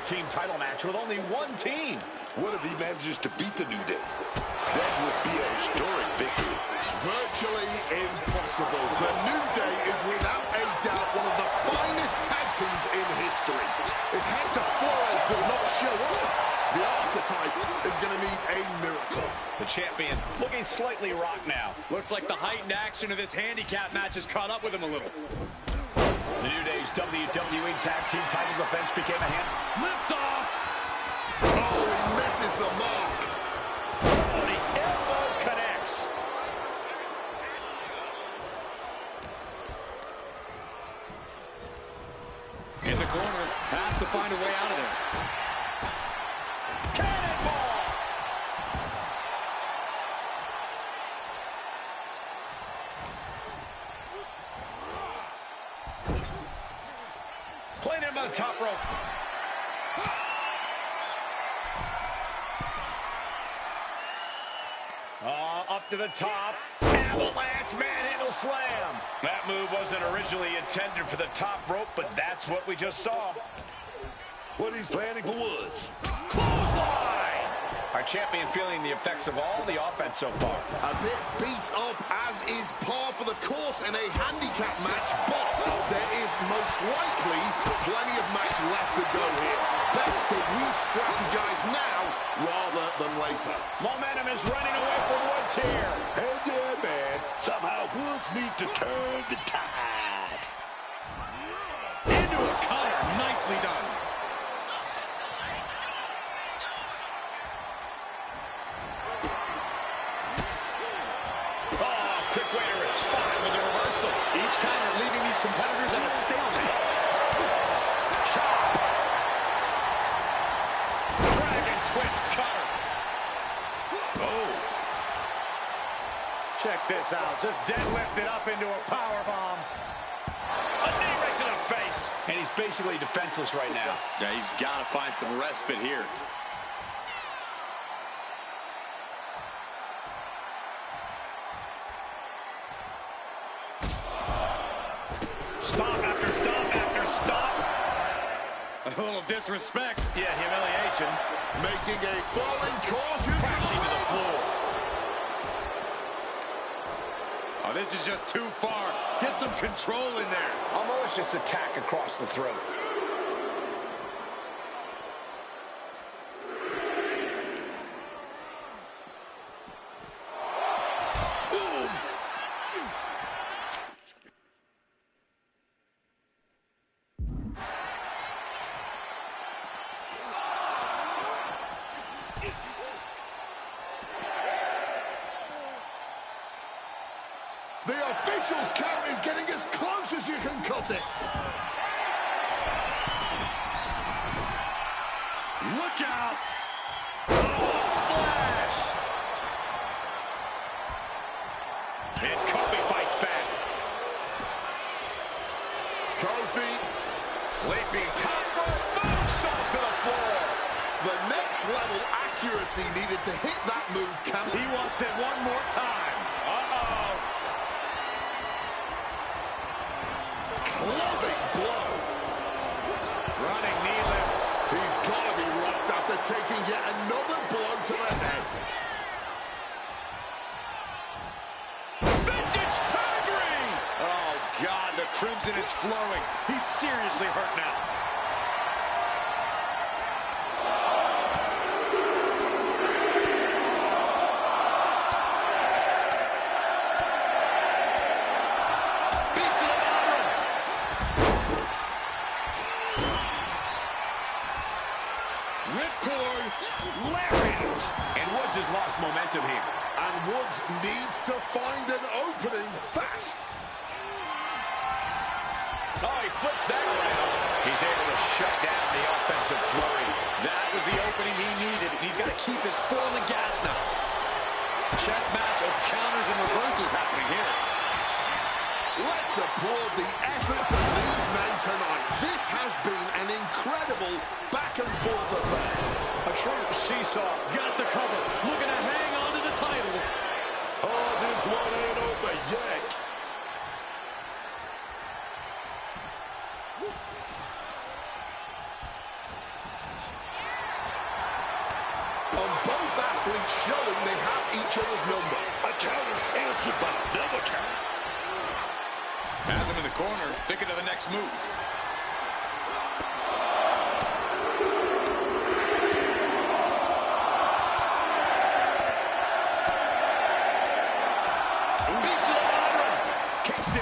team title match with only one team. What if he manages to beat the New Day? That would be a historic victory. Virtually impossible. The New Day is without a doubt one of the finest tag teams in history. If Hector Flores does not show up, the archetype is going to need a miracle. The champion looking slightly rocked now. Looks like the heightened action of this handicap match has caught up with him a little. The New Day's WWE Tag Team title defense became a hand. Lift off! Oh, he misses the mark. Oh, the elbow connects. In the corner, has to find a way out of there. Cannonball! Playing him on the top rope. Up to the top. Avalanche manhandle slam. That move wasn't originally intended for the top rope, but that's what we just saw. What he's planning for Woods. Clothesline! Our champion feeling the effects of all the offense so far. A bit beat up, as is par for the course in a handicap match, but there is most likely plenty of match left to go here. Best to re-strategize now rather than later. Momentum is running away from Woods here. And yeah, man, somehow Woods need to turn the tide. Into a cutter. Nicely done. Quick way to respond with a reversal. Each counter leaving these competitors at a stalemate. Chop. Dragon twist cutter. Oh. Check this out. Just deadlifted up into a power bomb. A knee right to the face. And he's basically defenseless right now. Yeah, he's got to find some respite here. Stop after stop after stop. A little disrespect. Yeah, humiliation. Making a falling caution. Crashing to the floor. Oh, this is just too far. Get some control in there. A malicious attack across the throat. The official's count is getting as close as you can cut it. Look out! Oh, splash! And Kobe fights back. Kofi. Leaping top rope, moonsault to the floor. The next level accuracy needed to hit that move, Cam. He wants it one more time. Uh-oh. Clubbing blow. Running knee lift. He's got to be rocked after taking yet another blow to the head. Vintage pedigree. Oh, God, the crimson is flowing. He's seriously hurt now. Ripcord, lariat. And Woods has lost momentum here. And Woods needs to find an opening fast. Oh, he flips that around. He's able to shut down the offensive flurry. That was the opening he needed. He's got to keep his foot on the gas now. Chess match of counters and reversals happening here. Let's applaud the efforts of these men tonight. This has been an incredible back-and-forth affair. A true seesaw. Got the cover. Looking to hang on to the title. Oh, this one ain't over yet. And both athletes showing they have each other's number. A counter answered by another counter. Has him in the corner, thinking of the next move.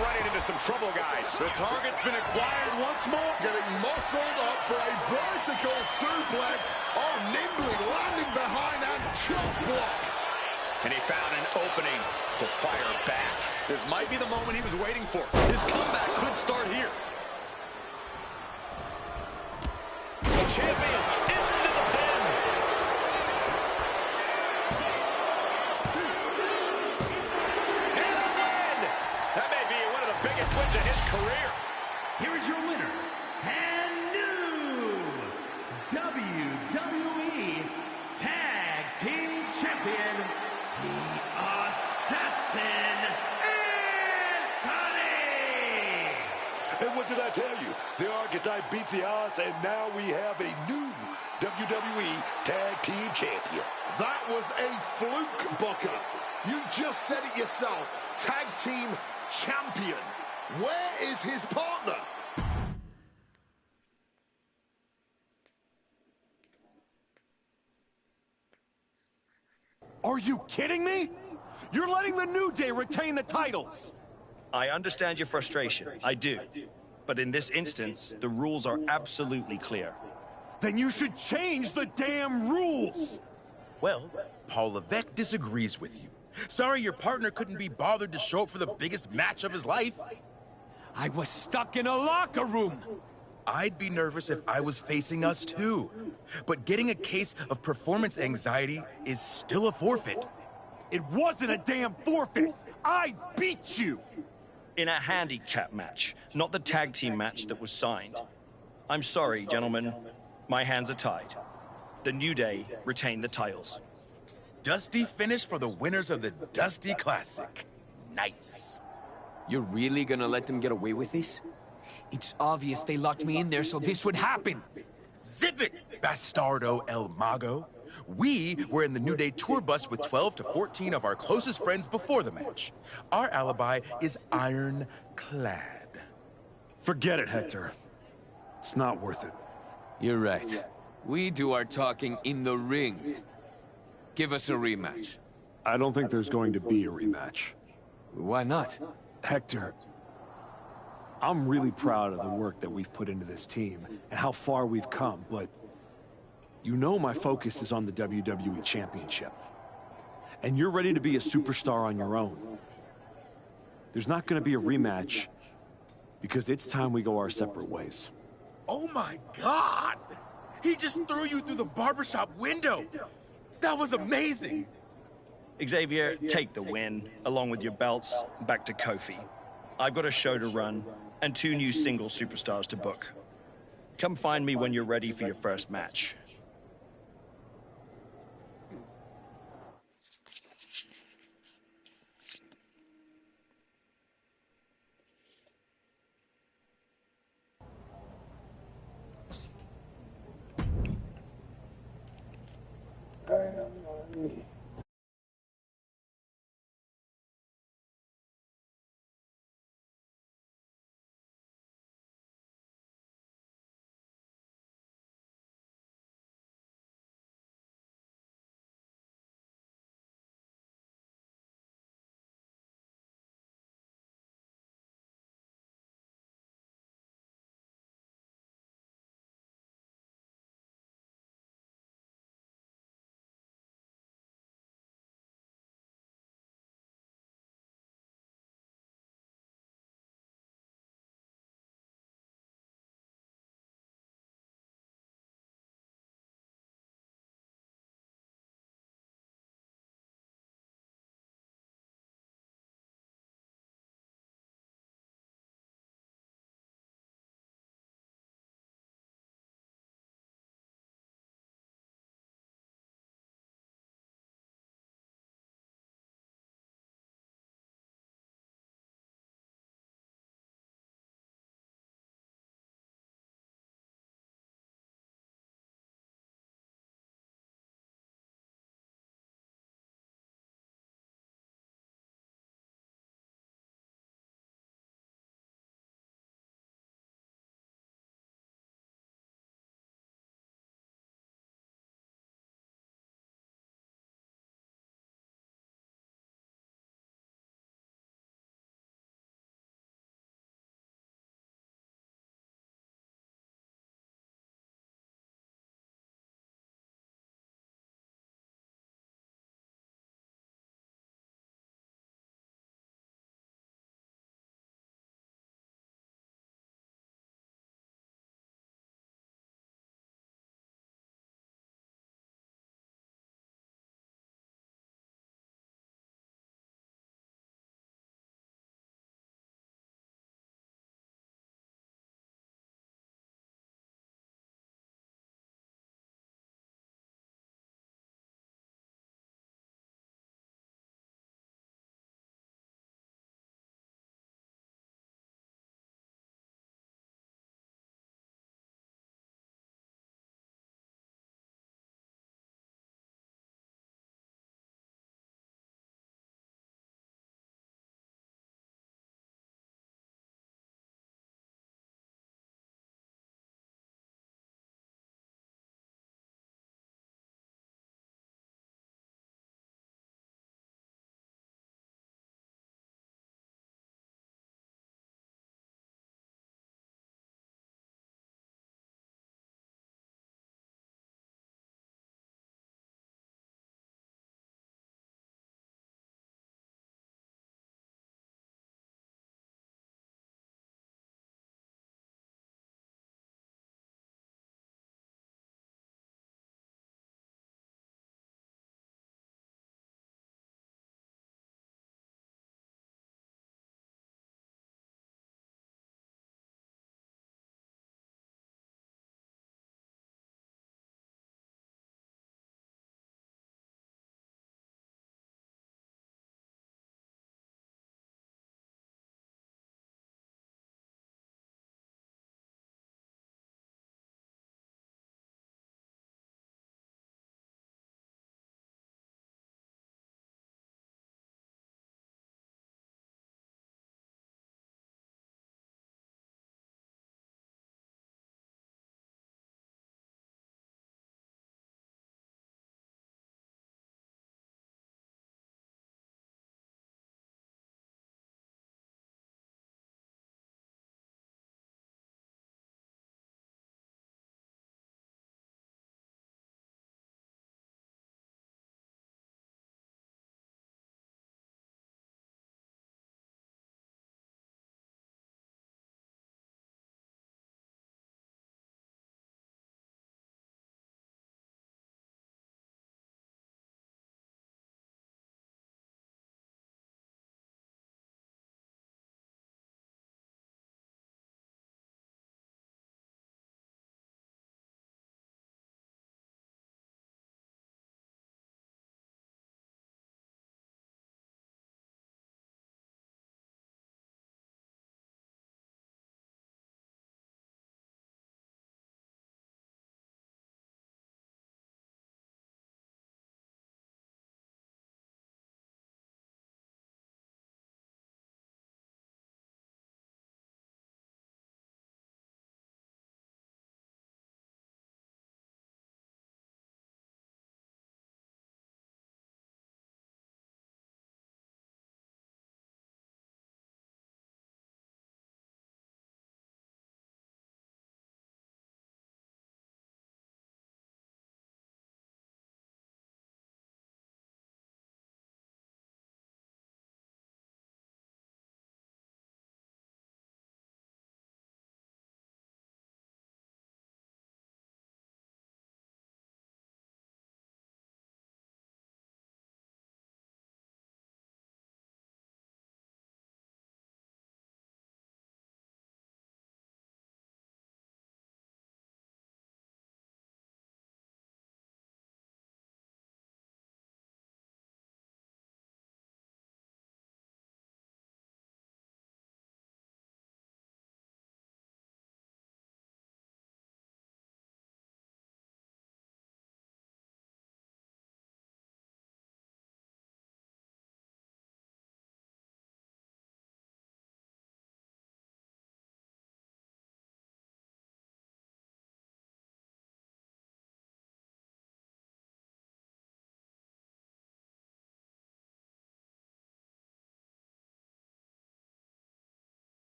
Running into some trouble, guys. The target's been acquired once more. Getting muscled up for a vertical suplex. Oh, nimbly landing behind and chop block. And he found an opening to fire back. This might be the moment he was waiting for. His comeback could start here. The champion into the pin. And a win. That may be one of the biggest wins of his career. Here is your winner, and new WWE Tag Team Champion, the Assassin, Anthony! And what did I tell you? The Archetype beat the odds, and now we have a new WWE Tag Team Champion. That was a fluke, Booker. You just said it yourself. Tag Team Champion. Where is his partner? Are you kidding me? You're letting the New Day retain the titles. I understand your frustration. I do. But in this instance, the rules are absolutely clear. Then you should change the damn rules. Well, Paul Levesque disagrees with you. Sorry your partner couldn't be bothered to show up for the biggest match of his life. I was stuck in a locker room. I'd be nervous if I was facing us too. But getting a case of performance anxiety is still a forfeit. It wasn't a damn forfeit. I beat you. In a handicap match, not the tag team match that was signed. I'm sorry, gentlemen. My hands are tied. The New Day retain the titles. Dusty finish for the winners of the Dusty Classic. Nice. You're really gonna let them get away with this? It's obvious they locked me in there so this would happen. Zip it, Bastardo El Mago. We were in the New Day tour bus with 12 to 14 of our closest friends before the match. Our alibi is ironclad. Forget it, Hector. It's not worth it. You're right. We do our talking in the ring. Give us a rematch. I don't think there's going to be a rematch. Why not? Hector, I'm really proud of the work that we've put into this team and how far we've come, but you know my focus is on the WWE Championship. And you're ready to be a superstar on your own. There's not going to be a rematch because it's time we go our separate ways. Oh my God! He just threw you through the barbershop window! That was amazing! Xavier, take the win, along with your belts, back to Kofi. I've got a show to run, and 2 new single superstars to book. Come find me when you're ready for your first match.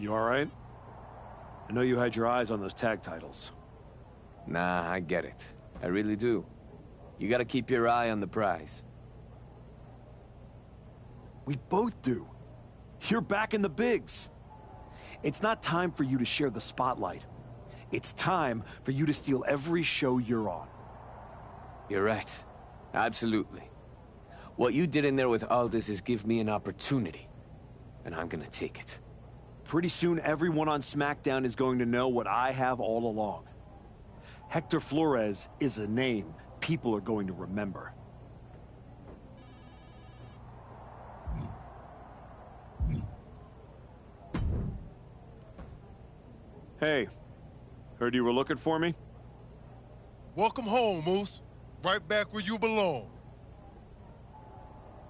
You all right? I know you had your eyes on those tag titles. Nah, I get it. I really do. You gotta keep your eye on the prize. We both do. You're back in the bigs. It's not time for you to share the spotlight. It's time for you to steal every show you're on. You're right. Absolutely. What you did in there with Aldis is give me an opportunity. And I'm gonna take it. Pretty soon, everyone on SmackDown is going to know what I have all along. Hector Flores is a name people are going to remember. Hey, heard you were looking for me? Welcome home, Moose. Right back where you belong.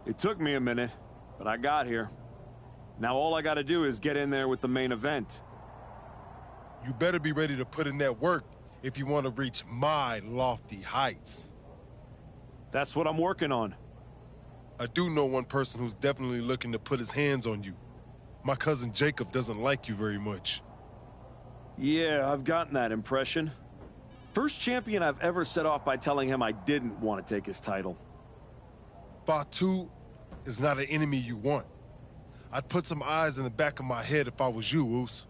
It took me a minute, but I got here. Now all I gotta do is get in there with the main event. You better be ready to put in that work if you want to reach my lofty heights. That's what I'm working on. I do know one person who's definitely looking to put his hands on you. My cousin Jacob doesn't like you very much. Yeah, I've gotten that impression. First champion I've ever set off by telling him I didn't want to take his title. Fatu is not an enemy you want. I'd put some eyes in the back of my head if I was you, Oos.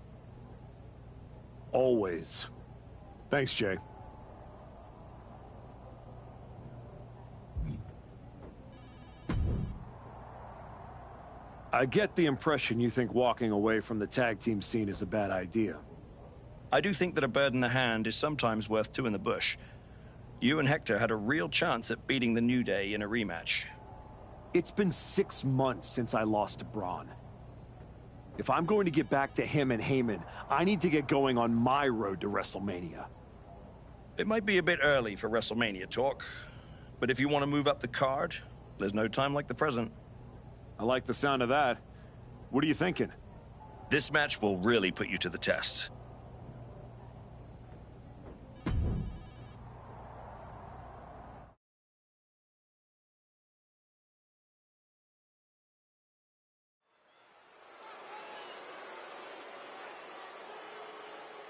Always. Thanks, Jay. I get the impression you think walking away from the tag team scene is a bad idea. I do think that a bird in the hand is sometimes worth two in the bush. You and Hector had a real chance at beating the New Day in a rematch. It's been 6 months since I lost to Braun. If I'm going to get back to him and Heyman, I need to get going on my road to WrestleMania. It might be a bit early for WrestleMania talk, but if you want to move up the card, there's no time like the present. I like the sound of that. What are you thinking? This match will really put you to the test.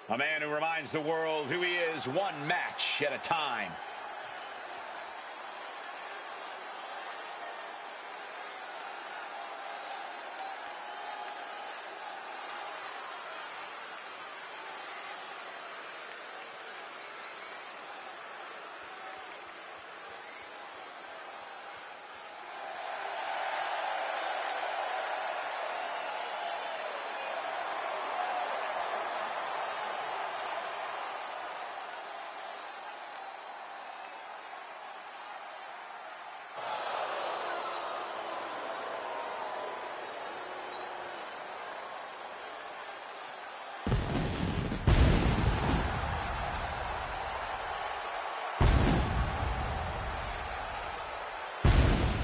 A man who reminds the world who he is one match at a time.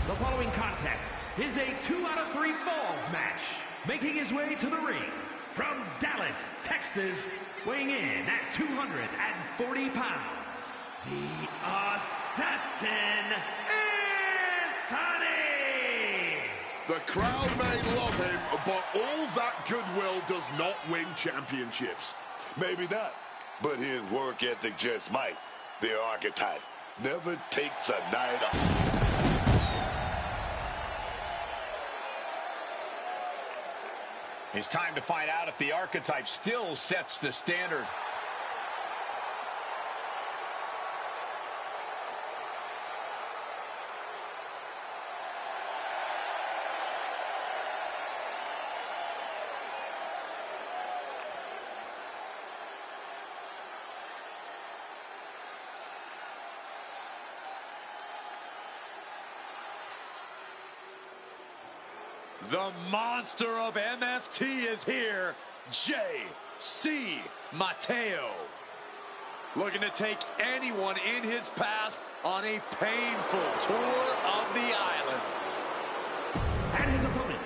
The following contest is a 2 out of 3 falls match. Making his way to the ring from Dallas, Texas, weighing in at 240 pounds, the Assassin, Anthony! The crowd may love him, but all that goodwill does not win championships. Maybe not, but his work ethic just might. The archetype never takes a night off. It's time to find out if the archetype still sets the standard. The monster of MFT is here, J.C. Mateo. Looking to take anyone in his path on a painful tour of the islands. And his opponent.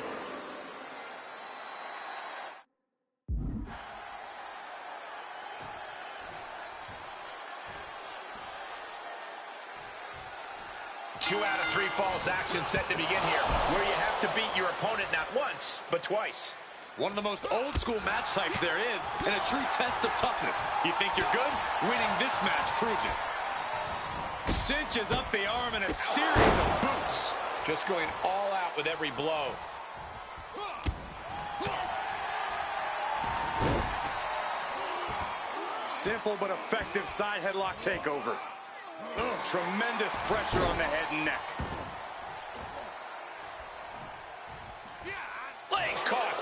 Two out of 3 falls action set to begin here, where you have to beat your opponent not once, but twice. One of the most old-school match types there is, and a true test of toughness. You think you're good? Winning this match proves it. Cinches up the arm in a series of boots. Just going all out with every blow. Simple but effective side headlock takeover. Tremendous pressure on the head and neck. Legs caught.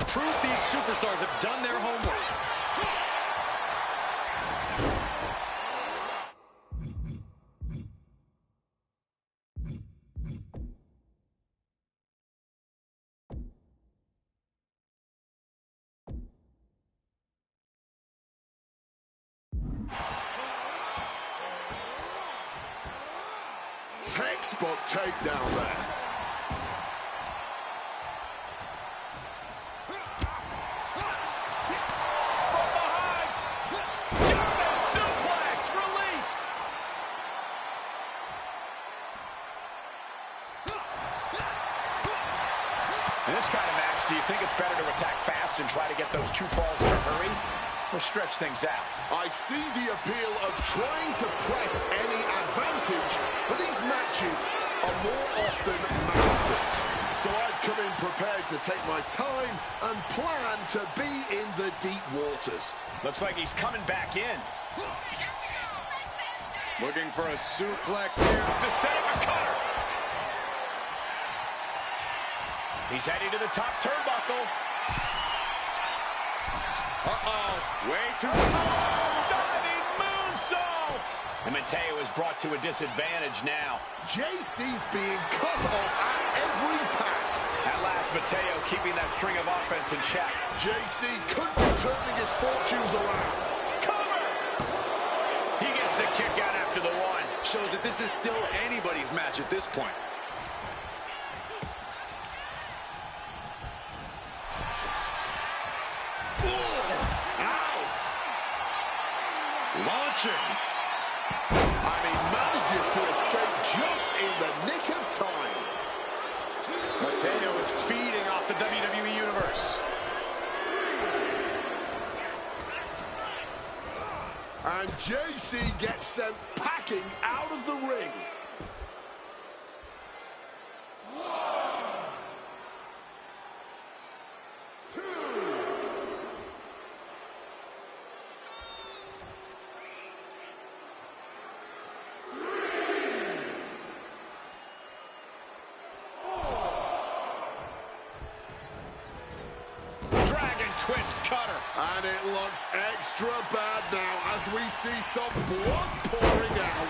Proof these superstars have done their homework. Textbook takedown there. From behind. German suplex released. In this kind of match, do you think it's better to attack fast and try to get those two falls in a hurry, or stretch things out? I see the appeal of trying to press any advantage, but these matches are more often marathons. So I've come in prepared to take my time and plan to be in the deep waters. Looks like he's coming back in. Looking for a suplex here. To set up a cutter. He's heading to the top turnbuckle. Uh-oh. Way too... Diving moonsault! And Mateo is brought to a disadvantage now. JC's being cut off at every pass. At last, Mateo keeping that string of offense in check. JC could be turning his fortunes around. Cover! He gets the kick out after the one. Shows that this is still anybody's match at this point. Launching. And he manages to escape just in the nick of time. Mateo is feeding off the WWE Universe. And JC gets sent packing out of the ring. Twist cutter. And it looks extra bad now as we see some blood pouring out.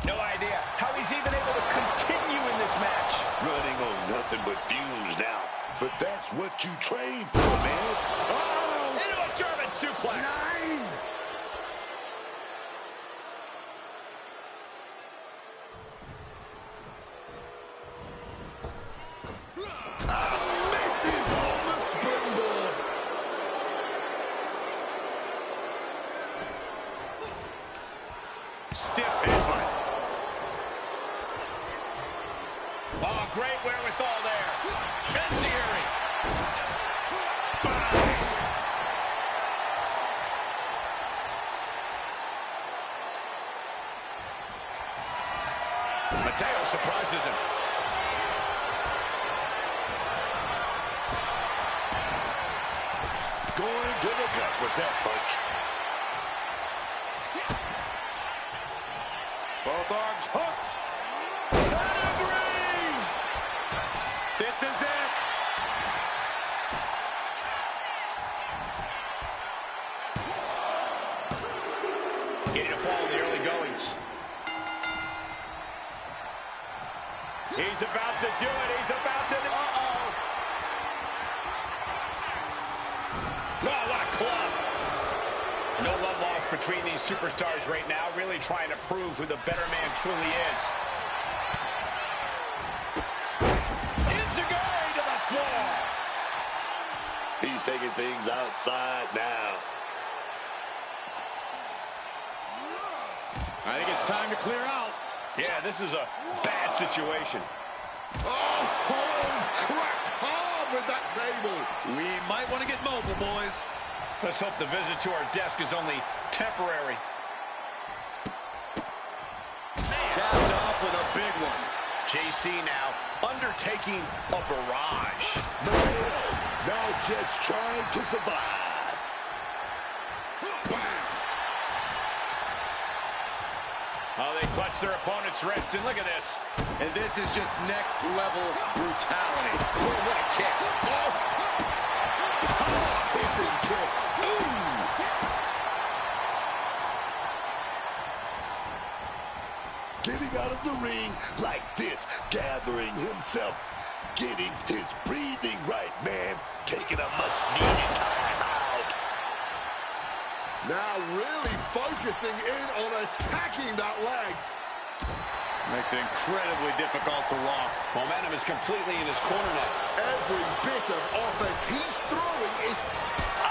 No idea how he's even able to continue in this match. Running on nothing but fumes now. But that's what you train for, man. Oh! Into a German suplex. 9. Misses on the springboard. Stiff headbutt. Oh, great wherewithal there. Enziri. Mateo surprises him. Going to the gut with that punch. Both arms hooked. Pedigree! This is it. Getting a fall in the early goings. He's about to do it. He's about to... Uh-oh. Oh, what a club. No love lost between these superstars right now, really trying to prove who the better man truly is. Enziguri to the floor. He's taking things outside now. I think it's time to clear out. Yeah, this is a bad situation. Oh, cracked hard with that table. We might want to get mobile, boys. Let's hope the visit to our desk is only temporary. Capped off with a big one. JC now undertaking a barrage. Now just trying to survive. Bam. Oh, they clutch their opponent's wrist, and look at this. And this is just next level brutality. Oh, what a kick. Oh. Hitting kick. Ooh. Getting out of the ring like this, gathering himself, getting his breathing right, man, taking a much-needed time out. Now really focusing in on attacking that leg. Makes it incredibly difficult to walk. Momentum is completely in his corner now. Every bit of offense he's throwing is...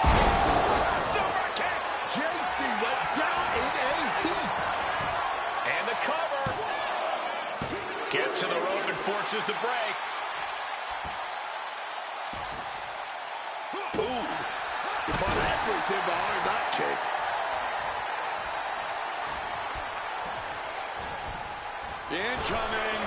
Oh, super kick! JC went down in a heap. And the cover. Gets to the rope and forces the break. Boom. But everything behind that kick. Incoming.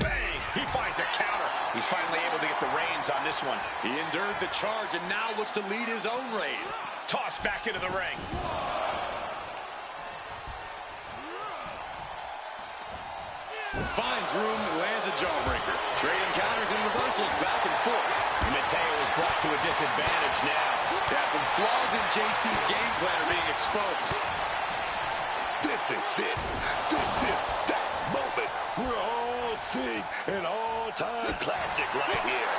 Bang! He finds a counter. He's finally able to get the reins on this one. He endured the charge and now looks to lead his own reign. Tossed back into the ring. Finds room, lands a jawbreaker. Trading counters and reversals back and forth. Mateo is brought to a disadvantage now. Yeah, some flaws in JC's game plan are being exposed. This is it. This is that moment. We're all seeing an all-time classic right here.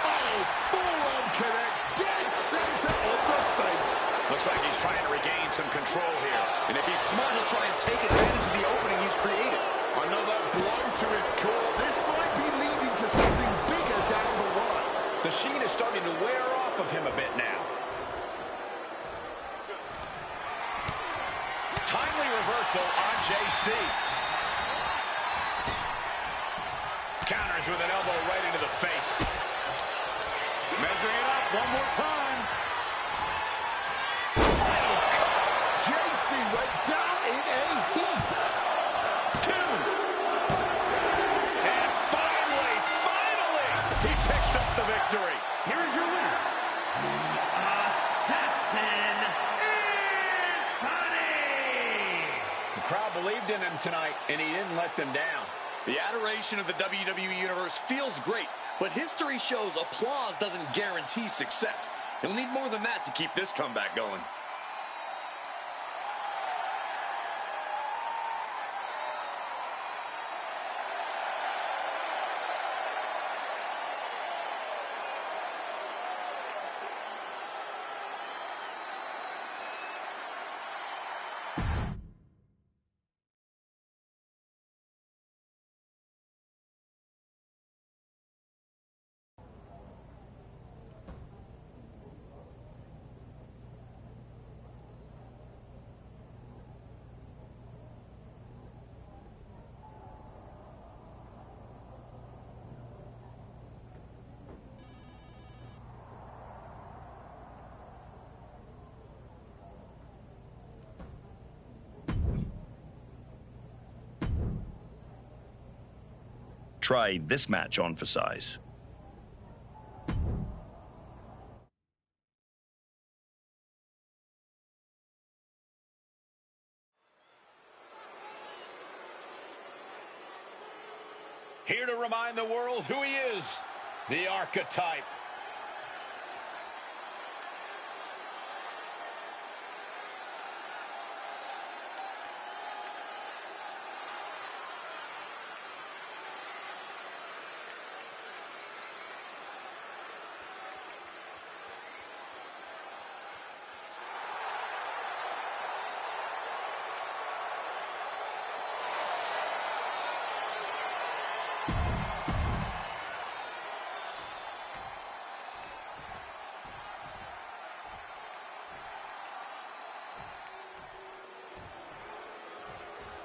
Oh, forearm connects dead center of the face. Looks like he's trying to regain some control here. And if he's smart, he'll try and take advantage of the opening he's created. Another blow to his core. This might be leading to something bigger down the line. The sheen is starting to wear off of him a bit now. Timely reversal on JC. Counters with an elbow right into the face. Measuring it up one more time. JC went down in a heap. Two. And finally, he picks up the victory. Here is your winner, Assassin Anthony! The crowd believed in him tonight, and he didn't let them down. The adoration of the WWE Universe feels great, but history shows applause doesn't guarantee success. He'll need more than that to keep this comeback going. Try this match on for size. Here to remind the world who he is, the archetype.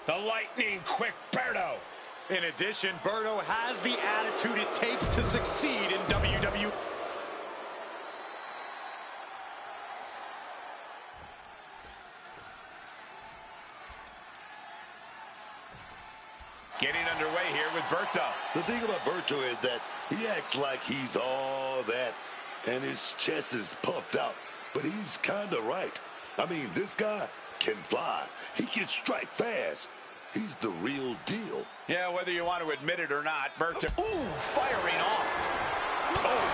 The lightning quick Berto. In addition, Berto has the attitude it takes to succeed in WWE. Getting underway here with Berto. The thing about Berto is that he acts like he's all that, and his chest is puffed out. But he's kind of right. I mean, this guy can fly. He can strike fast. He's the real deal. Yeah, whether you want to admit it or not, Berto. Ooh, firing off. Oh,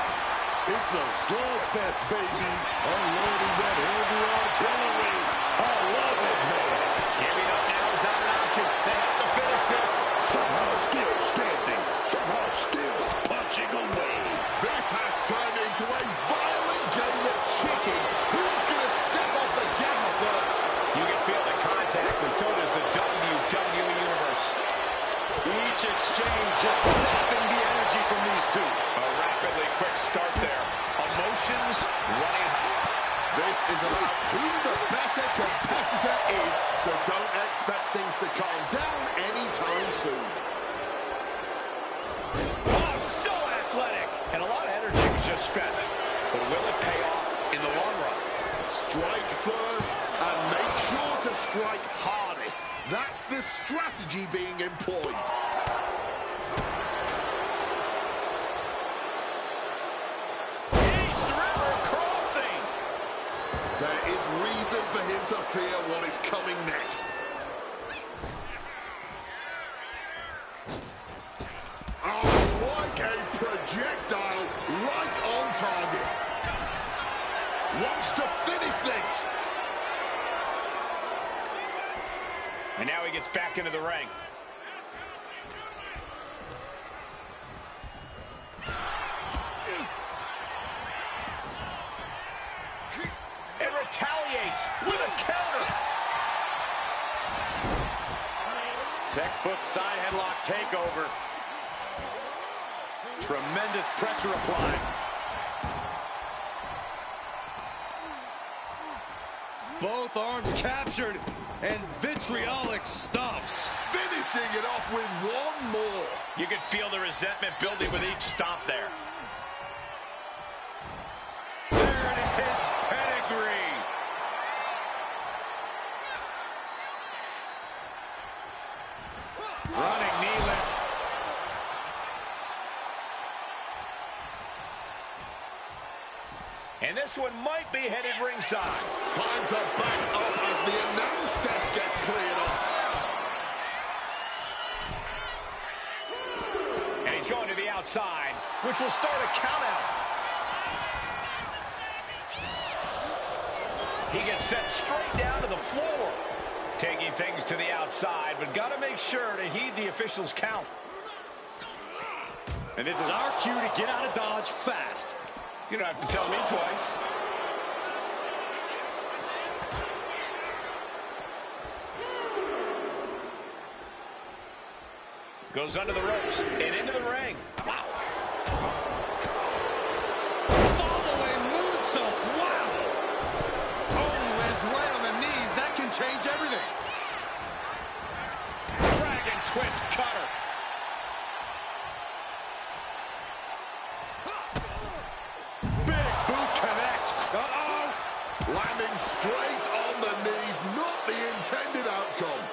it's a slugfest, baby. Unloading that heavy artillery. I love it, man. Giving up now is not an option. They have to finish this. Somehow still standing. Somehow still punching away. This has turned into a violent game of chicken. Who's going to step off the gas first? You can feel the contact, and so does the WWE Universe. Each exchange just sapping the energy from these two. A rapidly quick start there. Emotions running hot. This is about who the better competitor is, so don't expect things to calm down anytime soon. Oh, so athletic. And a lot of energy was just spent. But will it pay off in the long run? Strike first and make sure to strike hardest. That's the strategy being employed. East River crossing. There is reason for him to fear what is coming next. Oh, like a projectile right on target. Wants to finish this. And now he gets back into the ring. And retaliates with a counter. Textbook side headlock takeover. Tremendous pressure applied. Both arms captured, and vitriolic stomps. Finishing it off with one more. You can feel the resentment building with each stomp there. There it is, pedigree. Running knee lift. And this one might be headed ringside. Time to back up as the announce desk gets cleared off. And he's going to the outside, which will start a countout. He gets sent straight down to the floor. Taking things to the outside, but got to make sure to heed the official's count. And this is our cue to get out of Dodge fast. You don't have to tell me twice. Goes under the ropes and into the ring. Wow. Fallaway moonsault. Wow. Oh, lands right on the knees. That can change everything. Dragon twist cutter. Big boot connects. Uh-oh. Landing straight on the knees, not the intended outcome.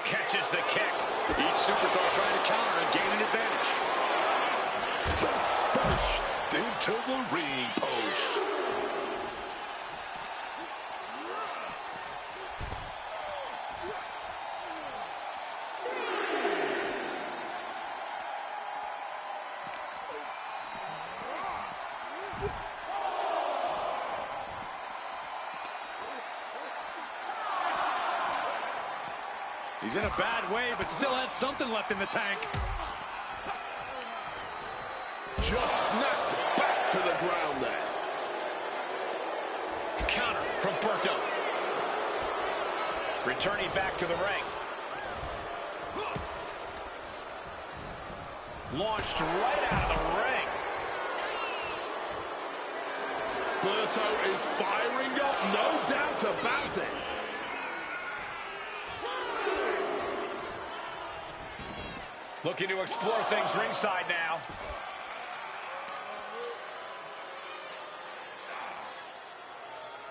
Catches the kick. Each superstar trying to counter and gain an advantage. Face first into the ring post. He's in a bad way, but still has something left in the tank. Just snapped back to the ground there. Counter from Berto. Returning back to the ring. Launched right out of the ring. Berto is firing up, no doubt about it. Looking to explore things ringside now.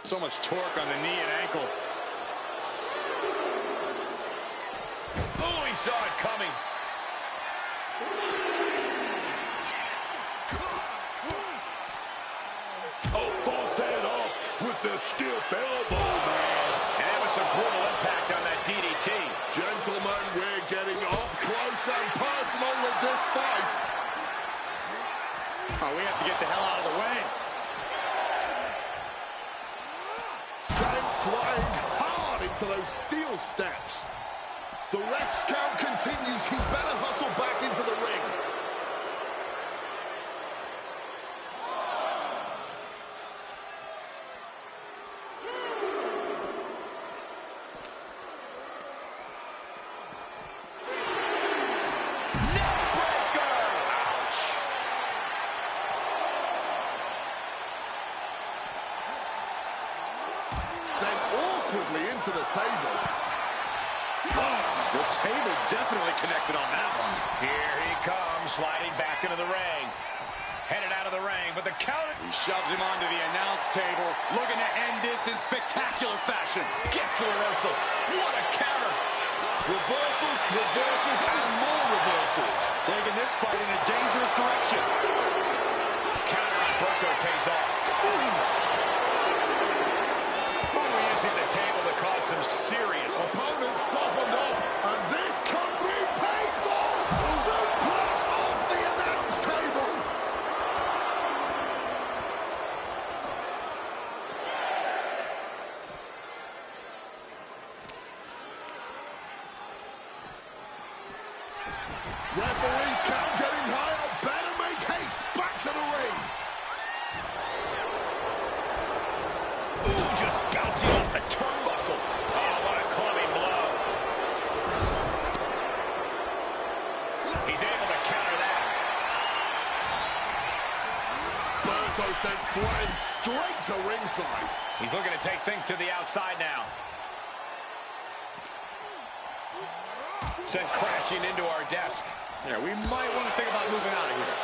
So much torque on the knee and ankle. Oh, he saw it coming. Oh, fought that off with the stiff elbow, man. And that was some brutal impact on that DDT. Gentlemen, we're getting up close and personal with this fight. Oh, we have to get the hell out of the way. Sent flying hard into those steel steps. The ref's count continues. He better hustle back into the ring. Sent awkwardly into the table. Oh, the table definitely connected on that one. Here he comes, sliding back into the ring. Headed out of the ring, but the counter... He shoves him onto the announce table, looking to end this in spectacular fashion. Gets the reversal. What a counter. Reversals, reversals, and more reversals. Taking this fight in a dangerous direction. Counter on Berto pays off. Using the table to cause some serious... Opponent softened up, and this could be painful. Suplex off the announce table. Referee's count getting higher. Better make haste back to the ring. Ooh, just bouncing off the turnbuckle. Oh, what a clubbing blow. He's able to counter that. Berto sent flying straight to ringside. He's looking to take things to the outside now. Sent crashing into our desk. Yeah, we might want to think about moving out of here.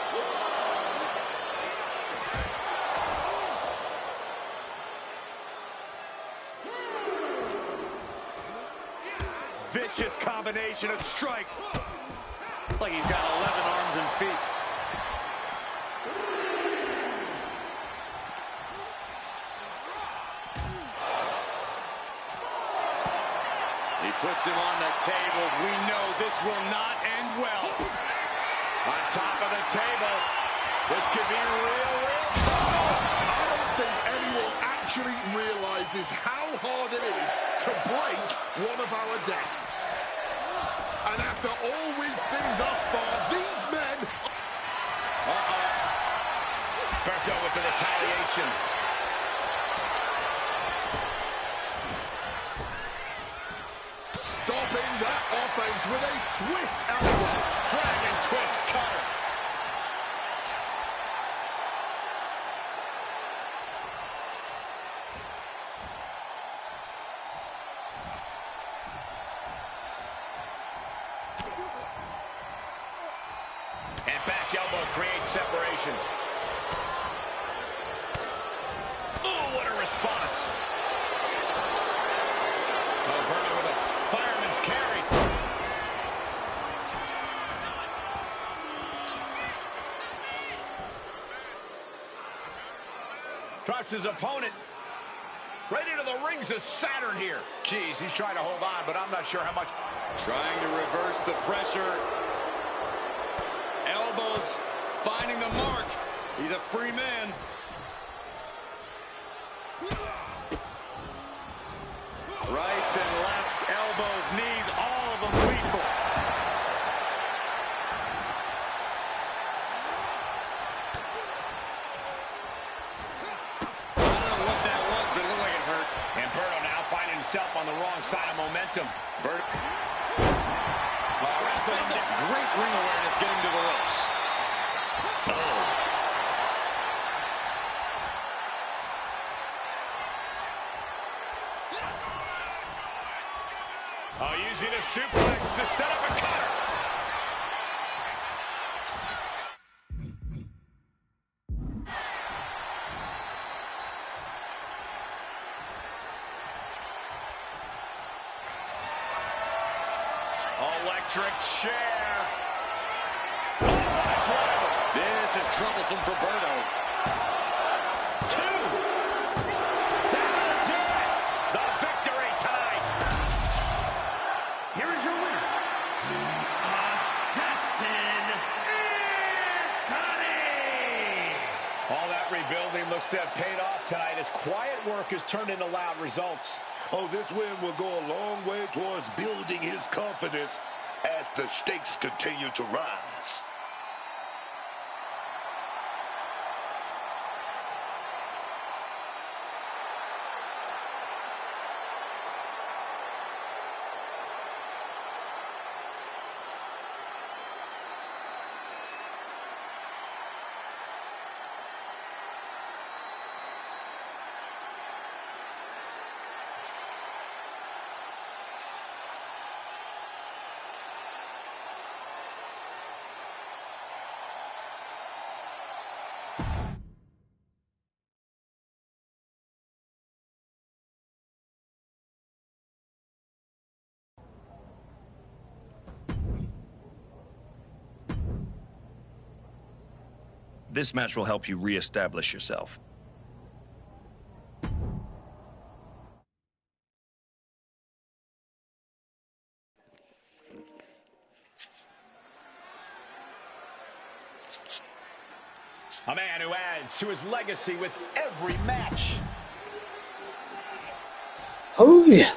Vicious combination of strikes. Like he's got 11 arms and feet. He puts him on the table. We know this will not end well. On top of the table. This could be real. I don't think anyone actually realizes how hard it is to break one of our desks. And after all we've seen thus far, these men... Berto with the retaliation. Stopping that offense with a swift elbow. Dragon twist cutter. And back elbow creates separation. Ooh, what a response. Oh, Berto with a fireman's carry. Drops his opponent. Right into the rings of Saturn here. Jeez, he's trying to hold on, but I'm not sure how much. Trying to reverse the pressure. Elbows finding the mark. He's a free man. Rights and lefts, elbows, knees, all of them lethal. I don't know what that was, but it looked like it hurt. And Berto now finding himself on the wrong side of momentum. Great ring awareness getting to the ropes. Oh, using a suplex to set up a cutter. electric chair. Oh, what a driver. This is troublesome for Berto. 2. That'll do it. The victory tonight. Here is your winner, Assassin Anthony! All that rebuilding looks to have paid off tonight as quiet work has turned into loud results. Oh, this win will go a long way towards building his confidence as the stakes continue to rise. This match will help you re-establish yourself. A man who adds to his legacy with every match. Oh, yeah.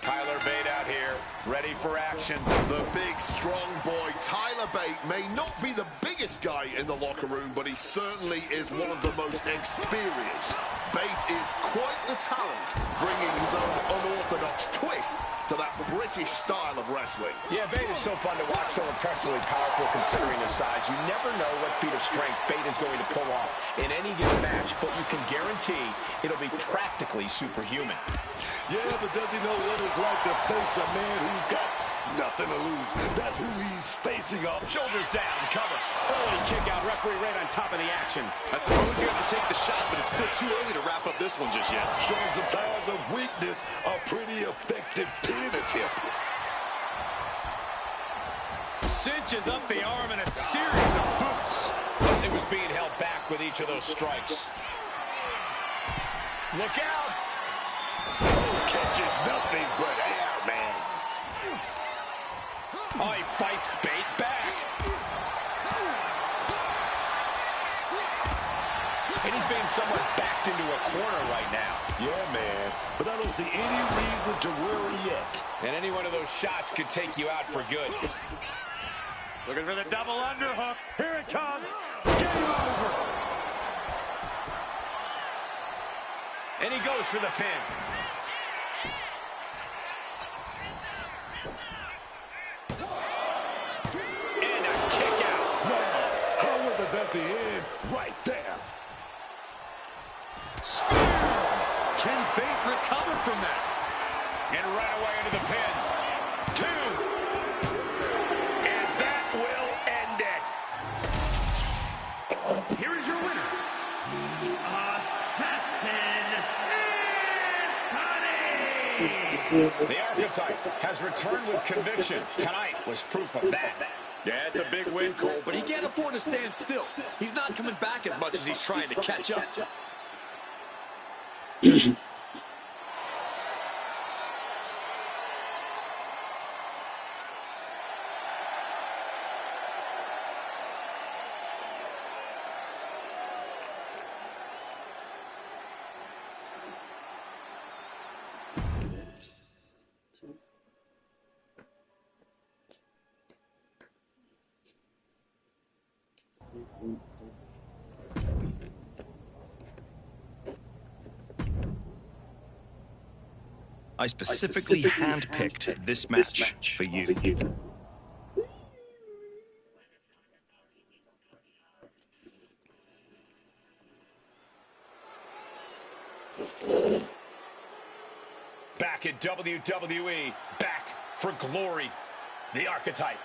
Tyler Bate out here, ready for action. The big, strong boy, Tyler Bate, may not be the biggest guy in the locker room, but he certainly is one of the most experienced. Bate is quite the talent, bringing his own unorthodox twist to that British style of wrestling. Yeah, Bate is so fun to watch, so impressively powerful considering his size. You never know what feat of strength Bate is going to pull off in any given match, but you can guarantee it'll be practically superhuman. Yeah, but does he know what it's like to face a man who's got nothing to lose? That's who he's facing up. Shoulders down, cover. Early kick out, referee right on top of the action. I suppose you have to take the shot, but it's still too early to wrap up this one just yet. Showing some signs of weakness, a pretty effective pin attempt. Cinches up the arm in a series of boots. It was being held back with each of those strikes. Look out! Catches nothing but air, man. Oh, he fights Bate back. And he's being somewhat backed into a corner right now. Yeah, man. But I don't see any reason to worry yet. And any one of those shots could take you out for good. Looking for the double underhook. Here it comes. Game over. And he goes for the pin. And a kick out. Now, how was it at the end? Right there. Spear. Can Bate recover from that? And right away into the pin. 2. And that will end it. Here is your winner, Assassin Anthony! The Archetype has returned with conviction. Tonight was proof of that. Yeah, it's a big win, Cole, but he can't afford to stand still. He's not coming back as much as he's trying to catch up. I specifically handpicked this match for you. Back at WWE, back for glory. The Archetype.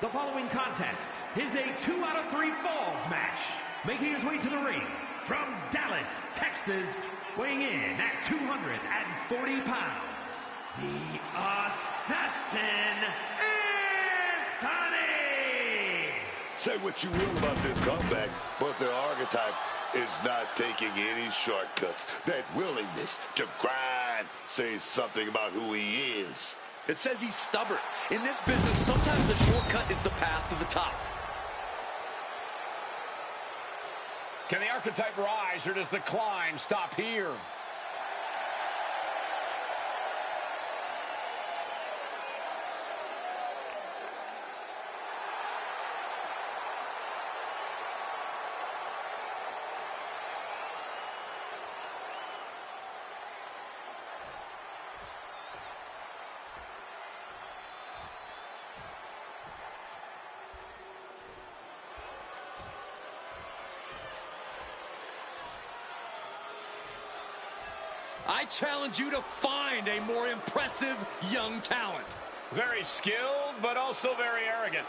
The following contest is a 2 out of 3 falls match. Making his way to the ring from Dallas, Texas, weighing in at 240 pounds, the Assassin, Anthony! Say what you will about this comeback, but the archetype is not taking any shortcuts. That willingness to grind says something about who he is. It says he's stubborn. In this business, sometimes the shortcut is the path to the top. Can the archetype rise, or does the climb stop here? I challenge you to find a more impressive young talent. Very skilled, but also very arrogant.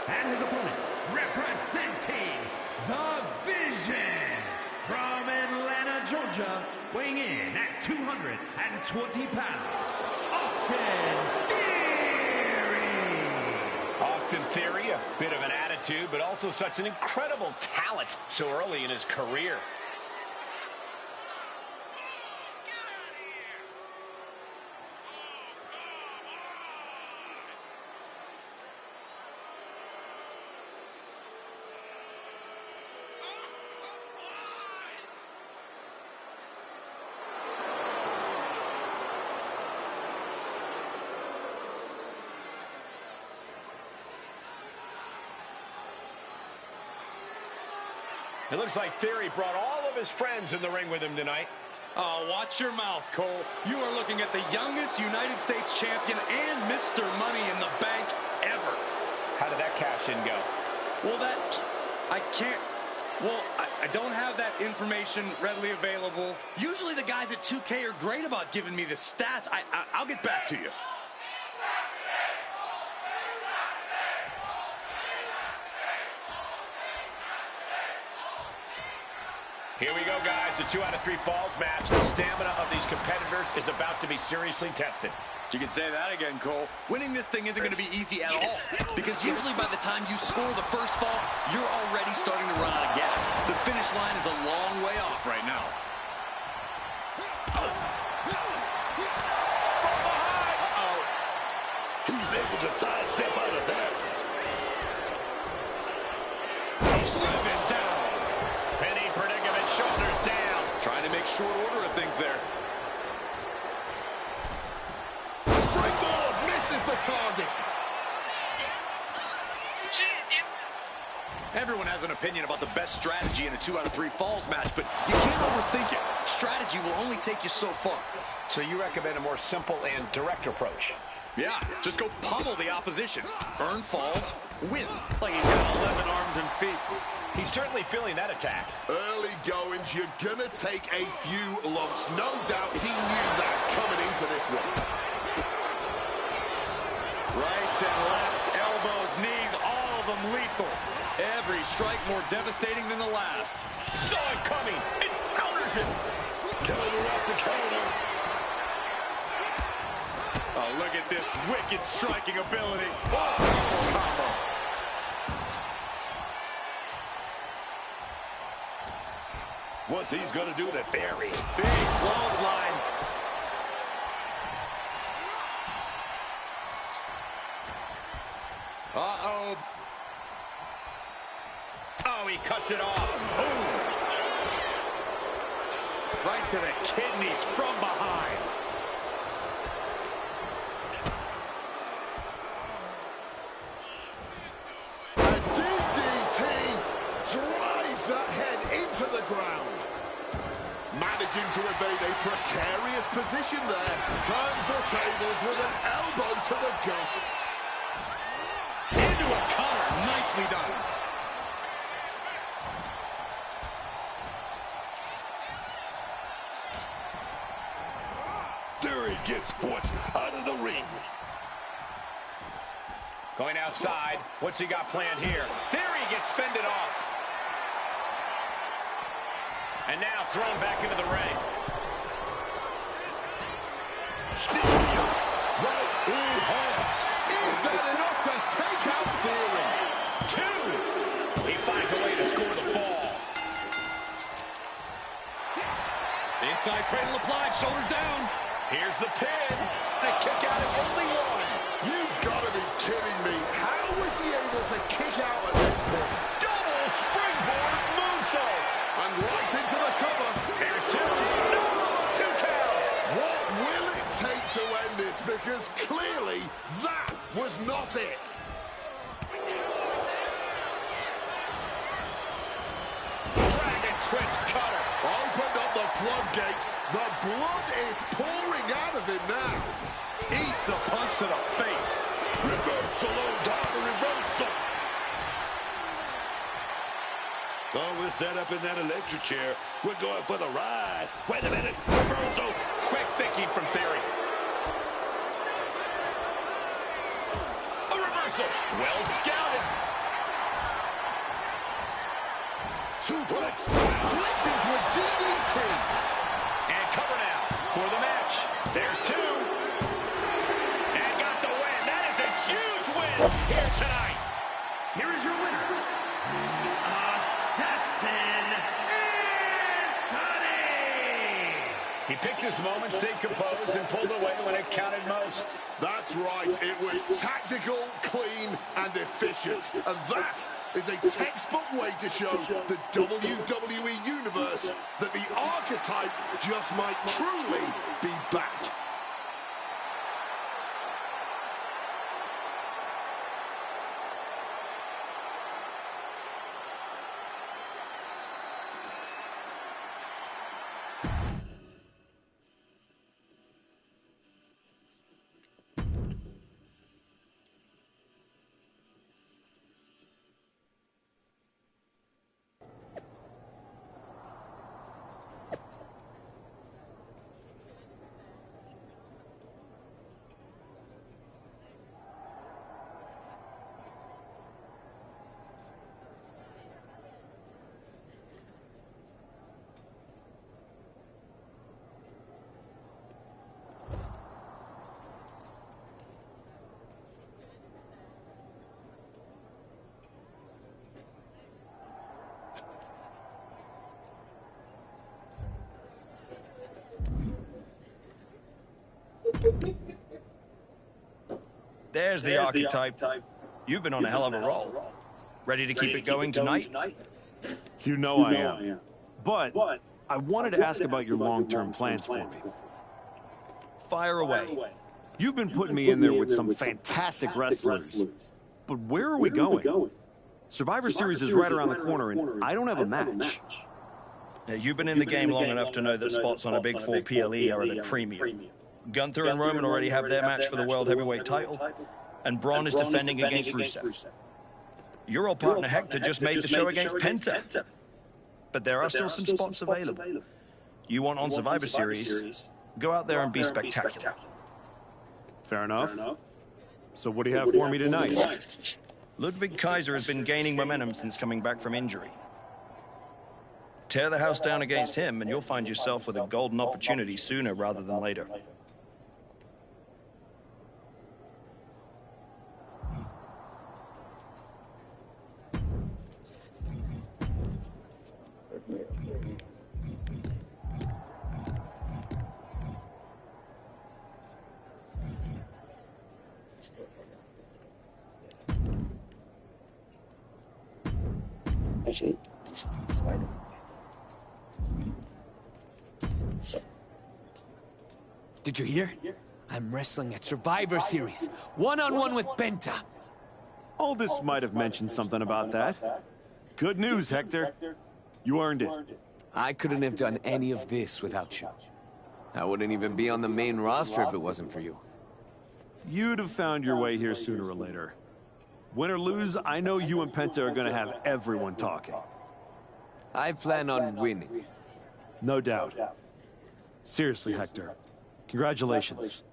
And his opponent, representing the Vision, from Atlanta, Georgia, weighing in at 220 pounds, Austin Theory! Austin Theory, a bit of an attitude, but also such an incredible talent so early in his career. It looks like Theory brought all of his friends in the ring with him tonight. Oh, watch your mouth, Cole. You are looking at the youngest United States champion and Mr. Money in the Bank ever. How did that cash-in go? Well, I don't have that information readily available. Usually the guys at 2K are great about giving me the stats. I'll get back to you. Here we go, guys. The 2 out of 3 falls match. The stamina of these competitors is about to be seriously tested. You can say that again, Cole. Winning this thing isn't going to be easy at all. Because usually by the time you score the first fall, you're already starting to run out of gas. The finish line is a long way off right now. Uh-oh. He's able to sidestep out of that. He's driven down. Penny predicament, shoulders down. Trying to make short order of things there. Springboard misses the target. Everyone has an opinion about the best strategy in a 2 out of 3 falls match, but you can't overthink it. Strategy will only take you so far. So you recommend a more simple and direct approach? Yeah, just go pummel the opposition. Earn falls, win. Like he's got 11 arms and feet. He's certainly feeling that attack. Early goings, you're going to take a few lumps. No doubt he knew that coming into this one. Rights and lefts, elbows, knees, all of them lethal. Every strike more devastating than the last. Saw it coming. It counters it. Counter after counter. Oh, look at this wicked striking ability. Oh, combo. What's he's going to do to Theory? Big clothesline. Uh-oh. Oh, he cuts it off. Boom. Right to the kidneys from behind. A DDT drives that head into the ground. Managing to evade a precarious position there. Turns the tables with an elbow to the gut. Into a cover. Nicely done. Theory gets foot out of the ring. Going outside. What's he got planned here? Theory gets fended off. And now thrown back into the ring. Right in half. Is that enough to take out Theory? 2. He finds a way to score the fall. The inside cradle applied, shoulders down. Here's the pin. A kick out at only 1. You've got to be kidding me. How was he able to kick out at this point? Double springboard moonsault. And right into the cover. Here's 2. No, 2 count. What will it take to end this? Because clearly that was not it. Dragon twist cutter. Opened up the floodgates. The blood is pouring out of him now. Eats a punch to the face. Reversal on top of reversal. Oh, we're set up in that electric chair. We're going for the ride. Wait a minute. Reversal. Quick thinking from Theory. A reversal. Well scouted. Suplex. Flipped into a DDT. And cover now for the match. There's 2. And got the win. That is a huge win here tonight. Here is your winner, Assassin Anthony! He picked his moment, stayed composed, and pulled away when it counted most. That's right. It was tactical, clean, and efficient. And that is a textbook way to show the WWE Universe that the archetype just might truly be back. There's the archetype. You've been on a hell of a roll. Ready to keep it going tonight? You know I am. But I wanted to ask about your long-term plans for me. Fire away. You've been putting me in there with some fantastic wrestlers. But where are we going? Survivor Series is right around the corner, and I don't have a match. Now, you've been in the game long enough to know that spots on a Big 4 PLE are at a premium. Gunther and Roman already have their match for the World Heavyweight title, and Braun is defending against Rusev. Your old partner Hector just made the show against Penta. But there are still some spots available. You want on Survivor Series, go out there and be spectacular. Fair enough. So what do you have for me tonight? Ludwig Kaiser has been gaining momentum since coming back from injury. Tear the house down against him, and you'll find yourself with a golden opportunity sooner rather than later. Did you hear? I'm wrestling at Survivor Series, one-on-one with Penta. Aldis might have mentioned something about that. Good news, Hector. You earned it. I couldn't have done any of this without you. I wouldn't even be on the main roster if it wasn't for you. You'd have found your way here sooner or later. Win or lose, I know you and Penta are gonna have everyone talking. I plan on winning. No doubt. Seriously, Hector. Congratulations.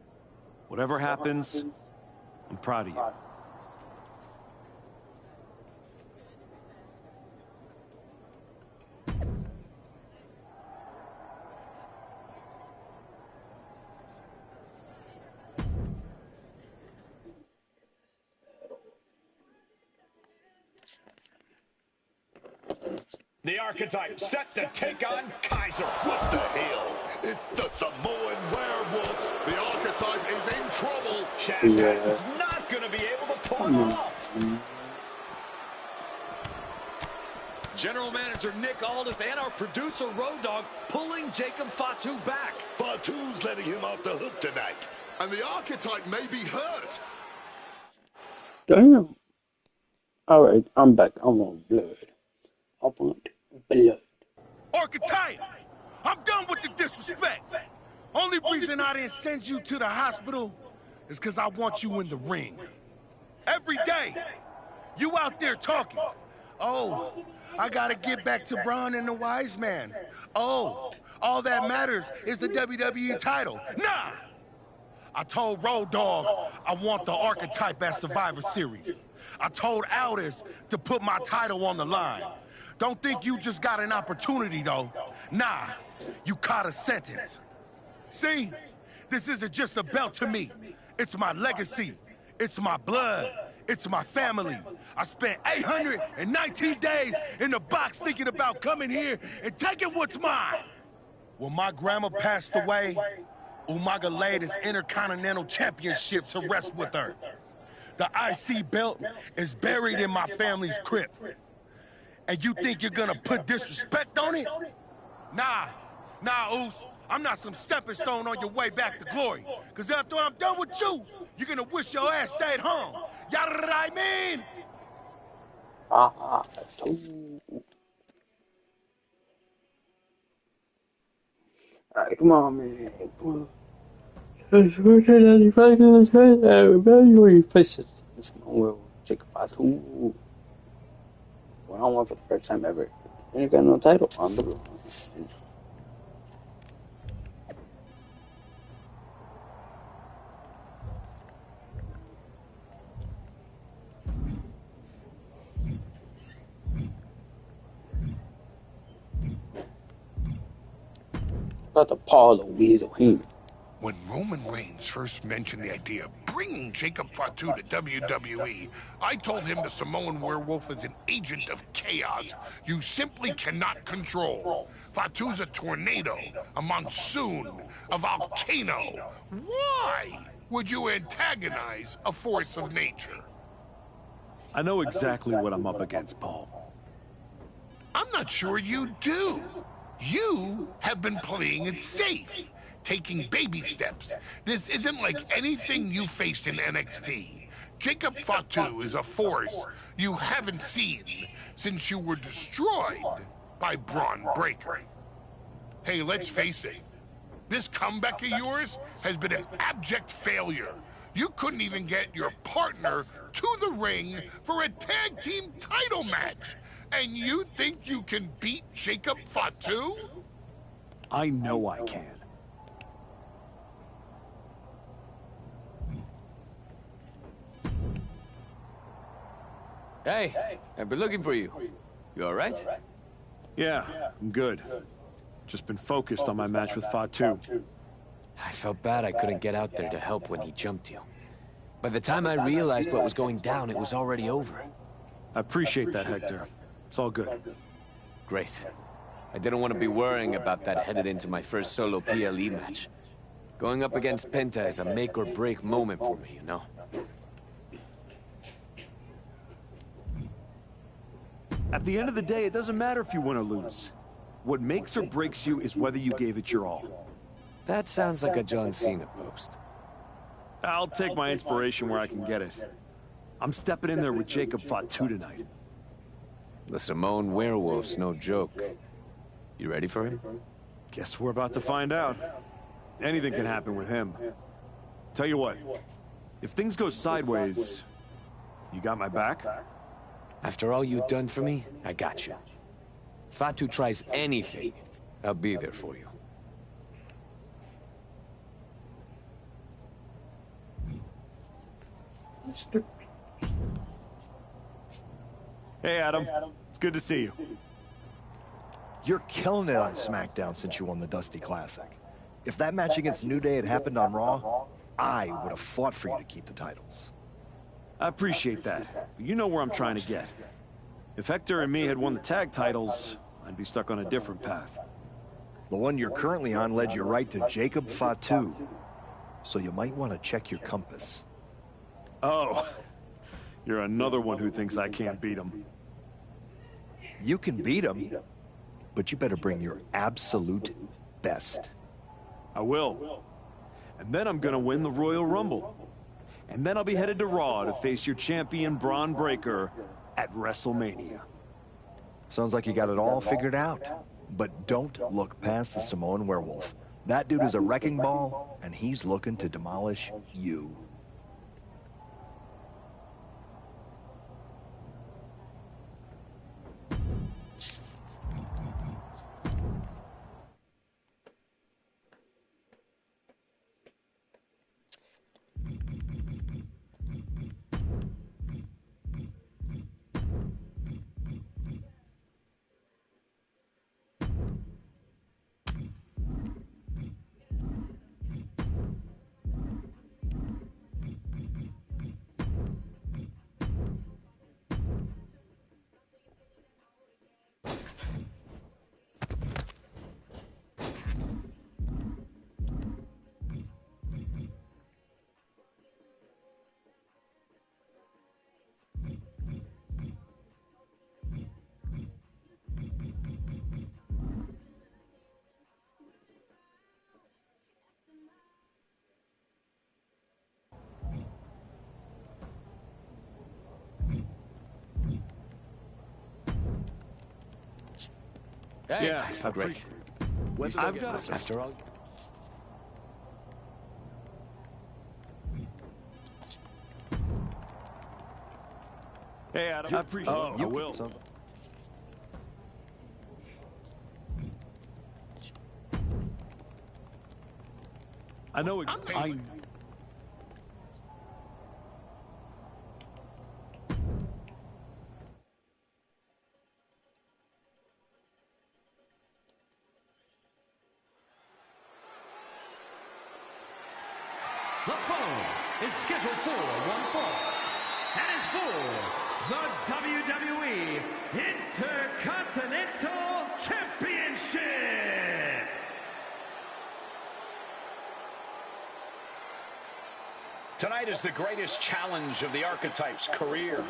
Whatever happens, I'm proud of you. The Archetype set to take on Kaiser. What the hell? It's the Samoan Werewolf. The Archetype is in trouble. Shazhat's not going to be able to pull it off. General Manager Nick Aldis and our producer Road Dogg pulling Jacob Fatu back. Fatu's letting him off the hook tonight. And the Archetype may be hurt. Damn. Alright, I'm back. I want blood. I want blood. Archetype! I'm done with the disrespect. Only reason I didn't send you to the hospital is because I want you in the ring. Every day, you out there talking. Oh, I gotta get back to Braun and the Wise Man. Oh, all that matters is the WWE title. Nah! I told Road Dogg I want the Archetype at Survivor Series. I told Aldis to put my title on the line. Don't think you just got an opportunity, though. Nah, you caught a sentence. See? This isn't just a belt to me. It's my legacy. It's my blood. It's my family. I spent 819 days in the box thinking about coming here and taking what's mine. When my grandma passed away, Umaga laid his Intercontinental Championship to rest with her. The IC belt is buried in my family's crypt. And you think you're gonna put disrespect on it? Nah, Oos. I'm not some stepping stone on your way back to glory. Cause after I'm done with you, you're gonna wish your ass stayed home. You know what I mean? Alright, come on, man. Come on. This will check Fatu. One-on-one for the first time ever. You ain't got no title on the Got the Paul the Weasel Heyman. When Roman Reigns first mentioned the idea of bringing Jacob Fatu to WWE, I told him the Samoan Werewolf is an agent of chaos you simply cannot control. Fatu's a tornado, a monsoon, a volcano. Why would you antagonize a force of nature? I know exactly what I'm up against, Paul. I'm not sure you do. You have been playing it safe. Taking baby steps. This isn't like anything you faced in NXT. Jacob Fatu is a force you haven't seen since you were destroyed by Braun Breaker. Hey, let's face it. This comeback of yours has been an abject failure. You couldn't even get your partner to the ring for a tag team title match. And you think you can beat Jacob Fatu? I know I can. Hey, I've been looking for you. You all right? Yeah, I'm good. Just been focused on my match with Fatu. I felt bad I couldn't get out there to help when he jumped you. By the time I realized what was going down, it was already over. I appreciate that, Hector. It's all good. Great. I didn't want to be worrying about that headed into my first solo PLE match. Going up against Penta is a make-or-break moment for me, you know? At the end of the day, it doesn't matter if you win or lose. What makes or breaks you is whether you gave it your all. That sounds like a John Cena post. I'll take my inspiration where I can get it. I'm stepping in there with Jacob Fatu tonight. The Samoan Werewolf's no joke. You ready for him? Guess we're about to find out. Anything can happen with him. Tell you what, if things go sideways, you got my back? After all you've done for me, I got you. Fatu tries anything, I'll be there for you. Hey, Adam. It's good to see you. You're killing it on SmackDown since you won the Dusty Classic. If that match against New Day had happened on Raw, I would have fought for you to keep the titles. I appreciate that, but you know where I'm trying to get. If Hector and me had won the tag titles, I'd be stuck on a different path. The one you're currently on led you right to Jacob Fatu, so you might want to check your compass. Oh, you're another one who thinks I can't beat him. You can beat him, but you better bring your absolute best. I will. And then I'm gonna win the Royal Rumble. And then I'll be headed to Raw to face your champion Braun Breaker at WrestleMania. Sounds like you got it all figured out. But don't look past the Samoan Werewolf. That dude is a wrecking ball, and he's looking to demolish you. Hey, Yeah, great. I've got a... After all, Hey, Adam. I appreciate it. I will. I know I... The following is scheduled for one fall and is for the WWE Intercontinental Championship. Tonight is the greatest challenge of the Archetype's career.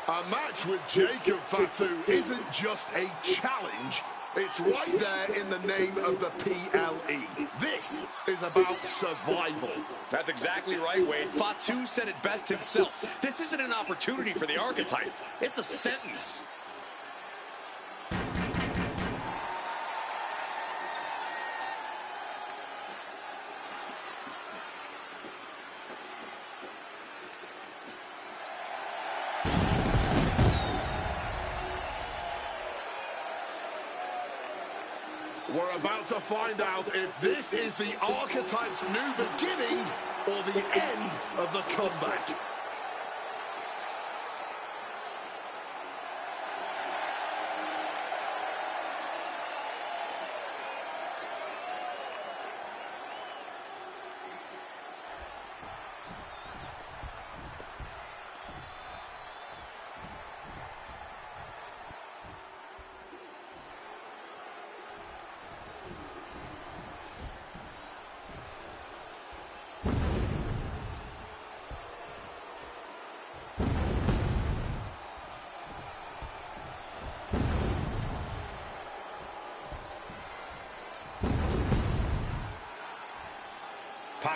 A match with Jacob Fatu isn't just a challenge, it's right there in the name of the PLE. This is about survival. That's exactly right, Wade. Fatu said it best himself. This isn't an opportunity for the Archetype. It's a sentence. We're about to find out if this is the Archetype's new beginning or the end of the comeback.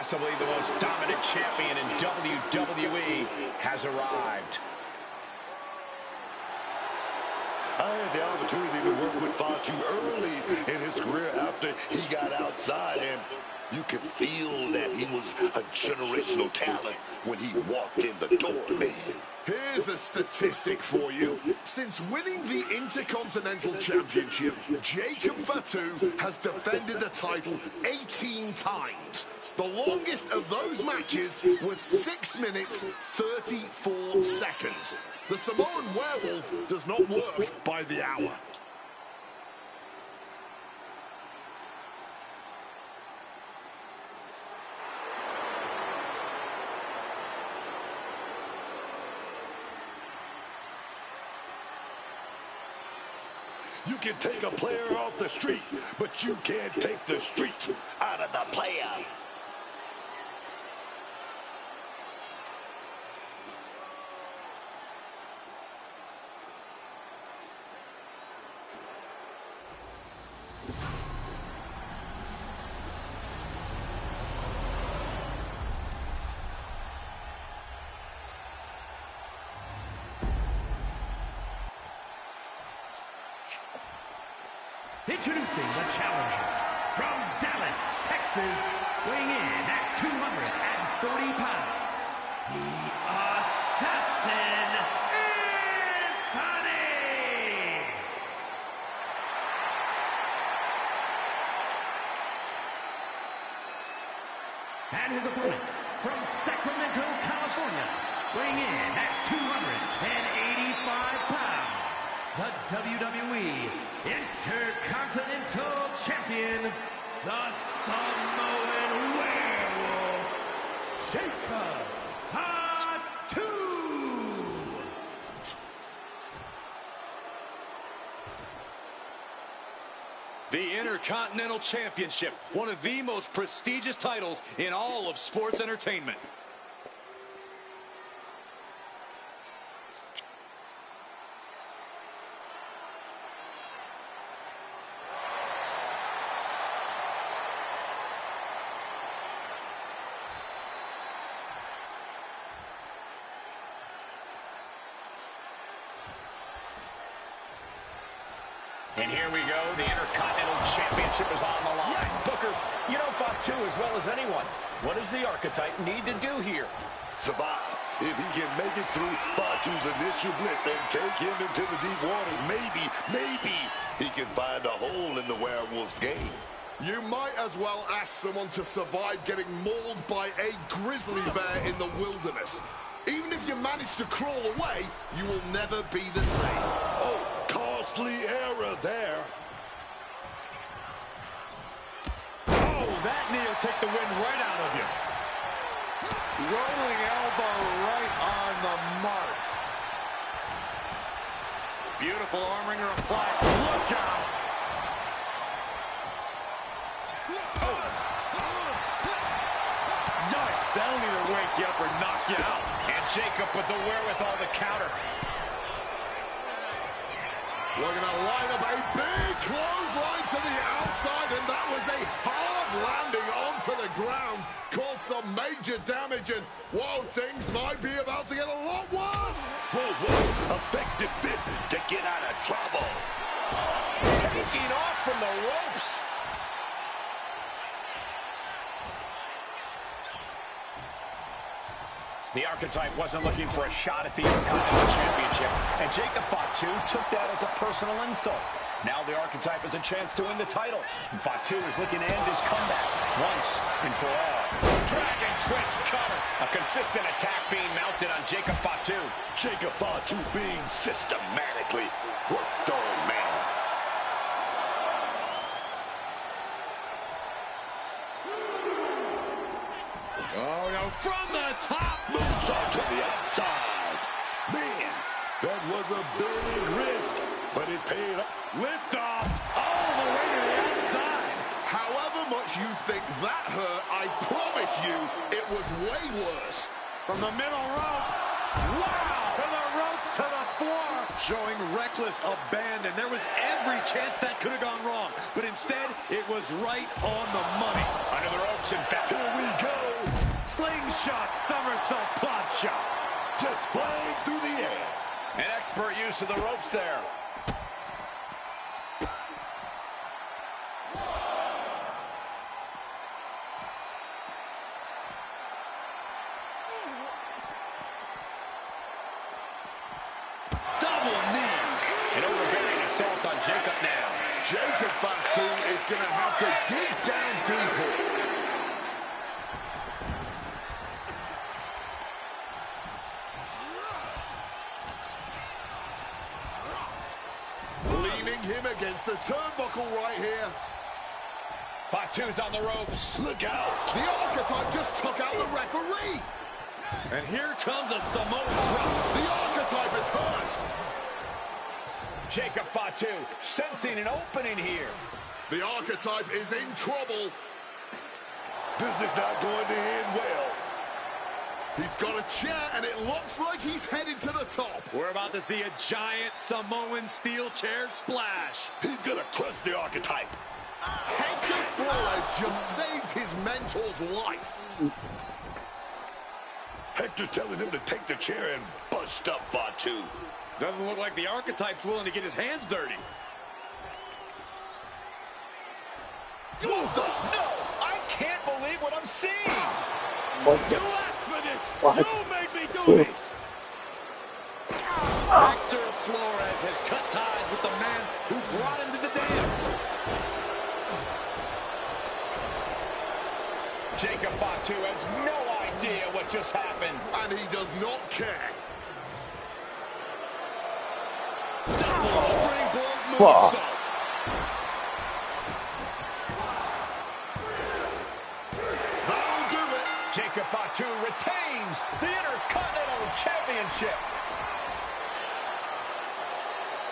Possibly the most dominant champion in WWE has arrived. I had the opportunity to work with Fatu early in his career after he got outside, and you could feel that he was a generational talent when he walked in the door, man. Here's a statistic for you. Since winning the Intercontinental Championship, Jacob Fatu has defended the title 18 times. The longest of those matches was 6 minutes, 34 seconds. The Samoan Werewolf does not work by the hour. You can take a player off the street, but you can't take the street out of the player. Introducing the challenger from Dallas, Texas, weighing in at 240 pounds, the Assassin, Anthony! And his opponent from Sacramento, California, weighing in at 285 pounds, the WWE Intercontinental Champion, the Samoan Werewolf, Jacob Fatu. The Intercontinental Championship, one of the most prestigious titles in all of sports entertainment. And here we go. The Intercontinental Championship is on the line. Booker, you know Fatu as well as anyone. What does the Archetype need to do here? Survive. If he can make it through Fatu's initial blitz and take him into the deep waters, maybe he can find a hole in the Werewolf's game. You might as well ask someone to survive getting mauled by a grizzly bear in the wilderness. Even if you manage to crawl away, you will never be the same. Oh, costly error there. Oh, that knee will take the wind right out of you. Rolling elbow right on the mark. Beautiful arm wringer applied. Look out. Oh. Yikes, that'll either wake you up or knock you out. And Jacob with the wherewithal to counter. We're going to line up a big clothesline to the outside, and that was a hard landing onto the ground. Caused some major damage, and whoa, things might be about to get a lot worse. Whoa, effective fist to get out of trouble. Taking off from the ropes. The Archetype wasn't looking for a shot at the Intercontinental Championship, and Jacob Fatu took that as a personal insult. Now the Archetype has a chance to win the title, and Fatu is looking to end his comeback once and for all. Dragon twist cover. A consistent attack being mounted on Jacob Fatu. Jacob Fatu being systematically worked on, man. Oh, no, from the top. Moonsault to the outside. Man, that was a big risk, but it paid off. Lift off all the way to the outside. However much you think that hurt, I promise you it was way worse. From the middle rope. Wow! From the ropes to the floor. showing reckless abandon. There was every chance that could have gone wrong, but instead, it was right on the money. Under the ropes and back. Here we go. Slingshot, somersault, plot shot. Just flying through the air. An expert use of the ropes there. Jacob now. Jacob Fatu is going to have to dig down deep here. Leaning him against the turnbuckle right here. Fatu's on the ropes. Look out. The Archetype just took out the referee. And here comes a Samoan drop. The Archetype is hurt. Jacob Fatu sensing an opening here. The Archetype is in trouble. This is not going to end well. He's got a chair, and it looks like he's headed to the top. We're about to see a giant Samoan steel chair splash. He's going to crush the Archetype. Hector Flores just saved his mentor's life. Hector telling him to take the chair and bust up Fatu. Doesn't look like the Archetype's willing to get his hands dirty. No, I can't believe what I'm seeing. You asked for this. What? You made me do this. Hector Flores has cut ties with the man who brought him to the dance. Jacob Fatu has no idea what just happened. And he does not care. Double springboard Fuck. moonsault. That'll do it. Jacob Fatu retains the Intercontinental Championship.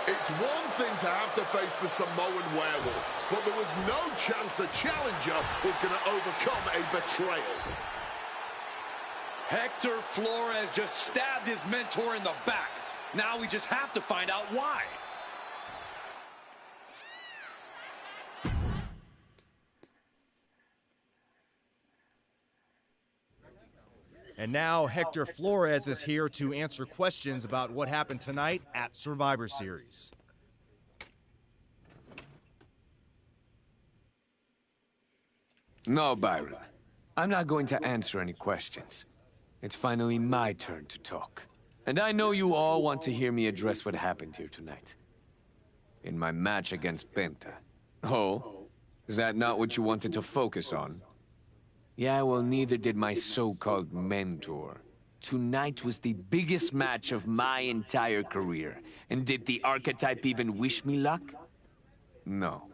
It's one thing to have to face the Samoan werewolf, but there was no chance the challenger was going to overcome a betrayal. Hector Flores just stabbed his mentor in the back. Now we just have to find out why. And now Hector Flores is here to answer questions about what happened tonight at Survivor Series. No, Byron. I'm not going to answer any questions. It's finally my turn to talk. And I know you all want to hear me address what happened here tonight. In my match against Penta. Oh? Is that not what you wanted to focus on? Yeah, well, neither did my so-called mentor. Tonight was the biggest match of my entire career. And did the Archetype even wish me luck? No.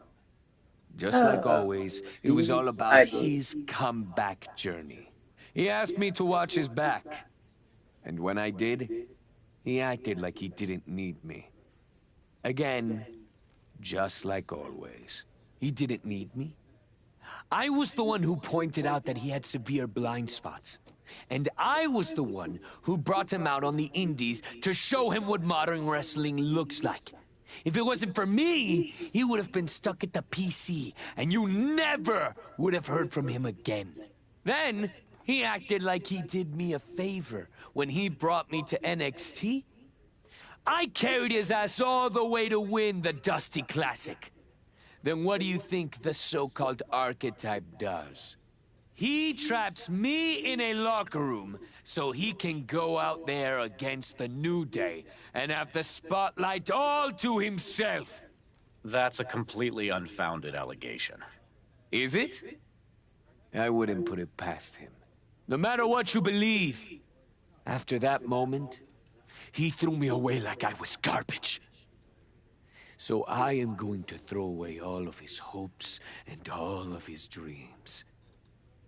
Just like always, it was all about his comeback journey. He asked me to watch his back. And when I did, he acted like he didn't need me. Again, just like always. He didn't need me. I was the one who pointed out that he had severe blind spots. And I was the one who brought him out on the indies to show him what modern wrestling looks like. If it wasn't for me, he would have been stuck at the PC, and you never would have heard from him again. Then, he acted like he did me a favor when he brought me to NXT. I carried his ass all the way to win the Dusty Classic. Then what do you think the so-called Archetype does? He traps me in a locker room so he can go out there against the New Day and have the spotlight all to himself. That's a completely unfounded allegation. Is it? I wouldn't put it past him. No matter what you believe. After that moment, he threw me away like I was garbage. So I am going to throw away all of his hopes and all of his dreams.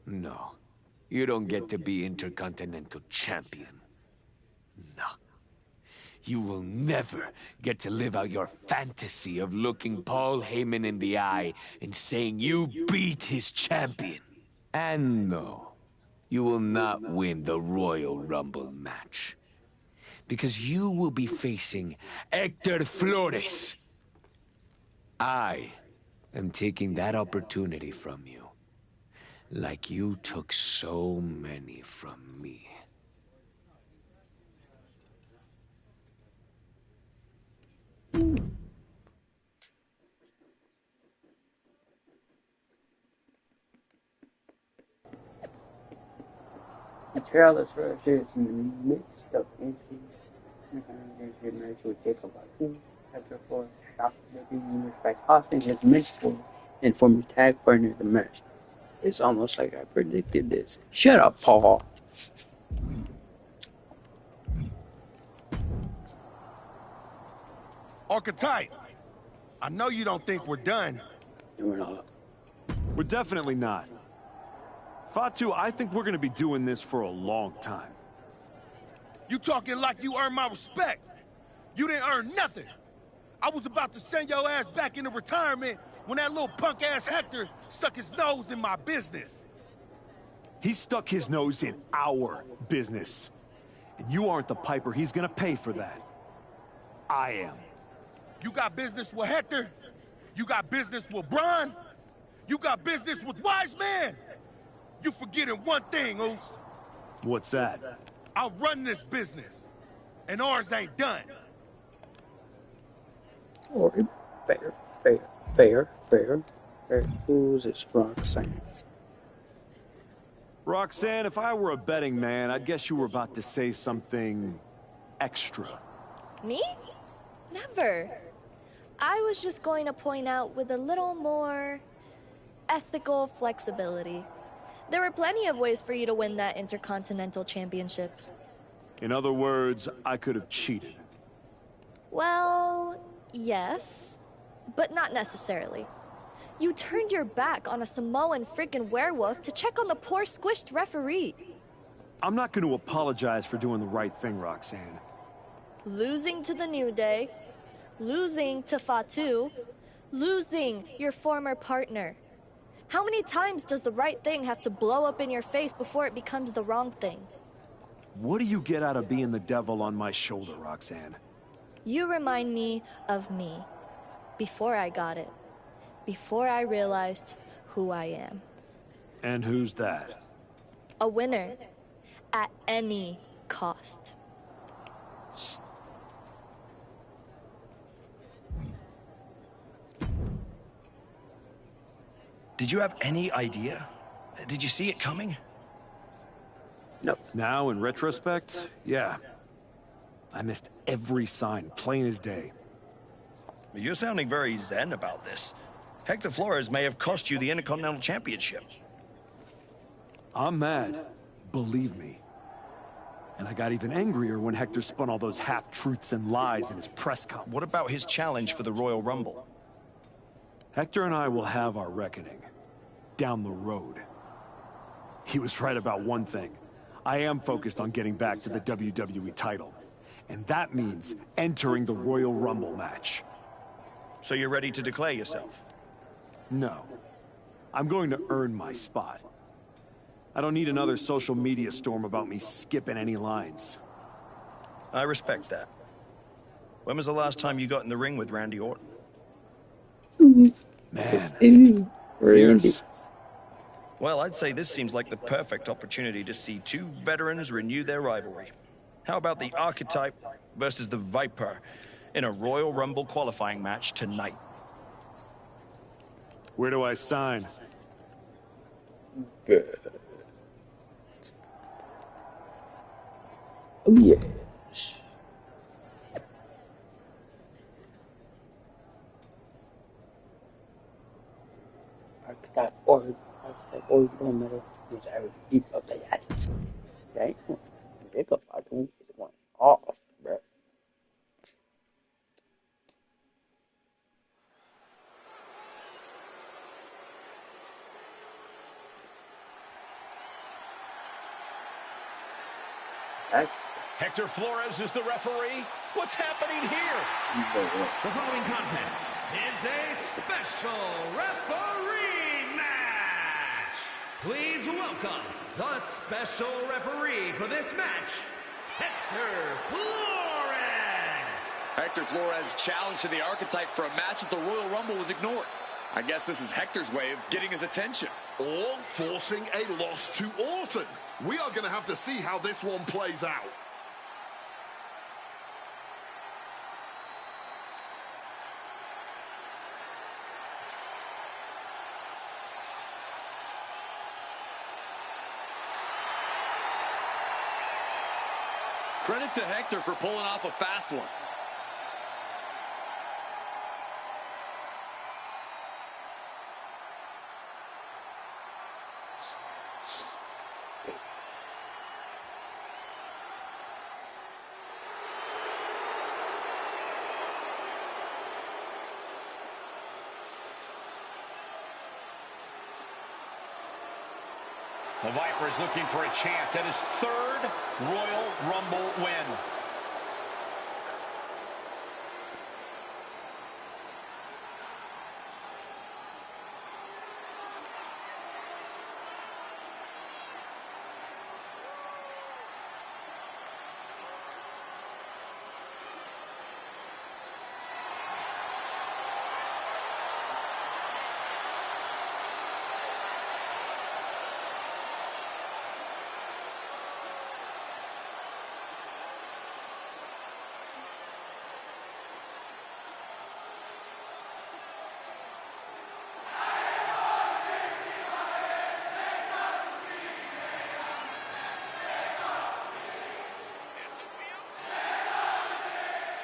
No, you don't get to be Intercontinental Champion. No. You will never get to live out your fantasy of looking Paul Heyman in the eye and saying you beat his champion. And no, you will not win the Royal Rumble match. Because you will be facing Hector Flores. I am taking that opportunity from you. Like you took so many from me. The trailer's version is in the midst of entries. Your match with Jacob Fatu after Flores shocked the universe by costing his mentor and former tag partner the match. It's almost like I predicted this. Shut up, Paul. Archetype, I know you don't think we're done. We're not. We're definitely not. Fatu, I think we're gonna be doing this for a long time. You talking like you earned my respect. You didn't earn nothing. I was about to send your ass back into retirement when that little punk-ass Hector stuck his nose in my business. He stuck his nose in our business. And you aren't the piper he's gonna pay for that. I am. You got business with Hector? You got business with Braun? You got business with Wise Man? You forgetting one thing, Oos. What's that? I run this business, and ours ain't done. Or fair. Who's this Roxanne? Roxanne, if I were a betting man, I'd guess you were about to say something extra. Me? Never. I was just going to point out with a little more ethical flexibility. There were plenty of ways for you to win that Intercontinental Championship. In other words, I could have cheated. Well, yes, but not necessarily. You turned your back on a Samoan freaking werewolf to check on the poor squished referee. I'm not going to apologize for doing the right thing, Roxanne. Losing to the New Day, losing to Fatu, losing your former partner. How many times does the right thing have to blow up in your face before it becomes the wrong thing? What do you get out of being the devil on my shoulder, Roxanne? You remind me of me. Before I got it. Before I realized who I am. And who's that? A winner. At any cost. Did you have any idea? Did you see it coming? No. Now, in retrospect, yeah. I missed every sign, plain as day. You're sounding very zen about this. Hector Flores may have cost you the Intercontinental Championship. I'm mad, believe me. And I got even angrier when Hector spun all those half-truths and lies in his press conference. What about his challenge for the Royal Rumble? Hector and I will have our reckoning. Down the road. He was right about one thing. I am focused on getting back to the WWE title. And that means entering the Royal Rumble match. So you're ready to declare yourself? No. I'm going to earn my spot. I don't need another social media storm about me skipping any lines. I respect that. When was the last time you got in the ring with Randy Orton? Man. Randy. Well, I'd say this seems like the perfect opportunity to see two veterans renew their rivalry. How about the Archetype versus the Viper in a Royal Rumble qualifying match tonight? Where do I sign? Good. Oh, yes. Archetype or no matter which I would keep up the asses. Okay? Jacob Fatu is going off, bro. Hector Flores is the referee. What's happening here? The following contest is a special referee match. Please welcome the special referee for this match, Hector Flores. Hector Flores' challenge to the Archetype for a match at the Royal Rumble was ignored. I guess this is Hector's way of getting his attention. Or forcing a loss to Orton. We are going to have to see how this one plays out. Credit to Hector for pulling off a fast one. The Viper is looking for a chance at his third Royal Rumble win.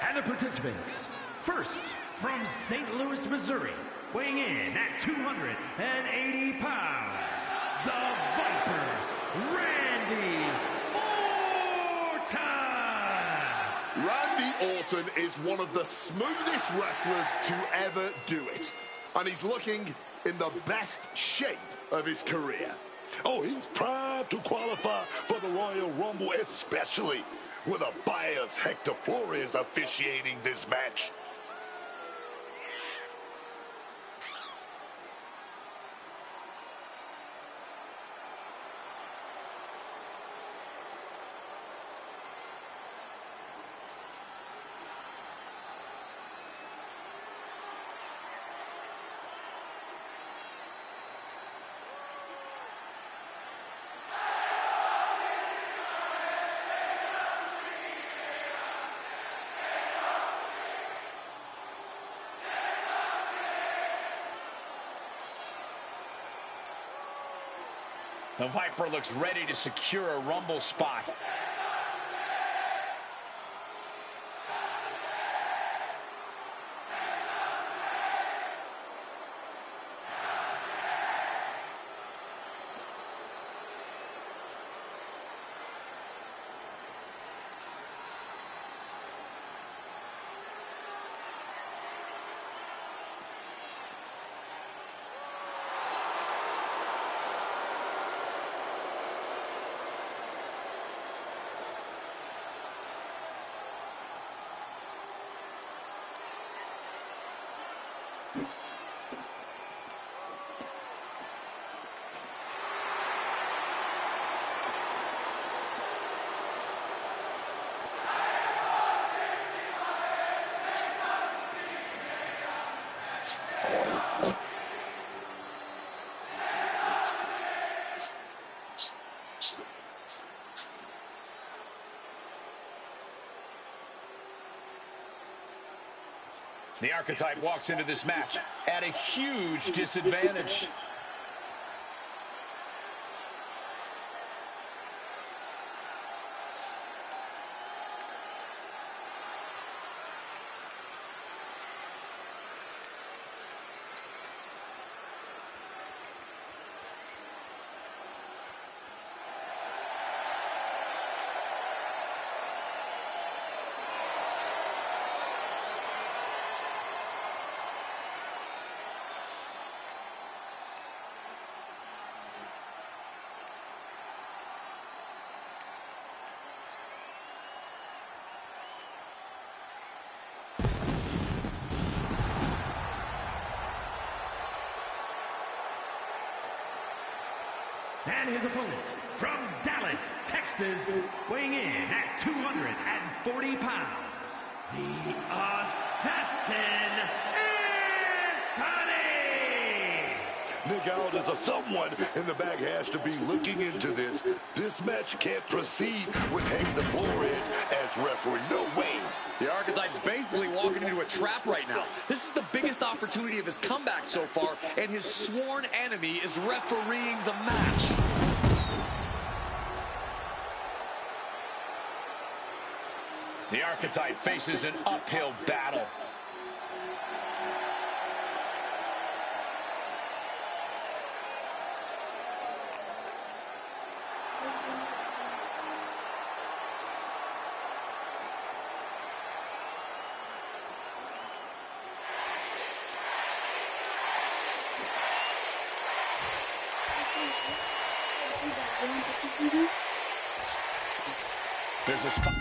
And the participants, first from St. Louis, Missouri, weighing in at 280 pounds, the Viper, Randy Orton! Randy Orton is one of the smoothest wrestlers to ever do it. And he's looking in the best shape of his career. Oh, he's proud to qualify for the Royal Rumble, especially with a biased Hector Flores officiating this match. The Viper looks ready to secure a Rumble spot. The Archetype walks into this match at a huge disadvantage. And his opponent, from Dallas, Texas, weighing in at 240 pounds, the Assassin, Anthony! Nick Aldis or someone in the back has to be looking into this. This match can't proceed with Hector Flores as referee. No way. The Archetype's basically walking into a trap right now. This is the biggest opportunity of his comeback so far, and his sworn enemy is refereeing the match. The Archetype faces an uphill battle. There's a spot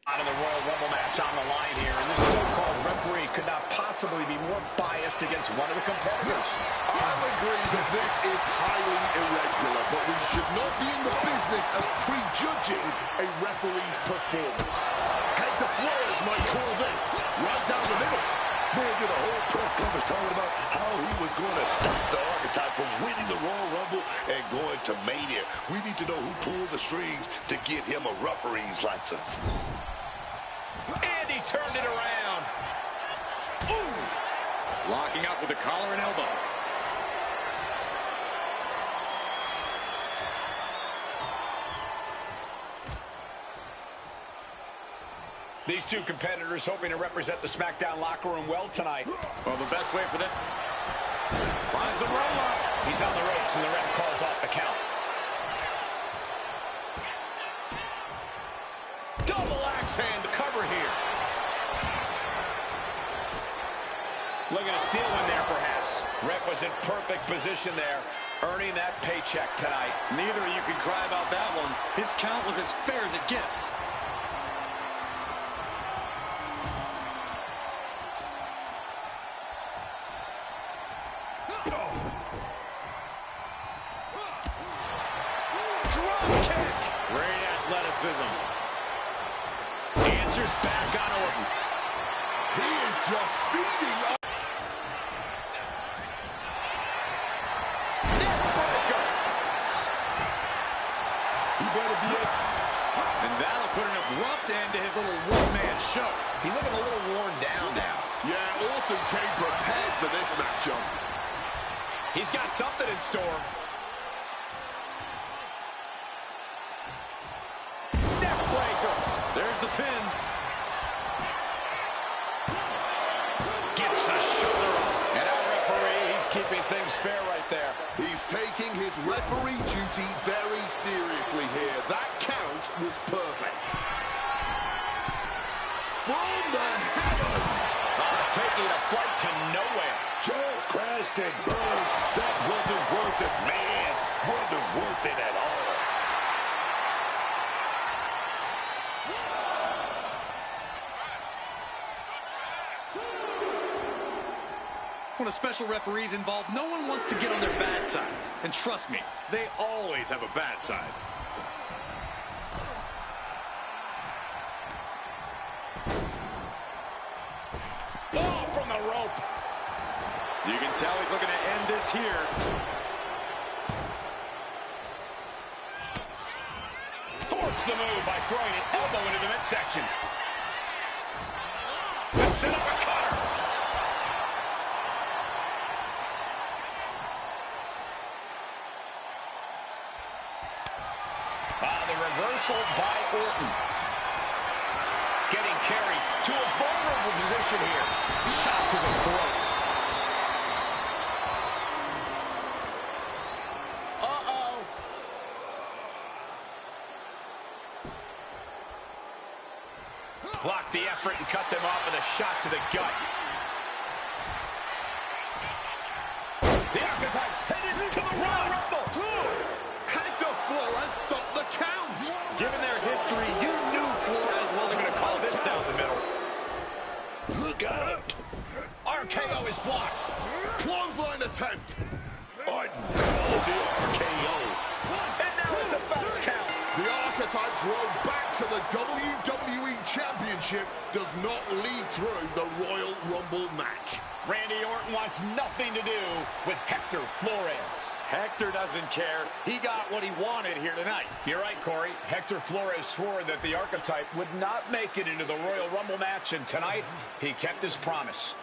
out of the Royal Rumble match on the line here, and this so-called referee could not possibly be more biased against one of the competitors. I agree that this is highly irregular, but we should not be in the business of prejudging a referee's performance. Hector Flores might call this right down the middle. Man did a whole press conference talking about how he was going to stop the Archetype from winning the Royal Rumble and going to Mania. We need to know who pulled the strings to get him a referee's license. And he turned it around. Ooh! Locking up with a collar and elbow. These two competitors hoping to represent the SmackDown locker room well tonight. Well, the best way for them. Finds the roll-up. He's on the ropes, and the ref calls off the count. Double axe hand to cover here. Looking to steal one there, perhaps. Ref was in perfect position there, earning that paycheck tonight. Neither of you can cry about that one. His count was as fair as it gets. Answers back on Orton. He is just feeding up. Neckbreaker. He better be it. And that'll put an abrupt end to his little one-man show. He's looking a little worn down now. Yeah, Orton came prepared for this matchup. He's got something in store. There's the pin. Gets the shoulder up. And our referee, he's keeping things fair right there. He's taking his referee duty very seriously here. That count was perfect. From the heavens. Taking a flight to nowhere. Just crashed and burned. That wasn't worth it, man. Wasn't worth it at all. When a special referee's involved, no one wants to get on their bad side. And trust me, they always have a bad side. Oh, from the rope. You can tell he's looking to end this here. Thwarts the move by throwing an elbow into the midsection. To set up a cutter. The reversal by Orton. Getting carried to a vulnerable position here. Shot to the throat. Uh-oh. Blocked the effort and cut them off with a shot to the gut. The Archetypes headed to the Royal Rumble. Hector Flores stopped the count. Given their history, you knew Flores wasn't going to call this down the middle. Look out. RKO is blocked. Clothesline attempt. Orton called the RKO. And now it's a fast count. The Archetypes roll back to the WWE championship does not lead through the Royal Rumble match. Randy Orton wants nothing to do with Hector Flores. Hector doesn't care. He got what he wanted here tonight. You're right, Corey. Hector Flores swore that the Archetype would not make it into the Royal Rumble match, and tonight he kept his promise.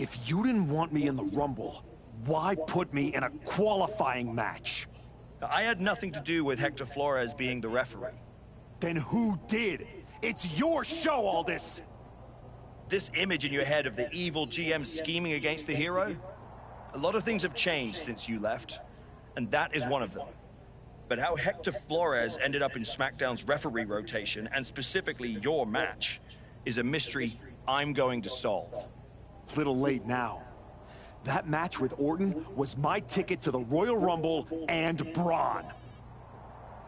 If you didn't want me in the Rumble, why put me in a qualifying match? I had nothing to do with Hector Flores being the referee. Then who did? It's your show, all this! This image in your head of the evil GM scheming against the hero? A lot of things have changed since you left, and that is one of them. But how Hector Flores ended up in SmackDown's referee rotation, and specifically your match, is a mystery I'm going to solve. Little late now. That match with Orton was my ticket to the Royal Rumble and Braun.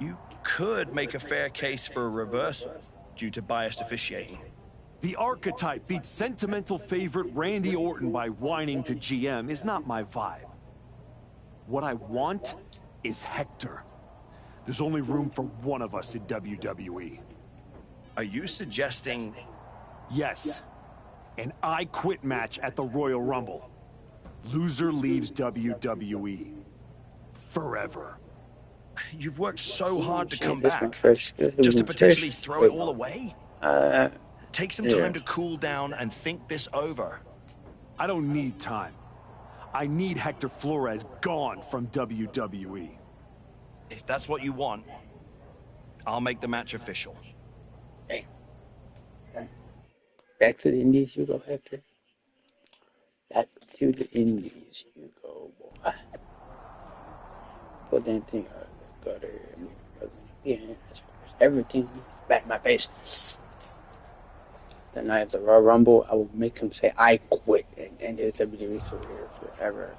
You could make a fair case for a reversal due to biased officiating. The Archetype beat sentimental favorite Randy Orton by whining to GM is not my vibe. What I want is Hector. There's only room for one of us in WWE. Are you suggesting... Yes. An I Quit match at the Royal Rumble. Loser leaves WWE. Forever. You've worked so hard to come This back, one first. just to potentially throw it all away? Uh, Take some yeah. time to cool down and think this over. I don't need time. I need Hector Flores gone from WWE. If that's what you want, I'll make the match official. Okay. Back to the Indies you go, Hector. Back to the Indies you go, boy. Put that thing out of the gutter. Yeah, that's everything back in my face. The night of the Royal Rumble, I will make him say, I quit, and end his WWE career forever.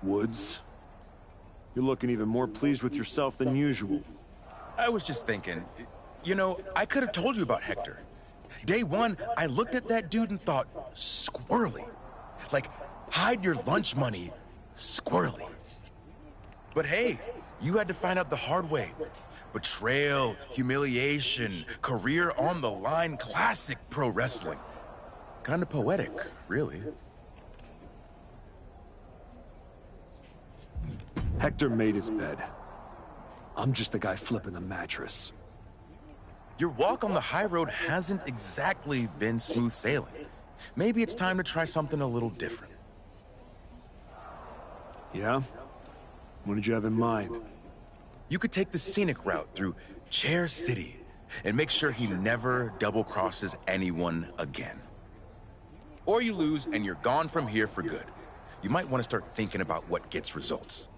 Woods, you're looking even more pleased with yourself than usual. I was just thinking, you know, I could have told you about Hector. Day one, I looked at that dude and thought, squirrely. Like, hide your lunch money, squirrely. But hey, you had to find out the hard way. Betrayal, humiliation, career on the line, classic pro wrestling. Kind of poetic, really. Hector made his bed. I'm just the guy flipping the mattress. Your walk on the high road hasn't exactly been smooth sailing. Maybe it's time to try something a little different. Yeah? What did you have in mind? You could take the scenic route through Chair City and make sure he never double-crosses anyone again. Or you lose and you're gone from here for good. You might want to start thinking about what gets results.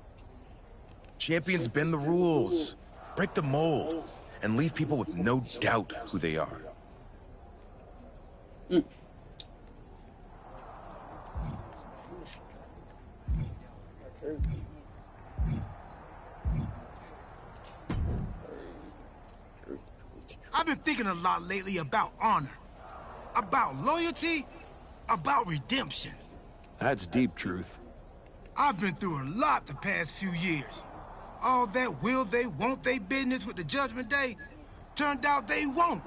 Champions bend the rules, break the mold, and leave people with no doubt who they are. I've been thinking a lot lately about honor, about loyalty, about redemption. That's deep truth. I've been through a lot the past few years. All that will they, won't they business with the Judgment Day turned out they won't.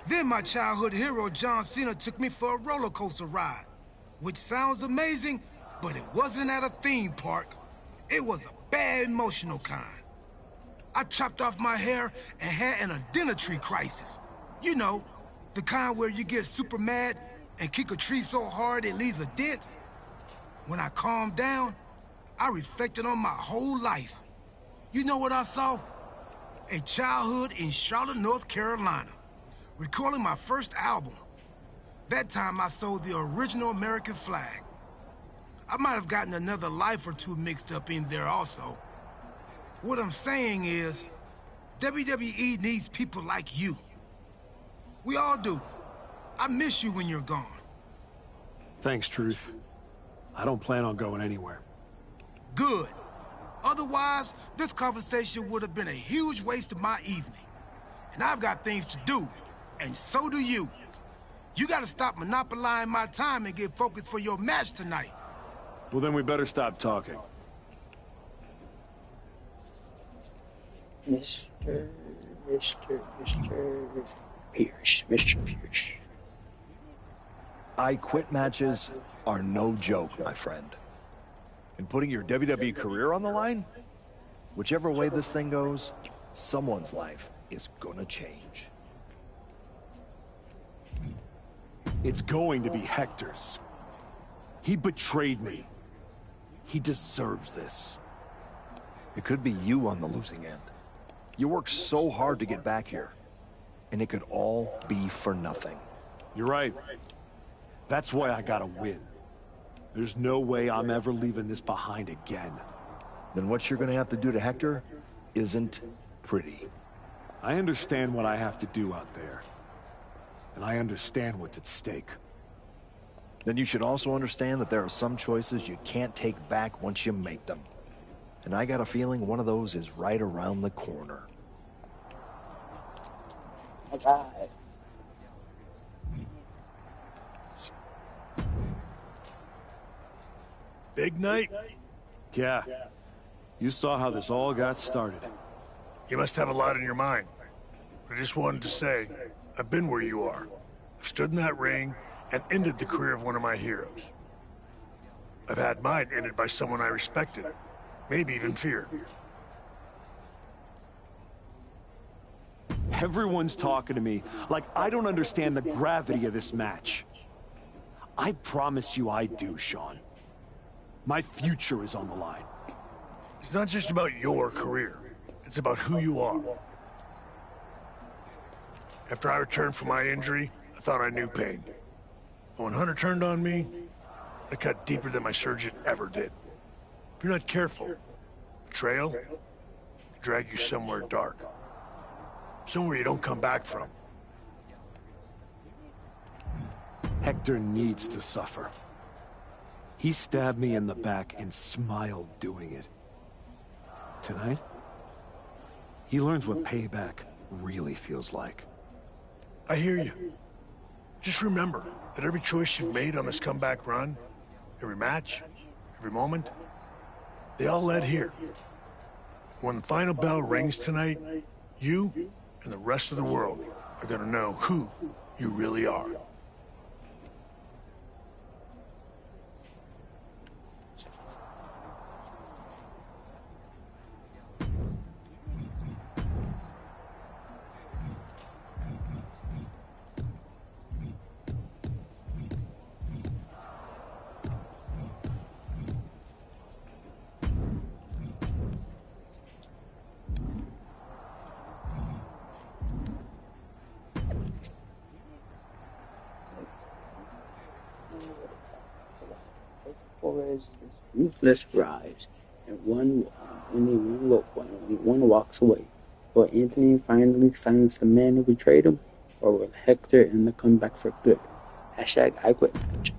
Then my childhood hero John Cena took me for a roller coaster ride, which sounds amazing, but it wasn't at a theme park. It was a bad emotional kind. I chopped off my hair and had an identity crisis. You know, the kind where you get super mad and kick a tree so hard it leaves a dent. When I calmed down, I reflected on my whole life. You know what I saw? A childhood in Charlotte, North Carolina, recalling my first album. That time I sold the original American flag. I might have gotten another life or two mixed up in there also. What I'm saying is, WWE needs people like you. We all do. I miss you when you're gone. Thanks, Truth. I don't plan on going anywhere. Good. Otherwise, this conversation would have been a huge waste of my evening. And I've got things to do, and so do you. You gotta stop monopolizing my time and get focused for your match tonight. Well, then we better stop talking. Mr. Pierce. Mr. Pierce. I quit matches are no joke, my friend. And putting your WWE career on the line? Whichever way this thing goes, someone's life is gonna change. It's going to be Hector's. He betrayed me. He deserves this. It could be you on the losing end. You worked so hard to get back here, and it could all be for nothing. You're right. That's why I gotta win. There's no way I'm ever leaving this behind again. Then what you're gonna have to do to Hector isn't pretty. I understand what I have to do out there. And I understand what's at stake. Then you should also understand that there are some choices you can't take back once you make them. And I got a feeling one of those is right around the corner. I got it. Big night? Yeah. You saw how this all got started. You must have a lot in your mind. I just wanted to say, I've been where you are. I've stood in that ring and ended the career of one of my heroes. I've had mine ended by someone I respected, maybe even feared. Everyone's talking to me like I don't understand the gravity of this match. I promise you I do, Sean. My future is on the line. It's not just about your career. It's about who you are. After I returned from my injury, I thought I knew pain. But when Hunter turned on me, I cut deeper than my surgeon ever did. If you're not careful, betrayal can drag you somewhere dark. Somewhere you don't come back from. Hector needs to suffer. He stabbed me in the back and smiled doing it. Tonight, he learns what payback really feels like. I hear you. Just remember that every choice you've made on this comeback run, every match, every moment, they all led here. When the final bell rings tonight, you and the rest of the world are gonna know who you really are. As Ruthless arrives, and only one walks away. Will Anthony finally silence the man who betrayed him, or will Hector end the comeback for good? Hashtag I quit match.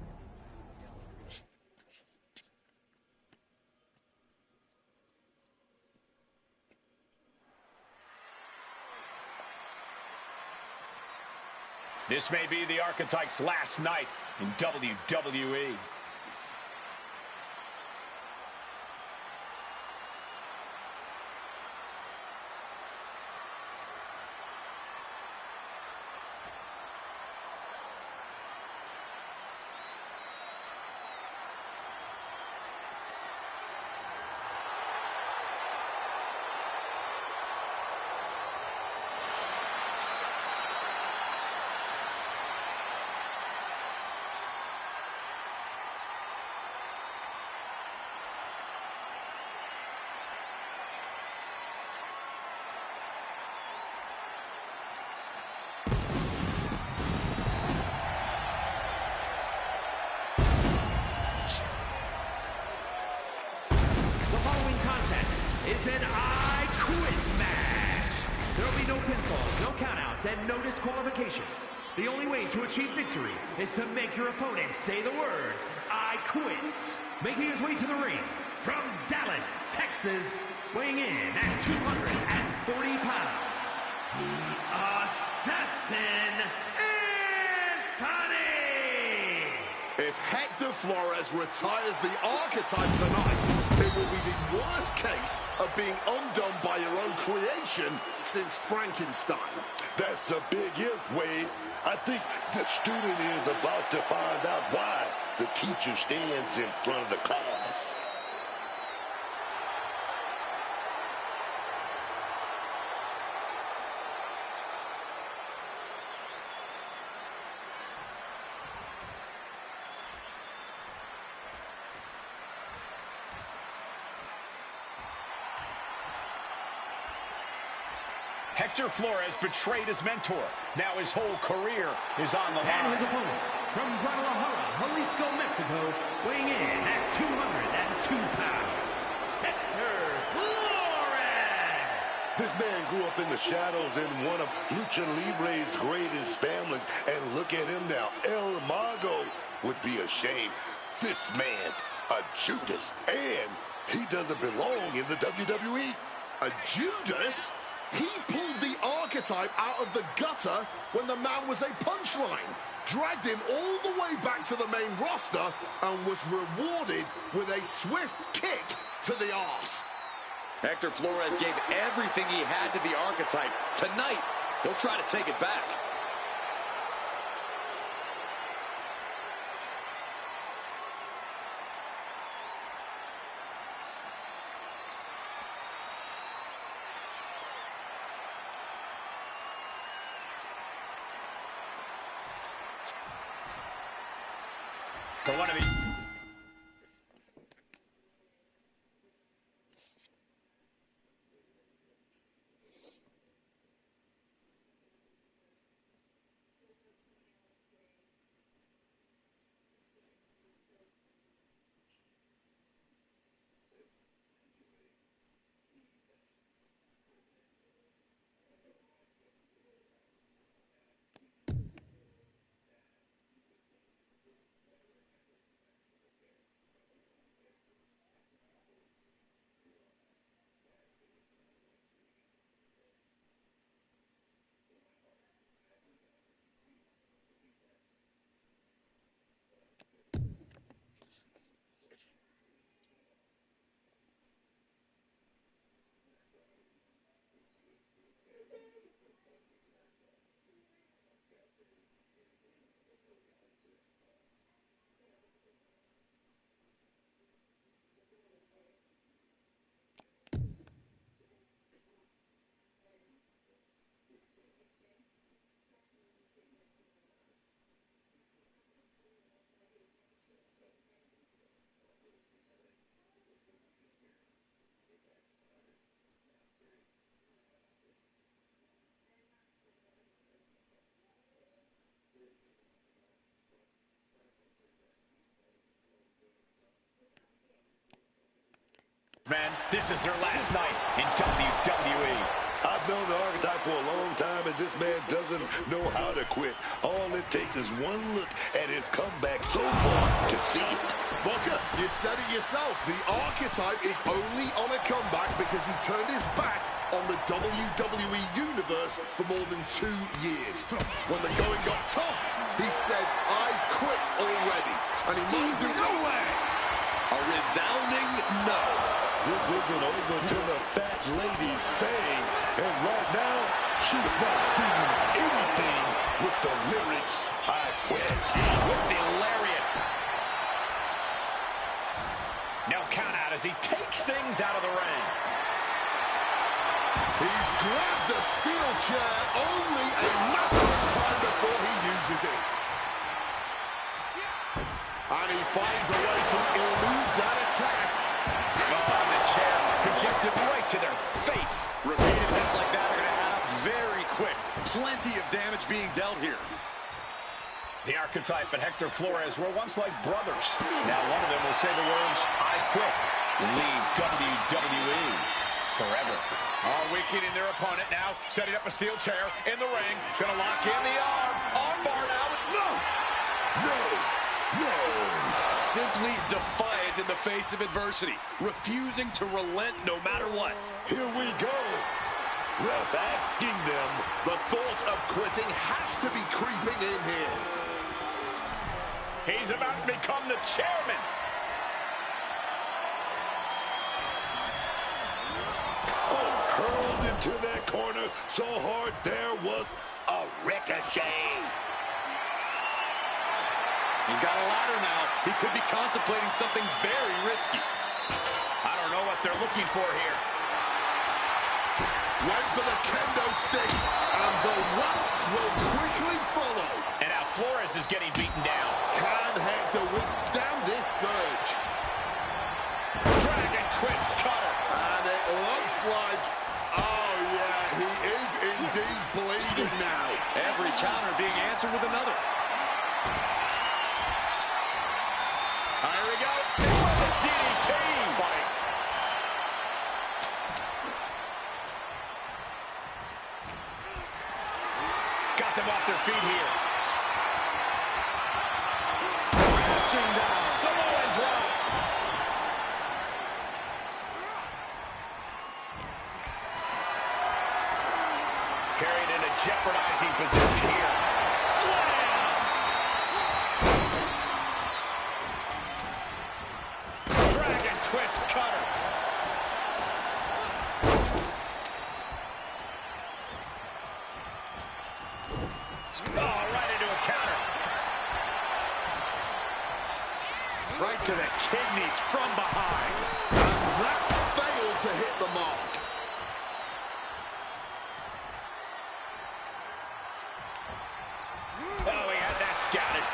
This may be the Archetype's last night in WWE. the only way to achieve victory is to make your opponent say the words, "I quit." Making his way to the ring, from Dallas, Texas, weighing in at 240 pounds, the Assassin, Anthony! If Hector Flores retires the Archetype tonight, it will be the worst case of being undone by your own creation since Frankenstein. That's a big if, Wade. I think the student is about to find out why the teacher stands in front of the class. Hector Flores betrayed his mentor. Now his whole career is on the line. And his opponent, from Guadalajara, Jalisco, Mexico, weighing in at 202 pounds, Hector Flores! This man grew up in the shadows in one of Lucha Libre's greatest families, and look at him now. El Mago would be ashamed. This man, a Judas, and he doesn't belong in the WWE. A Judas? He pulled the Archetype out of the gutter when the man was a punchline, dragged him all the way back to the main roster, and was rewarded with a swift kick to the arse. Hector Flores gave everything he had to the Archetype. Tonight, he'll try to take it back. For one of his... Man, this is their last night in WWE. I've known the Archetype for a long time, and this man doesn't know how to quit. All it takes is one look at his comeback so far to see it. Booker, you said it yourself. The Archetype is only on a comeback because he turned his back on the WWE Universe for more than 2 years. When the going got tough, he said, "I quit already." And he might do no way. A resounding no. This isn't over till the fat lady's saying, and right now, she's not singing anything with the lyrics, "I quit." With the lariat. Now count out as he takes things out of the ring. He's grabbed the steel chair, only a matter of time before he uses it. And he finds a way to elude that attack. Oh, the chair projected right to their face. Repeated hits like that are going to add up very quick. Plenty of damage being dealt here. The Archetype and Hector Flores were once like brothers. Now one of them will say the words, "I quit," leave WWE forever. Oh, weakening their opponent now. Setting up a steel chair in the ring. Gonna lock in the arm. Armbar now. No. Simply defiant in the face of adversity. Refusing to relent no matter what. Here we go. Ref asking them. The thought of quitting has to be creeping in here. He's about to become the chairman. Oh, curled into that corner so hard there was a ricochet. He's got a ladder now. He could be contemplating something very risky. I don't know what they're looking for here. Went for the kendo stick, and the rats will quickly follow. And now Flores is getting beaten down. Can Hector withstand this surge? Dragon twist cutter. And it looks like, oh yeah, he is indeed bleeding now. Every counter being answered with another. Here we go. The DDT. Fight. Got them off their feet here. Crashing down. Samoan drop. Carried in a jeopardizing position here. Slam! Dragon twist cutter. Oh, right into a counter. Right to the kidneys from behind. And that failed to hit the mark. Oh, he had that scouted.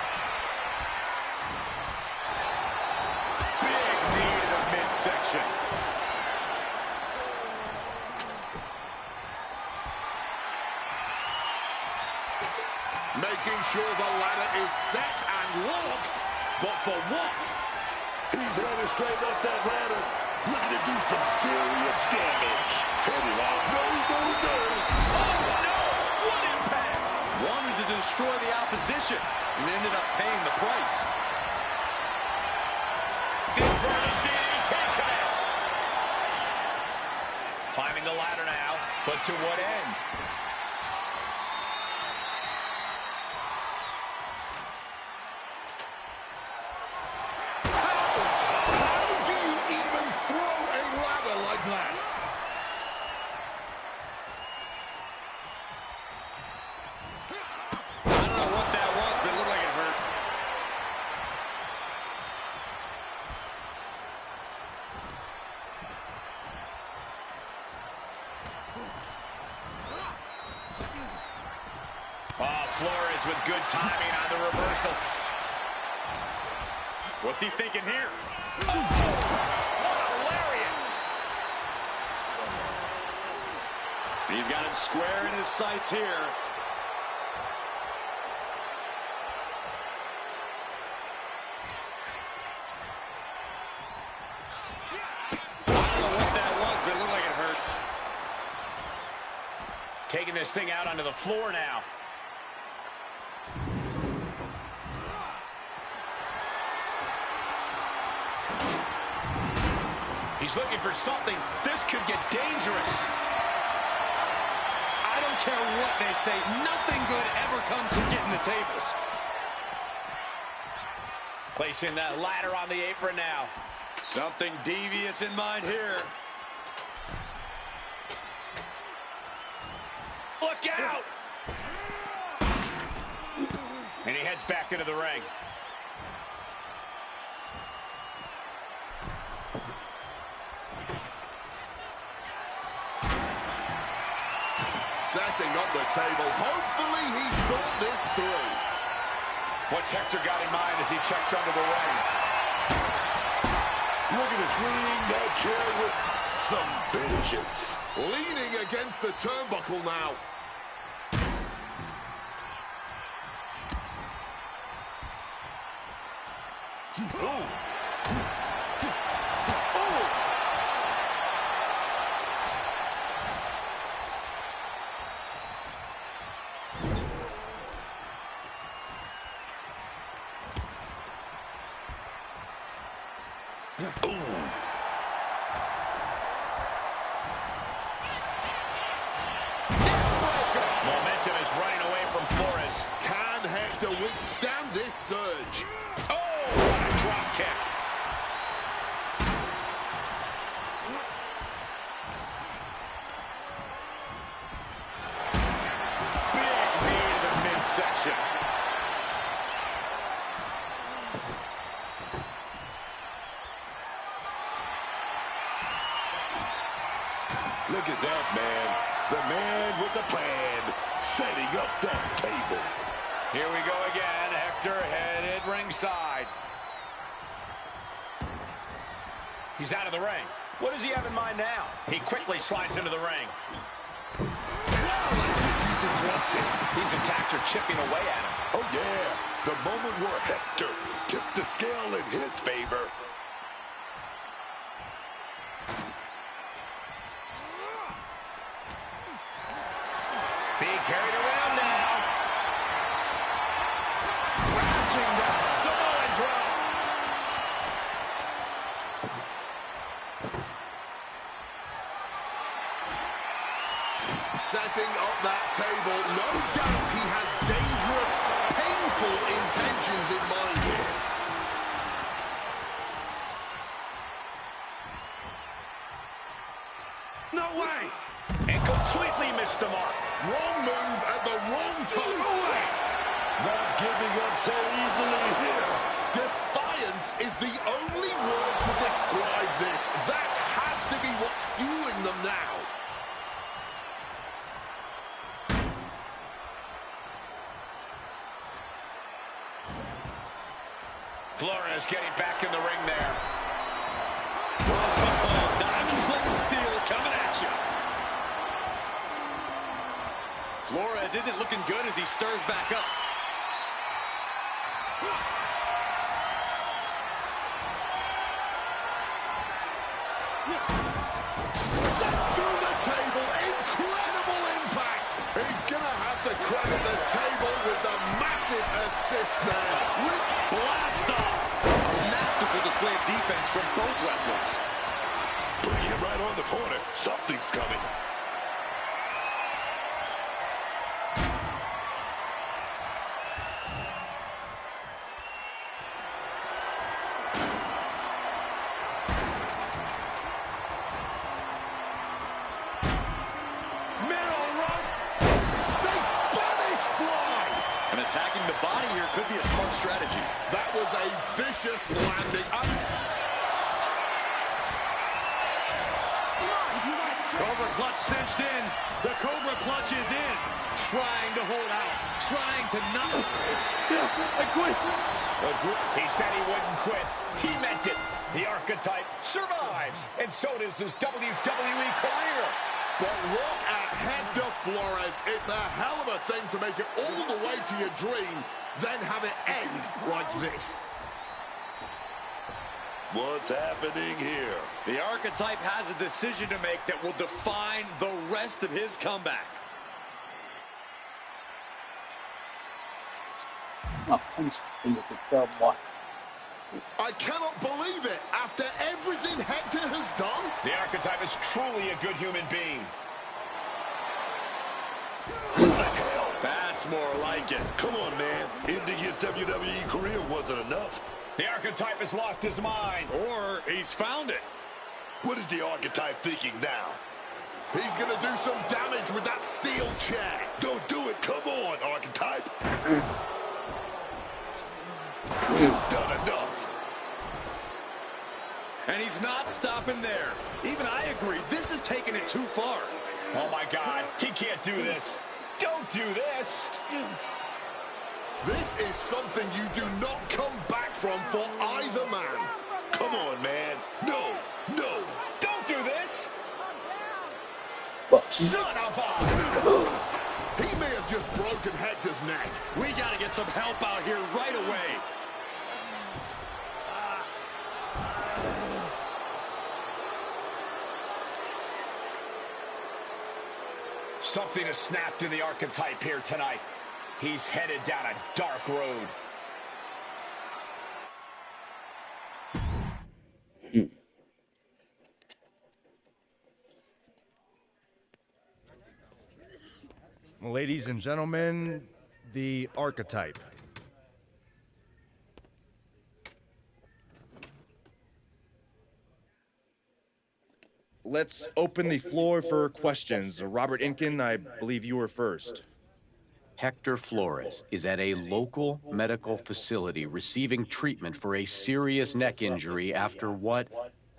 Big knee to the midsection. Making sure the ladder is set and locked, but for what? He's headed straight up that ladder, looking to do some serious damage. Headed out. No. Oh, no! What impact! Wanted to destroy the opposition and ended up paying the price. Inverted DDT connects. Climbing the ladder now, but to what end? How do you even throw a ladder like that? I don't know what that was, but it looked like it hurt. Oh, Flores with good timing on the reversal. What's he thinking here? Oh, what a lariat! He's got him square in his sights here. I don't know what that was, but it looked like it hurt. Taking this thing out onto the floor now. He's looking for something. This could get dangerous. I don't care what they say. Nothing good ever comes from getting the tables. Placing that ladder on the apron now. Something devious in mind here. Look out! And he heads back into the ring. Setting up the table. Hopefully he's thought this through. What's Hector got in mind as he checks under the ring? Looking to swing that chair with some vengeance. Leaning against the turnbuckle now. Momentum is running away from Flores. Can Hector withstand this surge? Oh, what a drop kick. Big knee to the midsection. Look at that, man. The man with the plan, setting up that table. Here we go again. Hector headed ringside. He's out of the ring. What does he have in mind now? He quickly slides into the ring. Well-executed drop kick. These attacks are chipping away at him. Oh, yeah. The moment where Hector tipped the scale in his favor. Being carried around now. Crashing down. Samoan drop. Setting up that table. No doubt he has dangerous, painful intentions in mind here. No way. And completely missed the mark. Wrong move at the wrong time. Away. Not giving up so easily here. Defiance is the only word to describe this. That has to be what's fueling them now. Flores getting back in the ring there. Diamond-plated steel coming at you. Flores isn't looking good as he stirs back up. Sent through the table. Incredible impact. He's going to have to credit the table with the massive assist there. Blast off. Masterful display of defense from both wrestlers. Putting him right on the corner. Something's coming. Attacking the body here could be a smart strategy. That was a vicious landing. Cobra clutch cinched in. The Cobra clutch is in. Trying to hold out. Trying to not. I quit. He said he wouldn't quit. He meant it. The archetype survives. And so does his WWE career. But look at Hector Flores. It's a hell of a thing to make it all the way to your dream, then have it end like this. What's happening here? The archetype has a decision to make that will define the rest of his comeback. I cannot believe it. After everything Hector has done, the archetype is truly a good human being. That's more like it. Come on, man. Ending your WWE career wasn't enough. The archetype has lost his mind. Or he's found it. What is the archetype thinking now? He's going to do some damage with that steel chair. Don't do it. Come on, archetype. You've done enough. And he's not stopping there. Even I agree. This is taking it too far. Oh, my God. He can't do this. Don't do this. This is something you do not come back from for either man. Come on, man. No, no. Don't do this. Son of a... He may have just broken Hector's neck. We got to get some help out here right away. Something has snapped in the archetype here tonight. He's headed down a dark road. Ladies and gentlemen, the archetype. Let's open the floor for questions. Robert Inkin, I believe you were first. Hector Flores is at a local medical facility receiving treatment for a serious neck injury after what?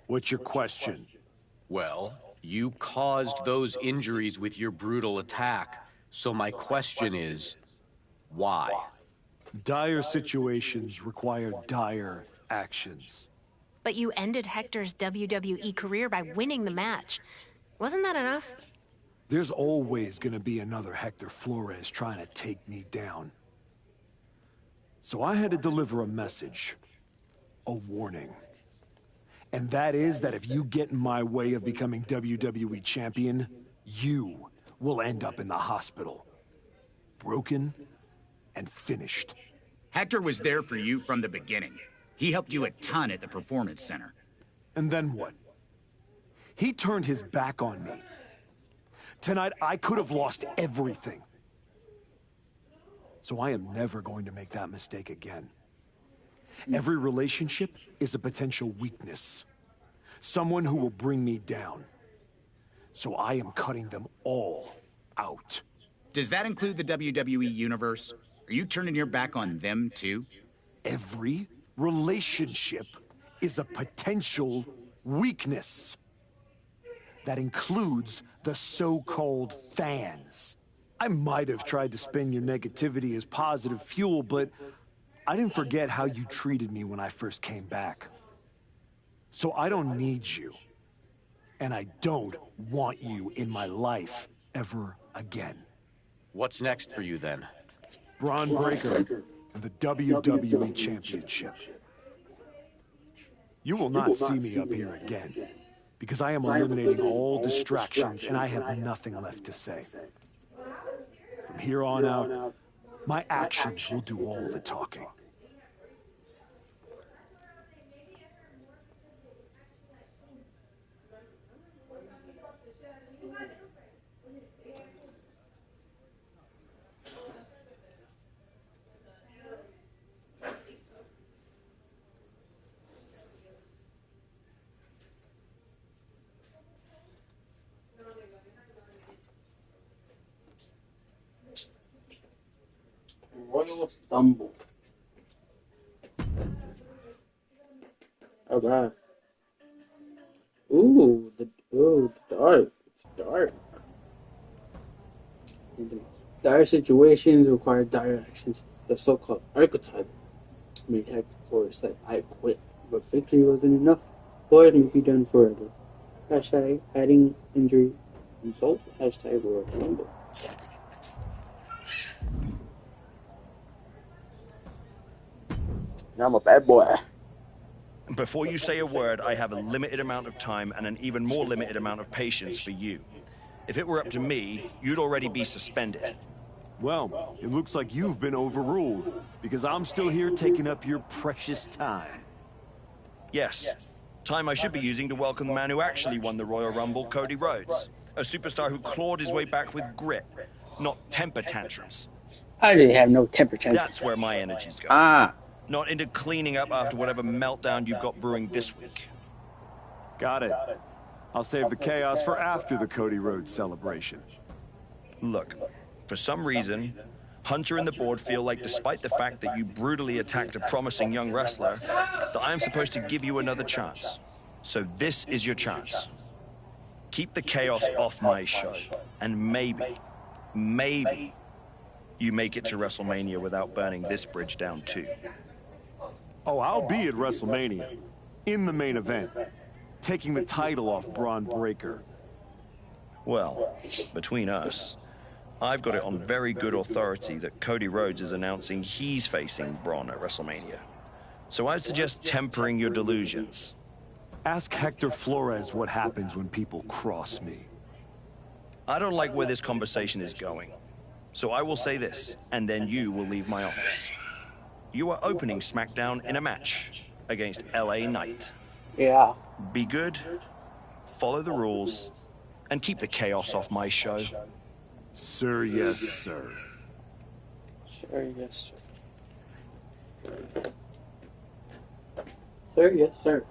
What's your question? Well, you caused those injuries with your brutal attack, so my question is, why? Dire situations require dire actions. But you ended Hector's WWE career by winning the match. Wasn't that enough? There's always gonna be another Hector Flores trying to take me down. So I had to deliver a message. A warning. And that is that if you get in my way of becoming WWE champion, you will end up in the hospital. Broken and finished. Hector was there for you from the beginning. He helped you a ton at the Performance Center. And then what? He turned his back on me. Tonight, I could have lost everything. So I am never going to make that mistake again. Every relationship is a potential weakness. Someone who will bring me down. So I am cutting them all out. Does that include the WWE Universe? Are you turning your back on them, too? Every relationship is a potential weakness. That includes the so-called fans. I might have tried to spin your negativity as positive fuel, but I didn't forget how you treated me when I first came back. So I don't need you. And I don't want you in my life ever again. What's next for you then? Braun Breaker and the WWE Championship. You will not see me up here again, because I am eliminating all distractions and I have nothing left to say. From here on out, my actions will do all the talking. Royal Stumble. Alright. Ooh, the dark. It's dark. Dire situations require dire actions. The so-called archetype made Hector Flores that I quit, but victory wasn't enough. Flores may be done forever. Hashtag adding injury insult. Hashtag Royal Rumble. I'm a bad boy. Before you say a word, I have a limited amount of time and an even more limited amount of patience for you. If it were up to me, you'd already be suspended. Well, it looks like you've been overruled, because I'm still here taking up your precious time. Yes. Time I should be using to welcome the man who actually won the Royal Rumble, Cody Rhodes. A superstar who clawed his way back with grit, not temper tantrums. I didn't have no temper tantrums. That's where my energy's going. Not into cleaning up after whatever meltdown you've got brewing this week. Got it. I'll save the chaos for after the Cody Rhodes celebration. Look, for some reason, Hunter and the board feel like despite the fact that you brutally attacked a promising young wrestler, that I am supposed to give you another chance. So this is your chance. Keep the chaos off my show, and maybe, you make it to WrestleMania without burning this bridge down too. Oh, I'll be at WrestleMania, in the main event, taking the title off Braun Breaker. Well, between us, I've got it on very good authority that Cody Rhodes is announcing he's facing Braun at WrestleMania. So I'd suggest tempering your delusions. Ask Hector Flores what happens when people cross me. I don't like where this conversation is going. So I will say this, and then you will leave my office. You are opening SmackDown in a match against LA Knight. Yeah. Be good, follow the rules, and keep the chaos off my show. Sir, yes, sir. Sir, yes, sir. Sir, yes, sir.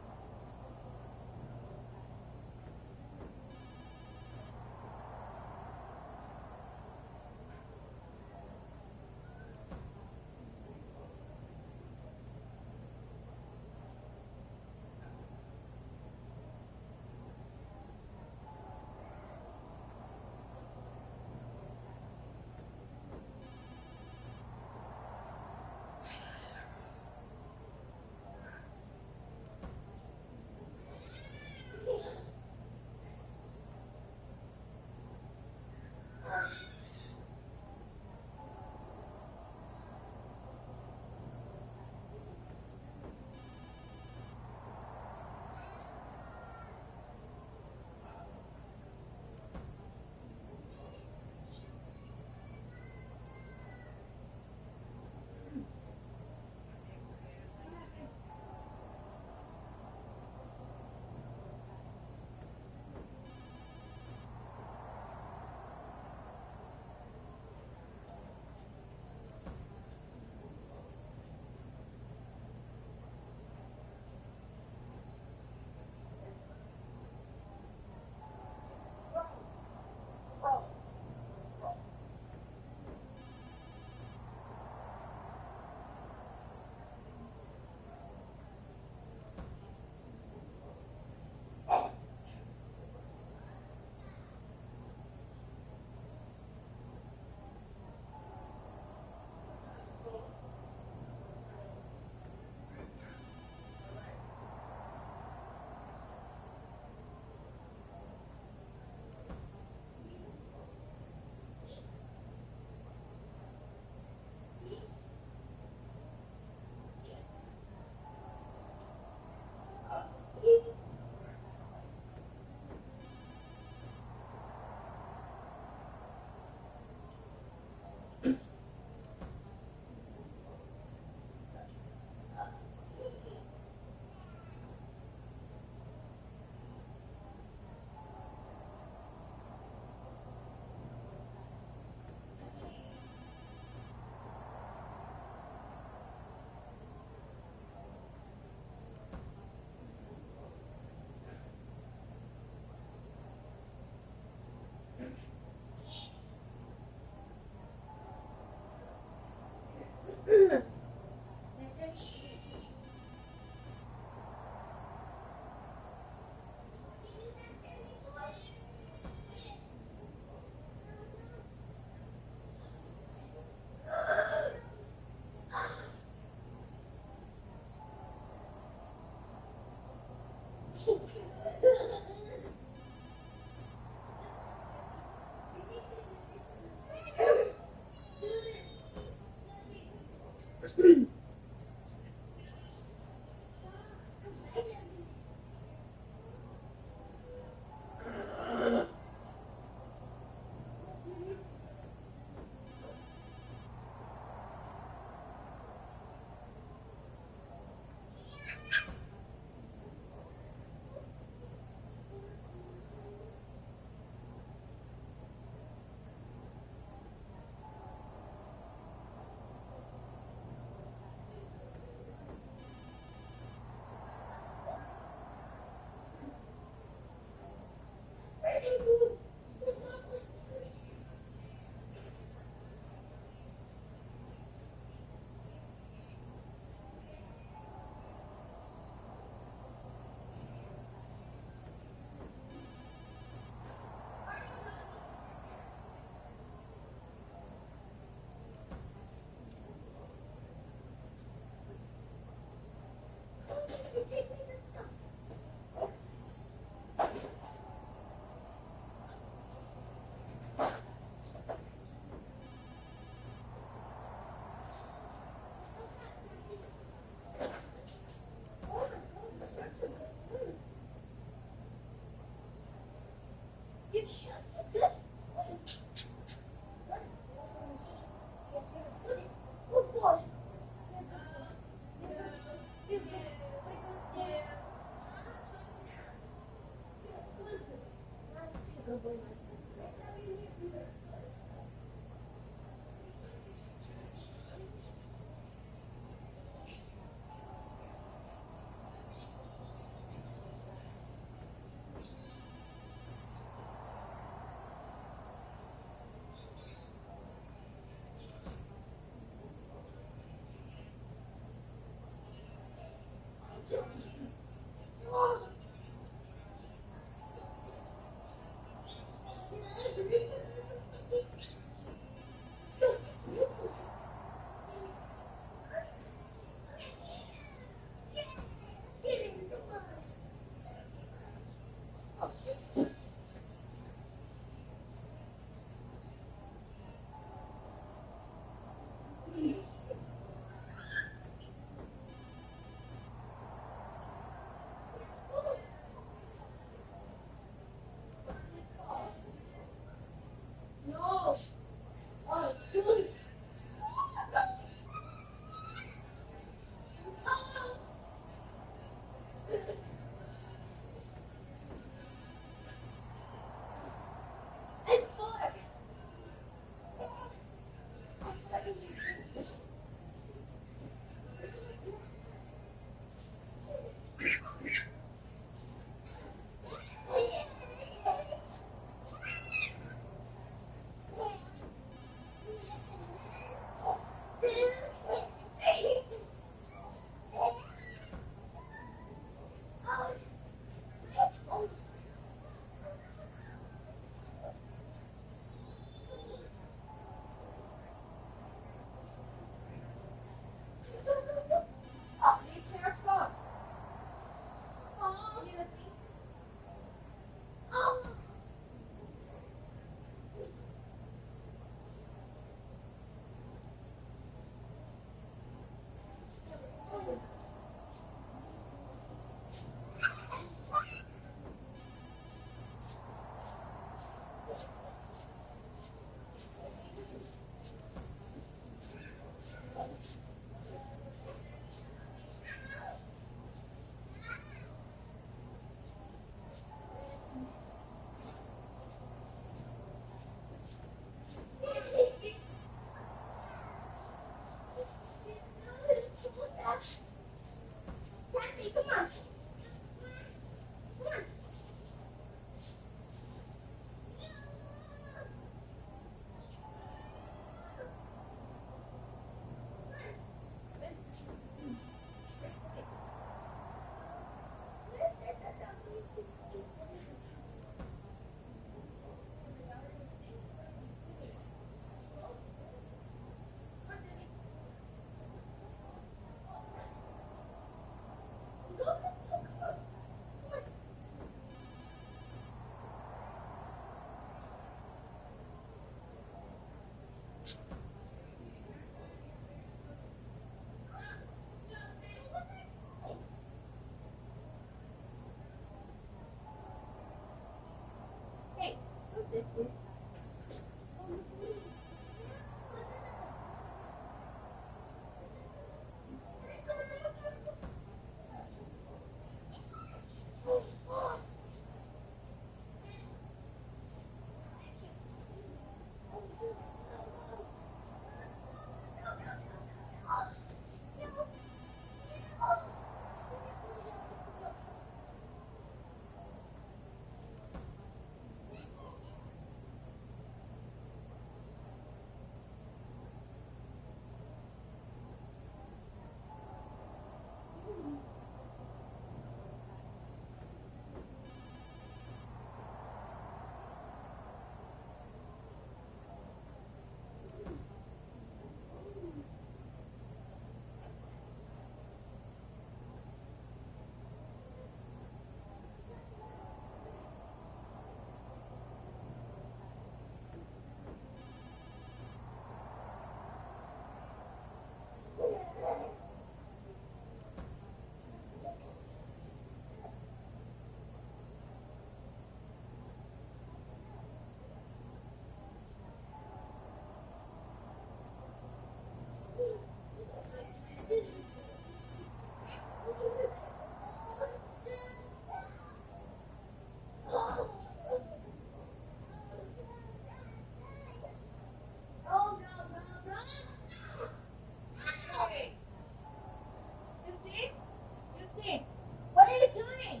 What are you doing?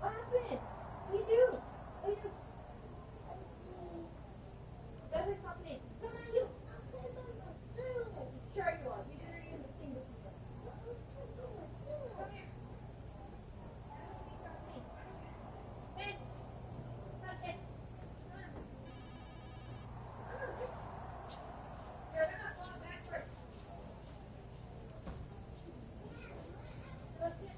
What happened? What do you do? What do you do? That's what's happening. Come on, you. Sure you are. You better use the finger. Come here. Hey. Okay. Come on. You're gonna fall backwards. That's it.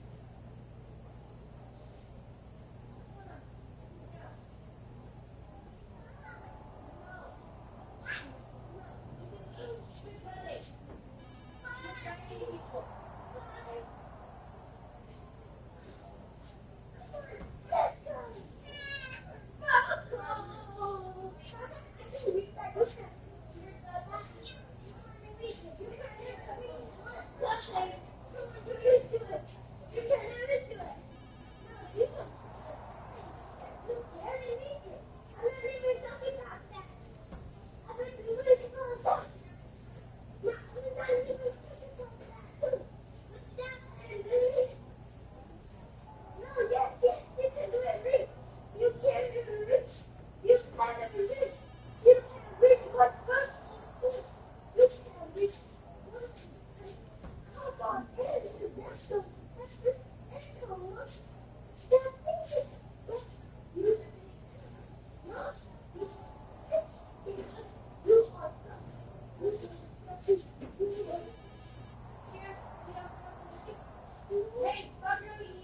Hey, stop doing it.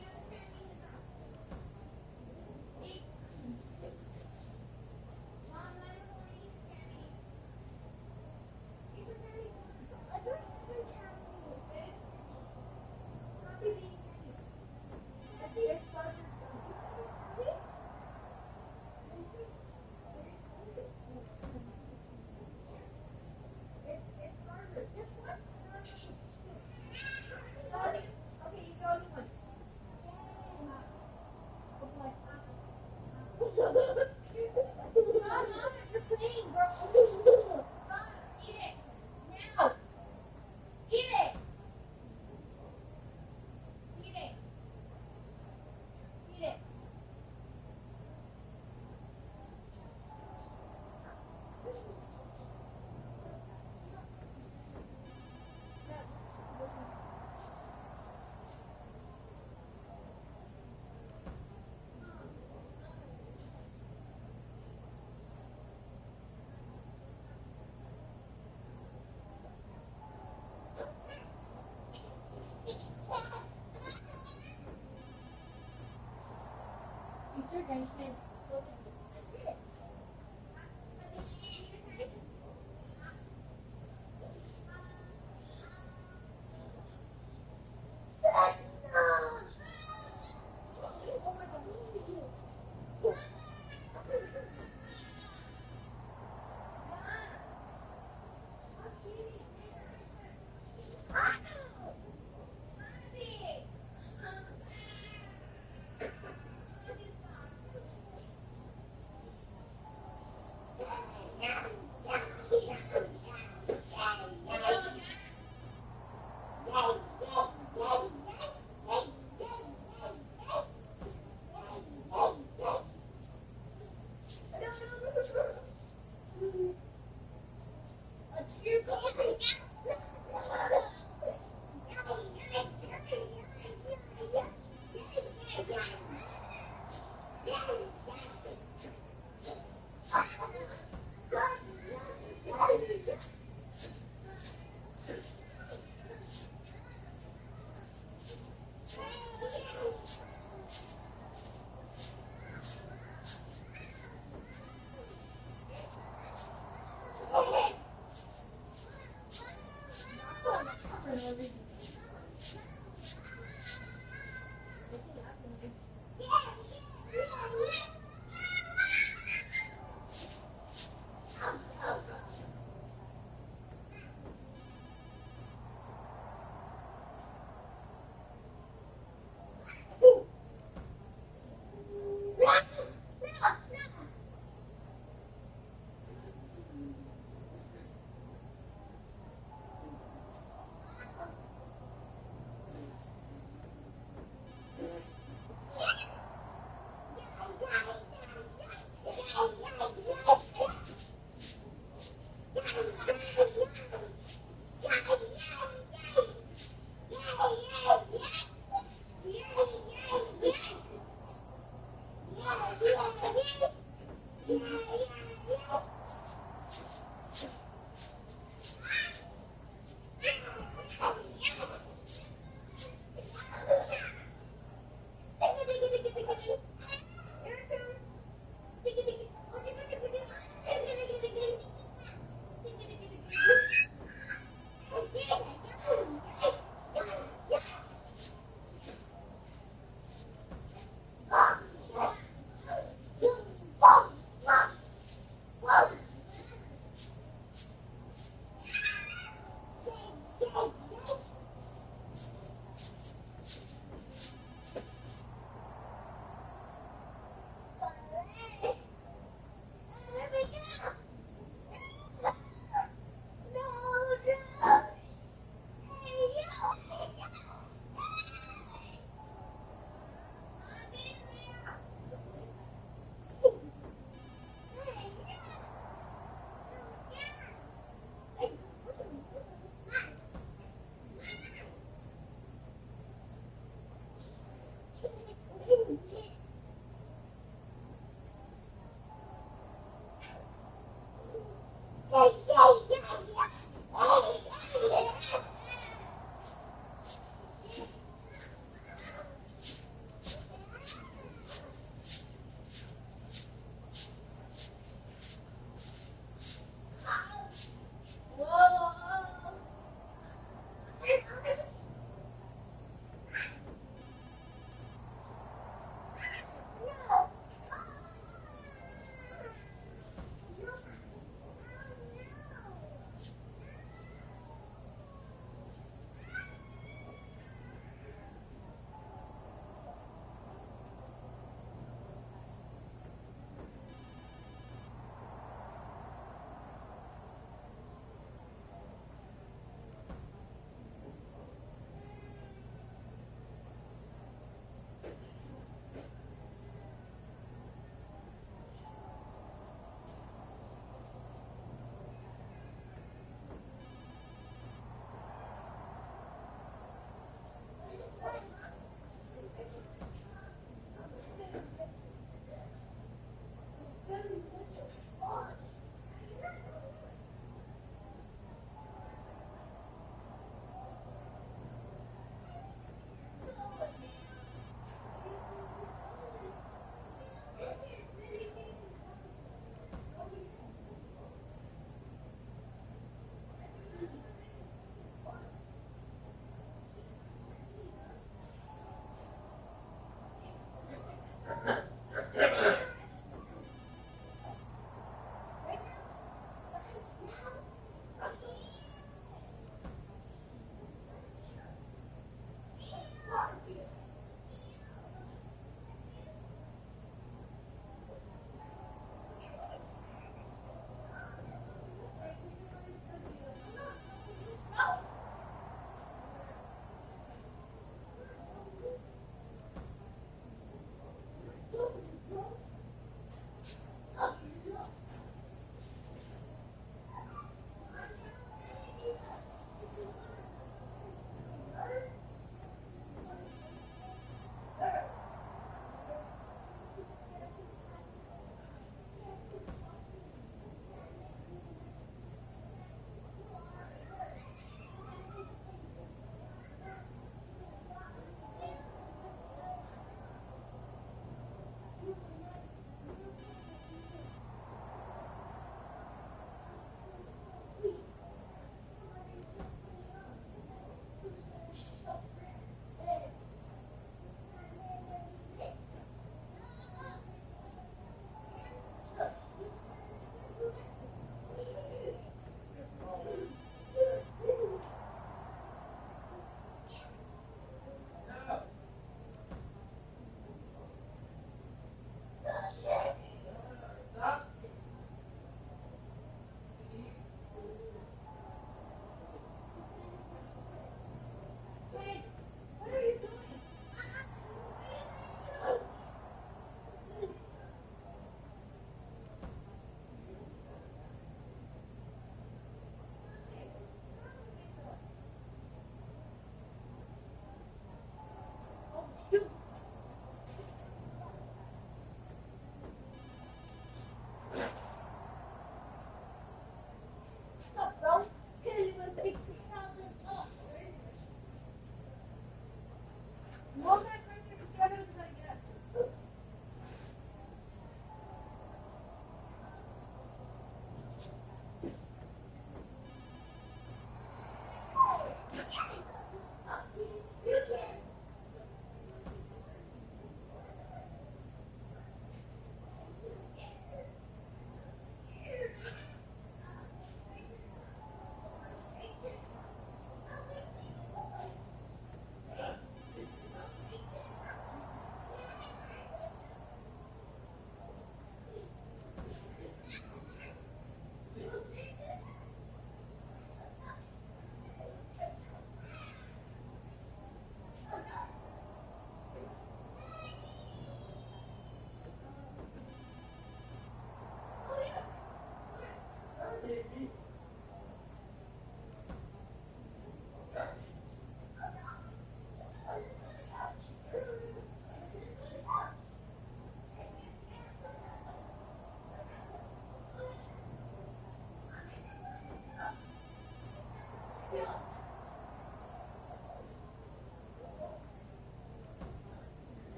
Yeah.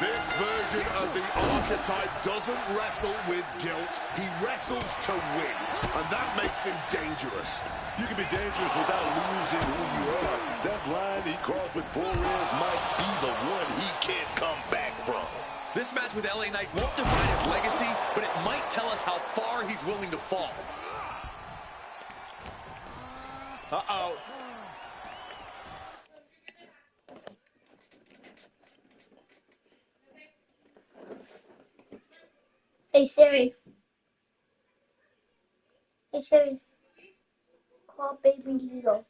This version of the archetype doesn't wrestle with guilt. He wrestles to win, and that makes him dangerous. You can be dangerous without losing who you are. That line he crossed with Flores might be the one he can't come back from. This match with LA Knight won't define his legacy, but it might tell us how far he's willing to fall. Uh-oh. Hey Siri. Hey Siri. Call Baby Lilo.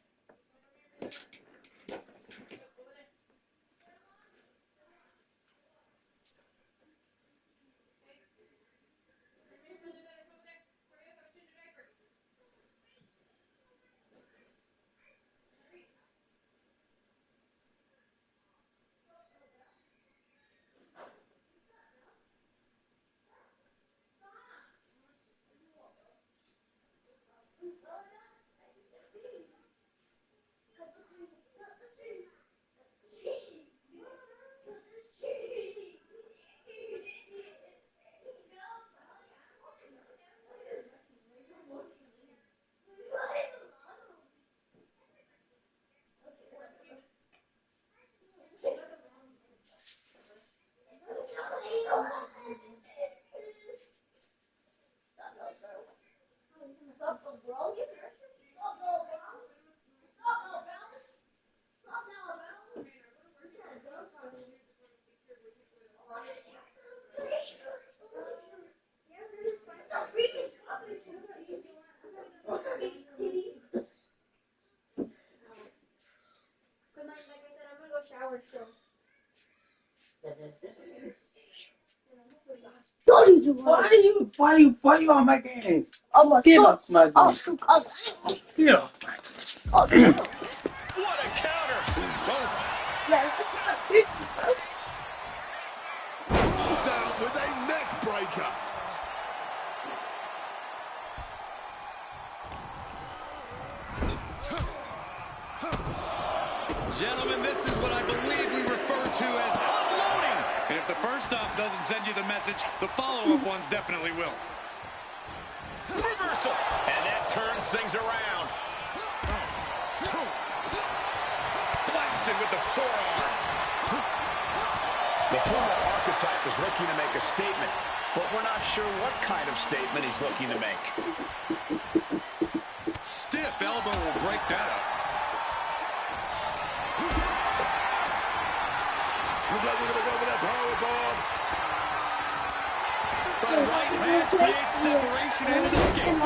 Why you on my game? Get off my game. Get off my game. What a counter! Brought down with a neck breaker. Gentlemen, this is what I believe we refer to as unloading. And if the first stop doesn't send you the message, the follow-up ones definitely will. Reversal. And that turns things around. Blasted with the forearm. The former archetype is looking to make a statement, but we're not sure what kind of statement he's looking to make. Stiff elbow will break that up. Looks like we're going to go with that powerbomb. The right hand creates separation and an escape.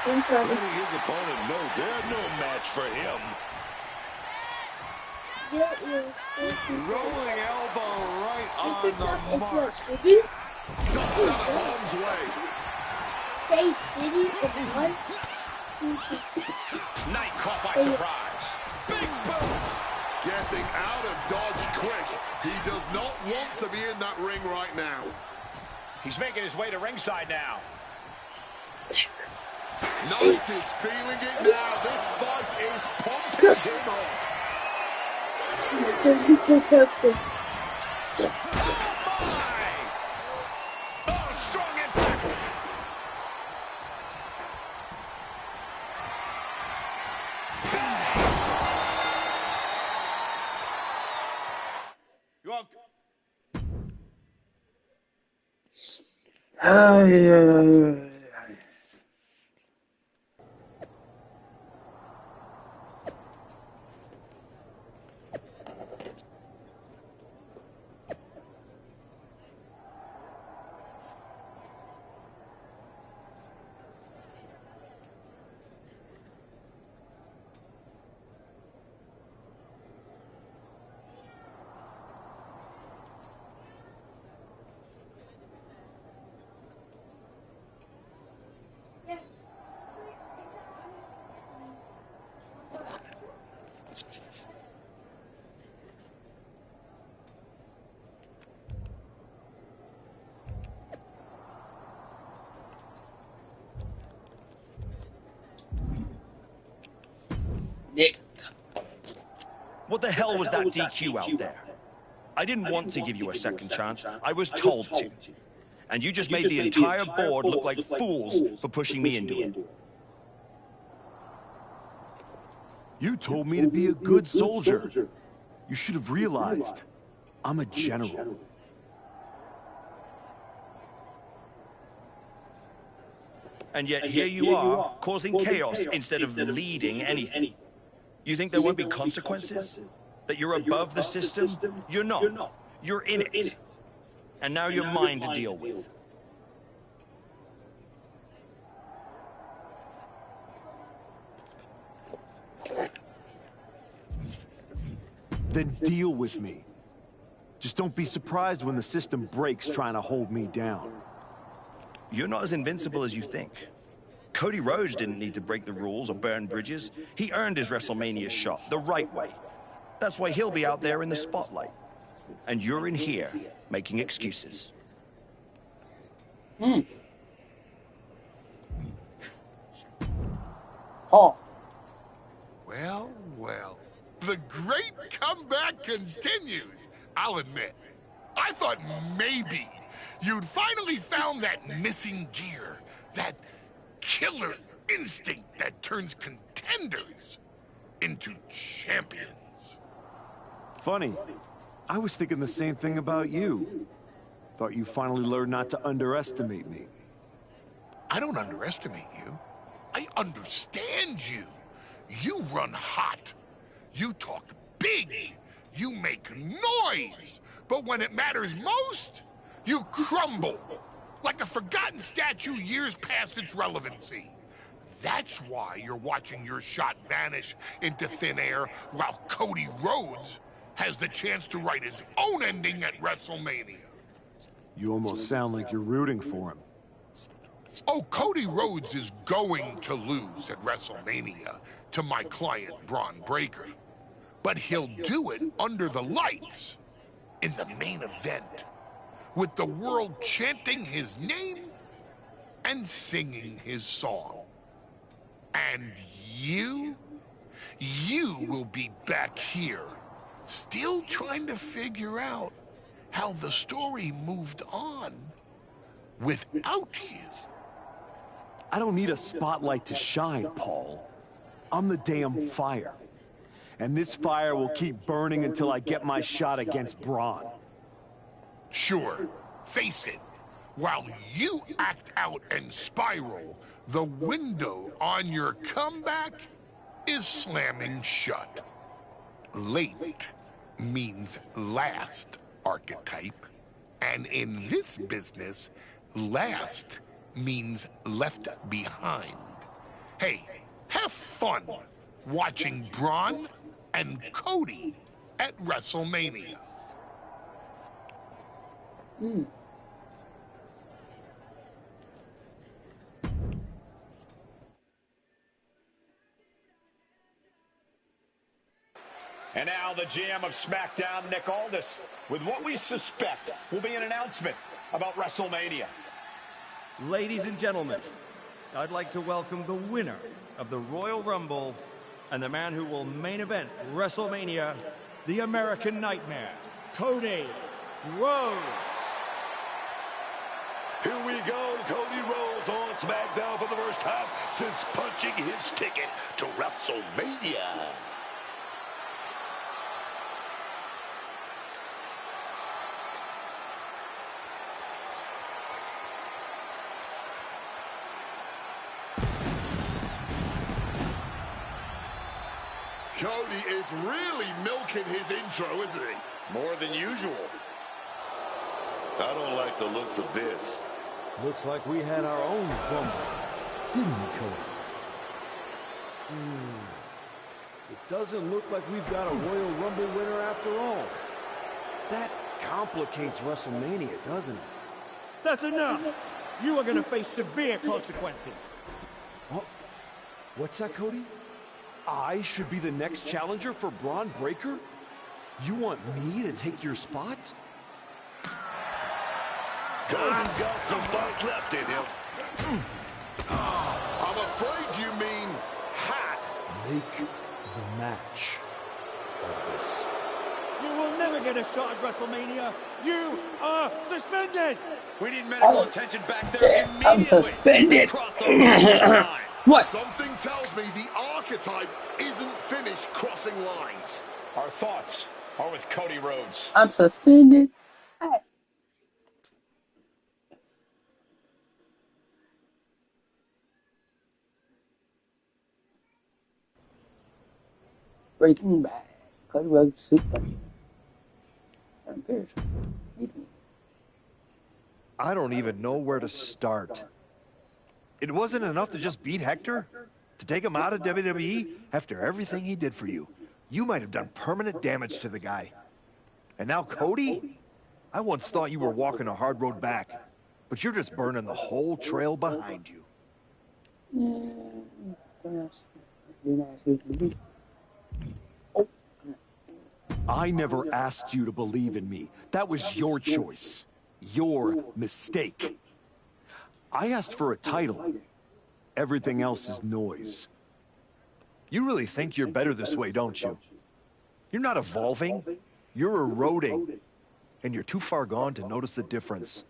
Letting his opponent know they're no match for him. Rolling elbow right on the mark. Ducks out of harm's way. Knight caught by surprise. Big boots. Getting out of dodge quick. He does not want to be in that ring right now. He's making his way to ringside now. Knight is feeling it now. This fight is pumping him up. Oh, strong impact. What the hell was that DQ out there? I didn't want to give you a second chance. I was told to. And you just made the entire board look like fools for pushing me into it. You told me to be a good soldier. You should have realized I'm a general. And yet here you are, causing chaos instead of leading anything. You think there won't be consequences? That you're above the system? You're not. You're in it. And now you're mine to deal with. Then deal with me. Just don't be surprised when the system breaks trying to hold me down. You're not as invincible as you think. Cody Rhodes didn't need to break the rules or burn bridges. He earned his WrestleMania shot the right way. That's why he'll be out there in the spotlight. And you're in here making excuses. Oh. Well, well. The great comeback continues, I'll admit. I thought maybe you'd finally found that missing gear, that killer instinct that turns contenders into champions. Funny. I was thinking the same thing about you. Thought you finally learned not to underestimate me. I don't underestimate you. I understand you. You run hot. You talk big. You make noise. But when it matters most, you crumble. Like a forgotten statue years past its relevancy. That's why you're watching your shot vanish into thin air while Cody Rhodes has the chance to write his own ending at WrestleMania. You almost sound like you're rooting for him. Oh, Cody Rhodes is going to lose at WrestleMania to my client, Braun Breaker. But he'll do it under the lights in the main event, with the world chanting his name and singing his song. And you will be back here, still trying to figure out how the story moved on without you. I don't need a spotlight to shine, Paul. I'm the damn fire. And this fire will keep burning until I get my shot against Braun. Sure, face it. While you act out and spiral, the window on your comeback is slamming shut. Late means last, archetype. And in this business, last means left behind. Hey, have fun watching Braun and Cody at WrestleMania. And now the GM of SmackDown, Nick Aldis, with what we suspect will be an announcement about WrestleMania. Ladies and gentlemen, I'd like to welcome the winner of the Royal Rumble and the man who will main event WrestleMania, the American Nightmare, Cody Rhodes. Here we go, Cody Rhodes on SmackDown for the first time since punching his ticket to WrestleMania. Cody is really milking his intro, isn't he? More than usual. I don't like the looks of this. Looks like we had our own Rumble, didn't we, Cody? It doesn't look like we've got a Royal Rumble winner after all. That complicates WrestleMania, doesn't it? That's enough! You are going to face severe consequences. What's that, Cody? I should be the next challenger for Braun Breaker? You want me to take your spot? Cody's got some fight left in him. I'm afraid you mean hat. Make the match of this. You will never get a shot at WrestleMania. You are suspended. We need medical attention back there immediately. I'm suspended. What? Something tells me the archetype isn't finished crossing lines. Our thoughts are with Cody Rhodes. I'm suspended. Breaking Bad. Cody Rhodes super. I don't even know where to start. It wasn't enough to just beat Hector? To take him out of WWE after everything he did for you? You might have done permanent damage to the guy. And now Cody? I once thought you were walking a hard road back, but you're just burning the whole trail behind you. I never asked you to believe in me. That was your choice. Your mistake. I asked for a title. Everything else is noise. You really think you're better this way, don't you? You're not evolving. You're eroding. And you're too far gone to notice the difference.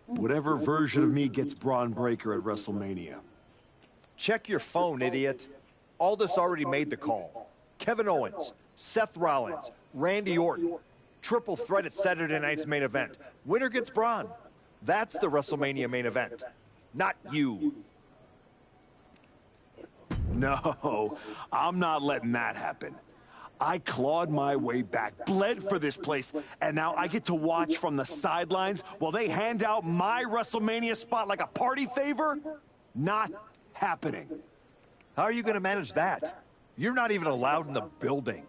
Whatever version of me gets Braun Breaker at WrestleMania. Check your phone, idiot. Aldis already made the call. Kevin Owens, Seth Rollins, Randy Orton. Triple threat at Saturday night's main event. Winner gets Braun. That's the WrestleMania main event. Not you. No, I'm not letting that happen. I clawed my way back, bled for this place, and now I get to watch from the sidelines while they hand out my WrestleMania spot like a party favor? Not happening. How are you going to manage that? You're not even allowed in the building.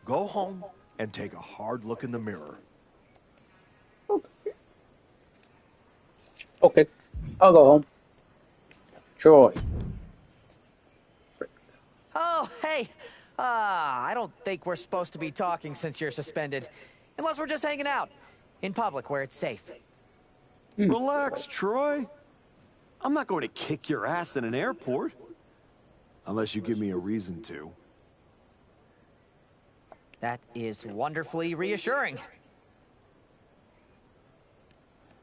Go home and take a hard look in the mirror. Okay, I'll go home. Troy. Oh, hey. I don't think we're supposed to be talking since you're suspended. Unless we're just hanging out. In public, where it's safe. Relax, Troy. I'm not going to kick your ass in an airport. Unless you give me a reason to. That is wonderfully reassuring.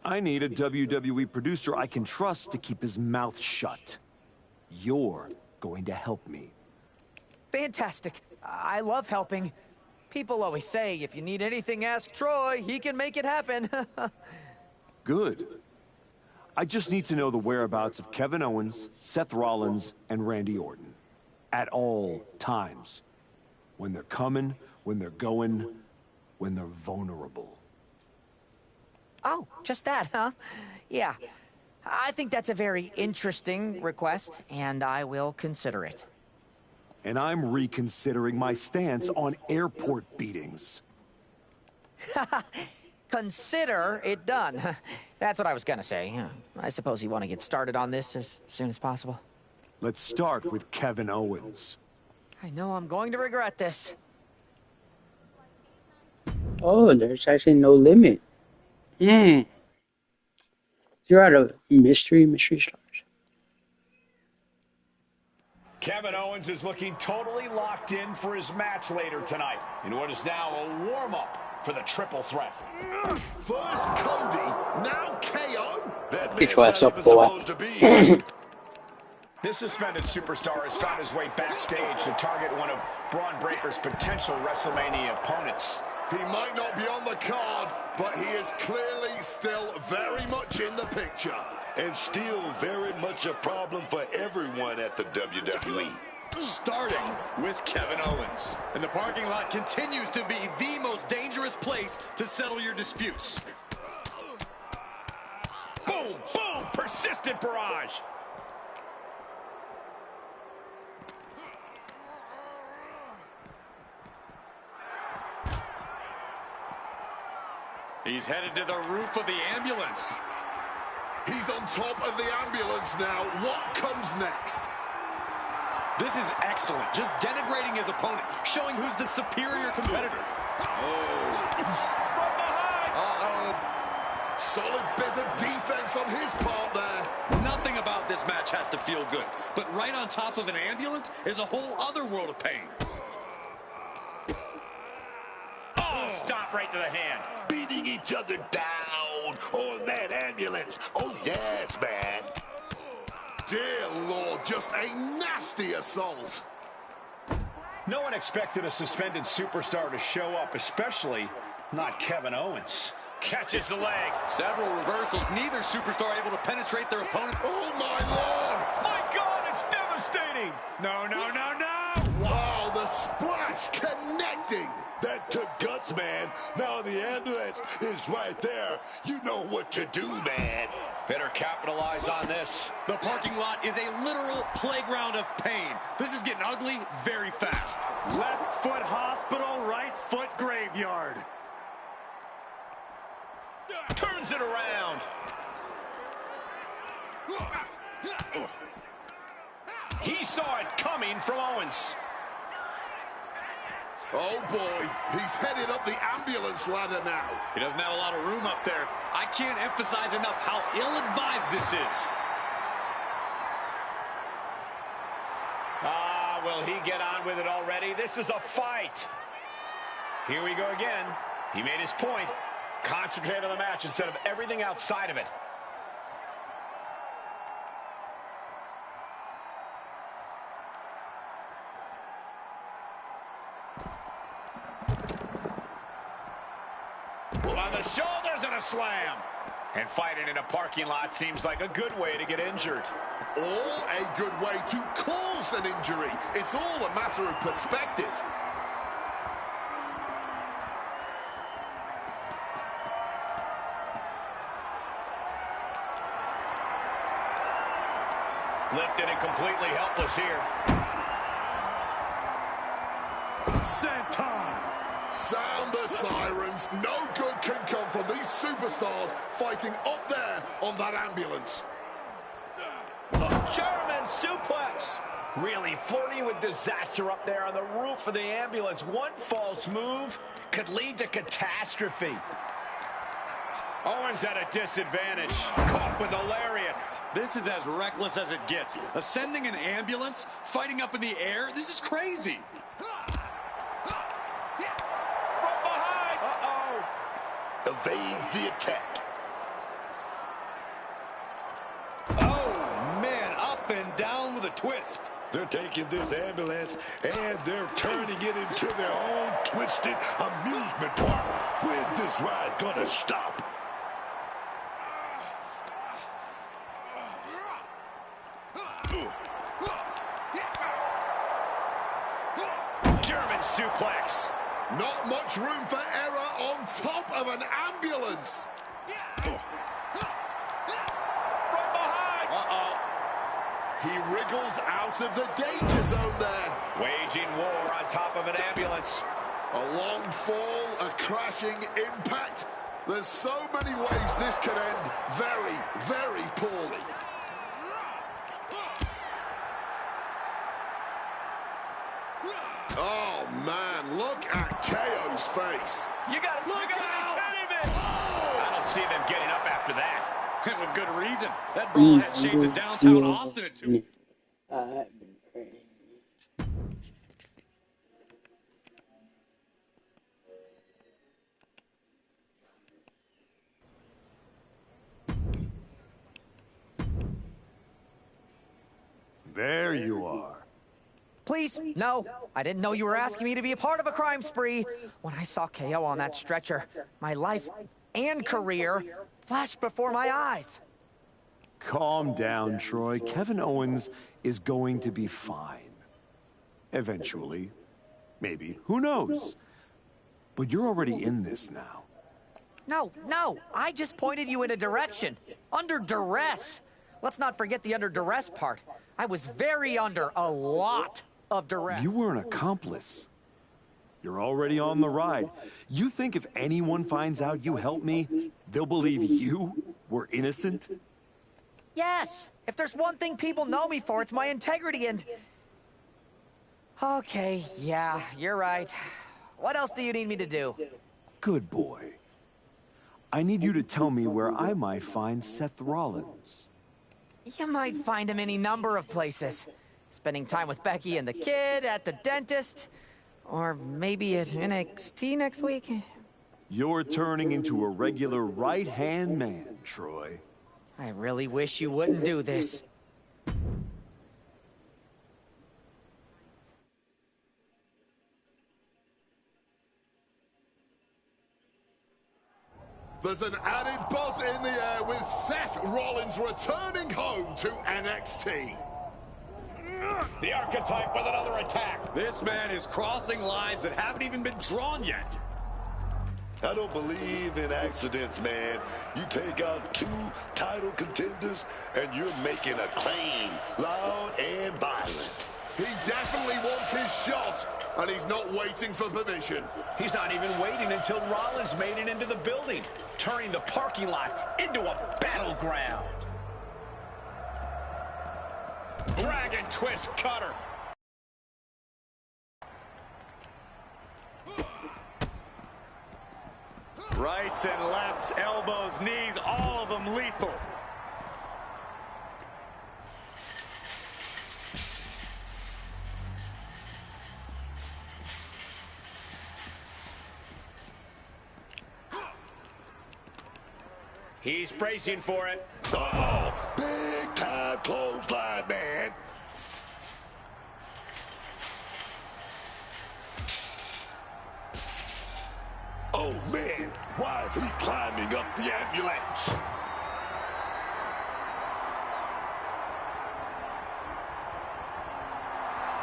I need a WWE producer I can trust to keep his mouth shut. You're going to help me. Fantastic. I love helping. People always say, if you need anything, ask Troy. He can make it happen. Good. I just need to know the whereabouts of Kevin Owens, Seth Rollins, and Randy Orton. At all times. When they're coming, when they're going, when they're vulnerable. Oh, just that, huh? Yeah. I think that's a very interesting request, and I will consider it. And I'm reconsidering my stance on airport beatings. Consider it done. That's what I was gonna say. I suppose you want to get started on this as soon as possible. Let's start with Kevin Owens. I know I'm going to regret this. Oh, there's actually no limit. You're out of mystery stars. Kevin Owens is looking totally locked in for his match later tonight in what is now a warm-up for the triple threat. First Cody, now KO. Get your ass up, boy. This suspended superstar has found his way backstage to target one of Braun Breaker's potential WrestleMania opponents. He might not be on the card, but he is clearly still very much in the picture. And still very much a problem for everyone at the WWE. Starting with Kevin Owens. And the parking lot continues to be the most dangerous place to settle your disputes. Boom, boom, persistent barrage. He's headed to the roof of the ambulance. He's on top of the ambulance now. What comes next? This is excellent. Just denigrating his opponent, showing who's the superior competitor. Oh. From behind. Uh-oh. Solid bit of defense on his part there. Nothing about this match has to feel good, but right on top of an ambulance is a whole other world of pain. Oh, stop right to the hand. Beating each other down on that ambulance. Oh, yes, man. Dear Lord, just a nasty assault. No one expected a suspended superstar to show up, especially not Kevin Owens. Catches the leg. Several reversals, neither superstar able to penetrate their opponent. Oh, my Lord. My God, it's devastating. No, no, no, no. Wow, the splash connecting. That took guts, man. Now the ambulance is right there. You know what to do, man. Better capitalize on this. The parking lot is a literal playground of pain. This is getting ugly very fast. Left foot hospital, right foot graveyard. Turns it around. He saw it coming from Owens. Oh, boy. He's headed up the ambulance ladder now. He doesn't have a lot of room up there. I can't emphasize enough how ill-advised this is. Will he get on with it already? This is a fight. Here we go again. He made his point. Concentrate on the match instead of everything outside of it. On the shoulders and a slam. And fighting in a parking lot seems like a good way to get injured. Or a good way to cause an injury. It's all a matter of perspective. Lifted and completely helpless here. Senton! Sound the sirens. No good can come from these superstars fighting up there on that ambulance. German suplex. Really flirting with disaster up there on the roof of the ambulance. One false move could lead to catastrophe. Owens at a disadvantage. Caught with a lariat. This is as reckless as it gets. Ascending an ambulance, fighting up in the air, this is crazy. From behind. Uh-oh. Evades the attack. Oh, man, up and down with a twist. They're taking this ambulance and they're turning it into their own twisted amusement park. Where's this ride gonna stop? German suplex. Not much room for error on top of an ambulance. From behind. Uh-oh. He wriggles out of the danger zone there. Waging war on top of an ambulance. A long fall, a crashing impact. There's so many ways this could end very, very poorly. Oh, man, look at KO's face. You got to look out! I don't see them getting up after that. And with good reason. That brawl had shades of downtown Austin at 2. There you are. Please, no. I didn't know you were asking me to be a part of a crime spree. When I saw KO on that stretcher, my life and career flashed before my eyes. Calm down, Troy. Kevin Owens is going to be fine. Eventually. Maybe. Who knows? But you're already in this now. No. I just pointed you in a direction. Under duress. Let's not forget the under duress part. I was very under a lot of duress. You were an accomplice. You're already on the ride. You think if anyone finds out you helped me, they'll believe you were innocent? Yes. If there's one thing people know me for, it's my integrity and... Okay, yeah, you're right. What else do you need me to do? Good boy. I need you to tell me where I might find Seth Rollins. You might find him any number of places. Spending time with Becky and the kid, at the dentist, or maybe at NXT next week. You're turning into a regular right-hand man, Troy. I really wish you wouldn't do this. There's an added buzz in the air with Seth Rollins returning home to NXT. The archetype with another attack. This man is crossing lines that haven't even been drawn yet. I don't believe in accidents, man. You take out 2 title contenders and you're making a claim, loud and violent. He definitely wants his shot, and he's not waiting for permission. He's not even waiting until Rollins made it into the building, turning the parking lot into a battleground. Dragon twist cutter. Rights and lefts, elbows, knees, all of them lethal. He's bracing for it. Oh, big time clothesline, man. Oh, man, why is he climbing up the ambulance?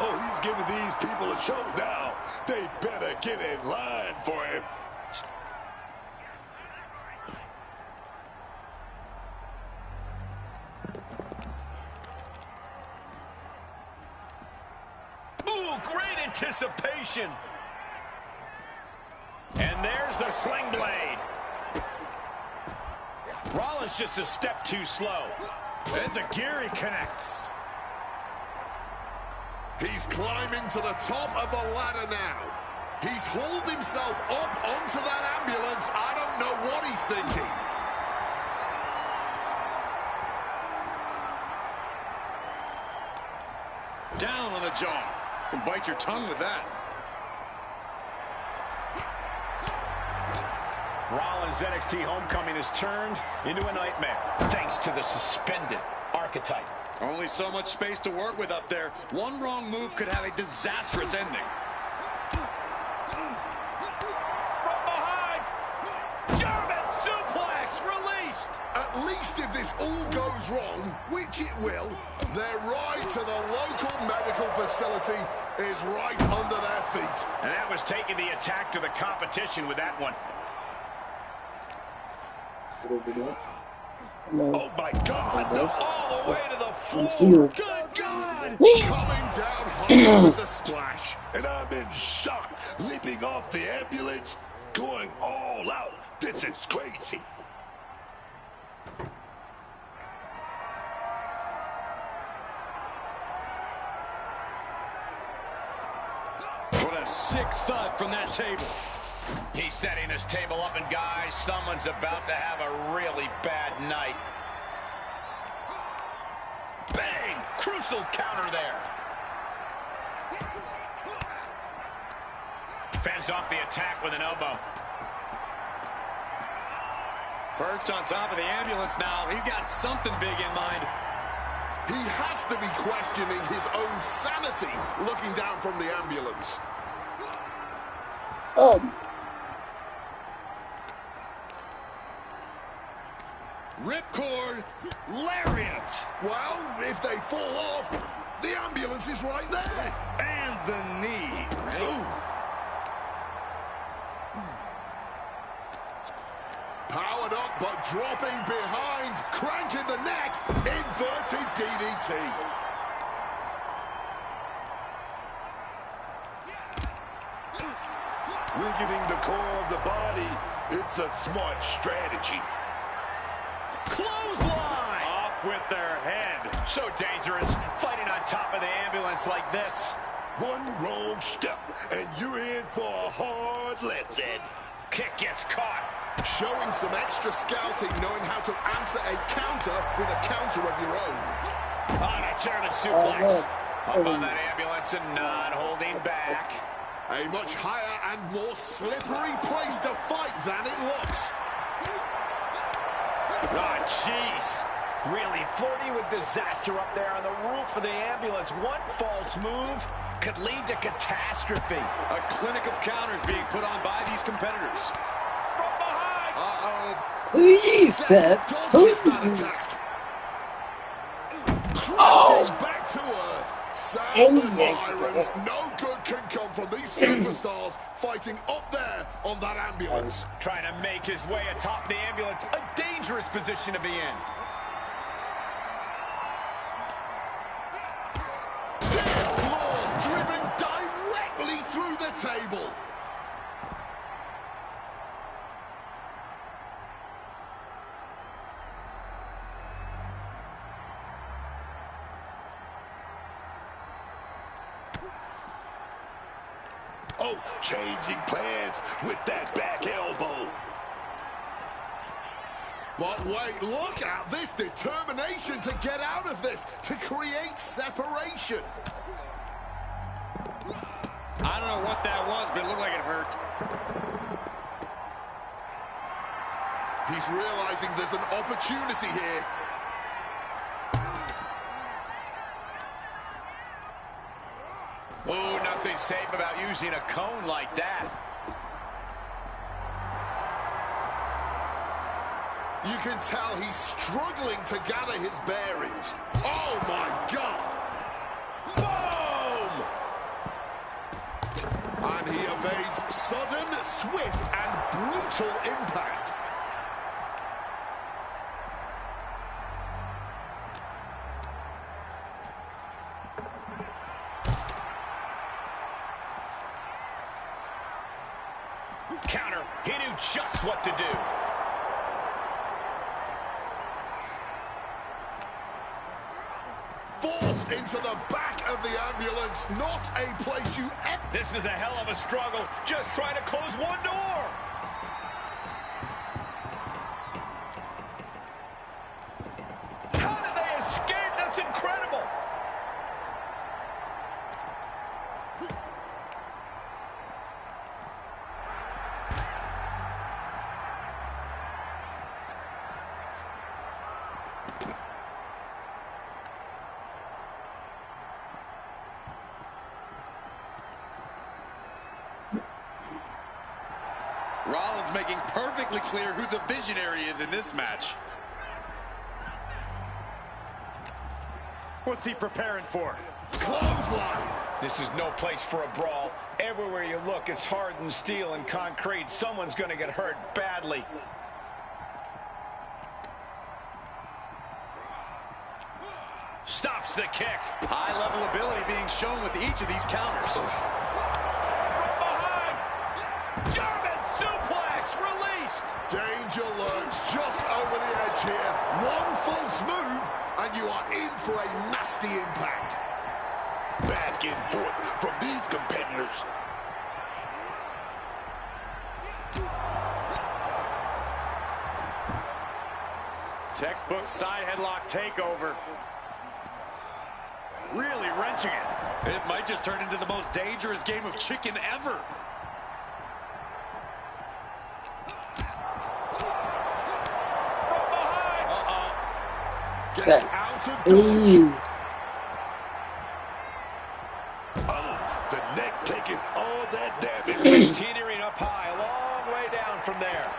Oh, he's giving these people a show now. They better get in line for him. anticipation. And there's the sling blade. Rollins just a step too slow. It's a gear he connects. He's climbing to the top of the ladder now. He's hauled himself up onto that ambulance. I don't know what he's thinking. Down on the jaw. You can bite your tongue with that. Rollins' NXT homecoming has turned into a nightmare, thanks to the suspended archetype. Only so much space to work with up there. One wrong move could have a disastrous ending. From behind, German suplex released. At least if this all goes wrong, which it will, their ride to the local medical facility is right under their feet. And that was taking the attack to the competition with that one. Oh my God! All the way to the floor. Good God! Coming down hard with the splash. And I'm in shock, leaping off the ambulance, going all out. This is crazy. What a sick thud from that table. He's setting this table up, and guys, someone's about to have a really bad night. Bang! Crucial counter there. Fends off the attack with an elbow. Perched on top of the ambulance now. He's got something big in mind. He has to be questioning his own sanity looking down from the ambulance. Ripcord, lariat. Well, if they fall off, the ambulance is right there. And the knee. Ooh. Powered up, but dropping behind. Cranking the neck. Inverted DDT. Weakening the core of the body, it's a smart strategy. Clothesline! Off with their head. So dangerous, fighting on top of the ambulance like this. One wrong step, and you're in for a hard lesson. Kick gets caught. Showing some extra scouting, knowing how to answer a counter with a counter of your own. On a German suplex. Up on that ambulance and not holding back. A much higher and more slippery place to fight than it looks. Oh, jeez. Really flirty with disaster up there on the roof of the ambulance. One false move could lead to catastrophe. A clinic of counters being put on by these competitors. From behind. Who is he, Seth? Who is this? Crashes back to earth. Sound the sirens. No good can come from these superstars fighting up there on that ambulance. Trying to make his way atop the ambulance. A dangerous position to be in. Dear Lord, driven directly through the table. Oh, changing plans with that back elbow. But wait, look at this determination to get out of this, to create separation. I don't know what that was, but it looked like it hurt. He's realizing there's an opportunity here. Oh, nothing safe about using a cone like that. You can tell he's struggling to gather his bearings. Oh, my God. Boom! And he evades sudden, swift, and brutal impact. Counter. He knew just what to do. Forced into the back of the ambulance. Not a place you ever... This is a hell of a struggle. Just trying to close one door. How did they escape? That's incredible. Rollins making perfectly clear who the visionary is in this match. What's he preparing for? Clothesline. This is no place for a brawl. Everywhere you look, it's hardened steel and concrete. Someone's going to get hurt badly. Stops the kick. High-level ability being shown with each of these counters. German suplex released. Danger lurks just over the edge here. One false move, and you are in for a nasty impact. Back and forth from these competitors. Textbook side headlock takeover. Really wrenching it. This might just turn into the most dangerous game of chicken ever. Gets out of dodge. Oh, the neck taking all that damage. Teetering up high, a long way down from there.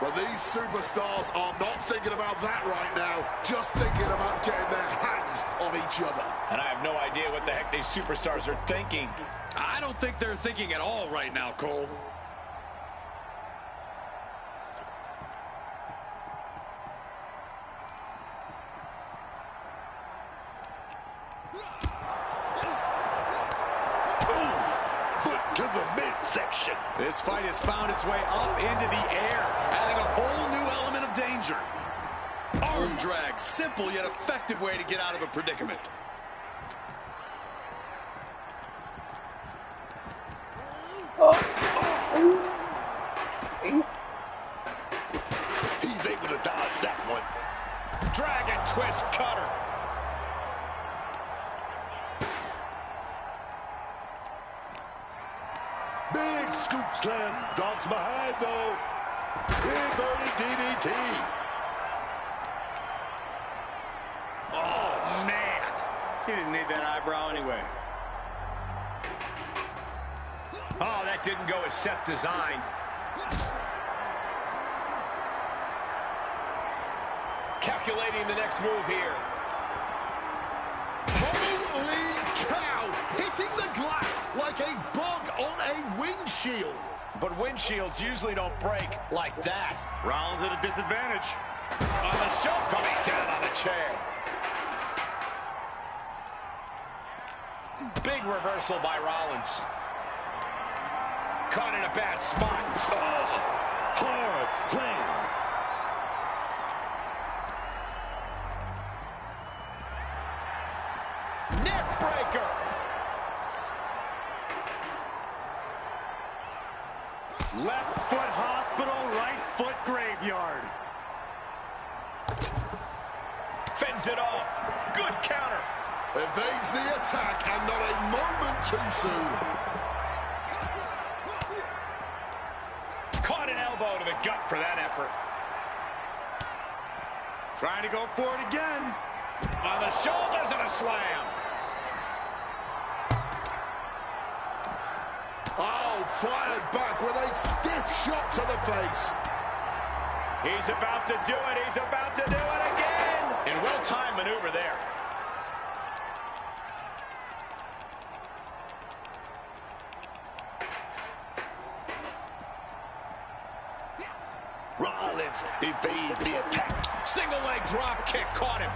But these superstars are not thinking about that right now, just thinking about getting their hands on each other. And I have no idea what the heck these superstars are thinking. I don't think they're thinking at all right now, Cole. To the midsection. This fight has found its way up into the air, adding a whole new element of danger. Arm drag, simple yet effective way to get out of a predicament. He's able to dodge that one. Dragon twist cutter. Big scoop slam. Drops behind, though. Inverted DDT. Oh, man. He didn't need that eyebrow anyway. Oh, that didn't go as Seth designed. Calculating the next move here. Holy cow! Hitting the glass like a bug on a windshield. But windshields usually don't break like that. Rollins at a disadvantage. On the show, coming down on the chair. Big reversal by Rollins. Caught in a bad spot. Oh, hard slam. Neck breaker. Left foot hospital, right foot graveyard. Fends it off. Good counter. Evades the attack and not a moment too soon. Caught an elbow to the gut for that effort. Trying to go for it again. On the shoulders and a slam. Oh, fired back with a stiff shot to the face. He's about to do it. He's about to do it again. And well-timed maneuver there. Rollins evades the attack. Single leg drop kick caught him.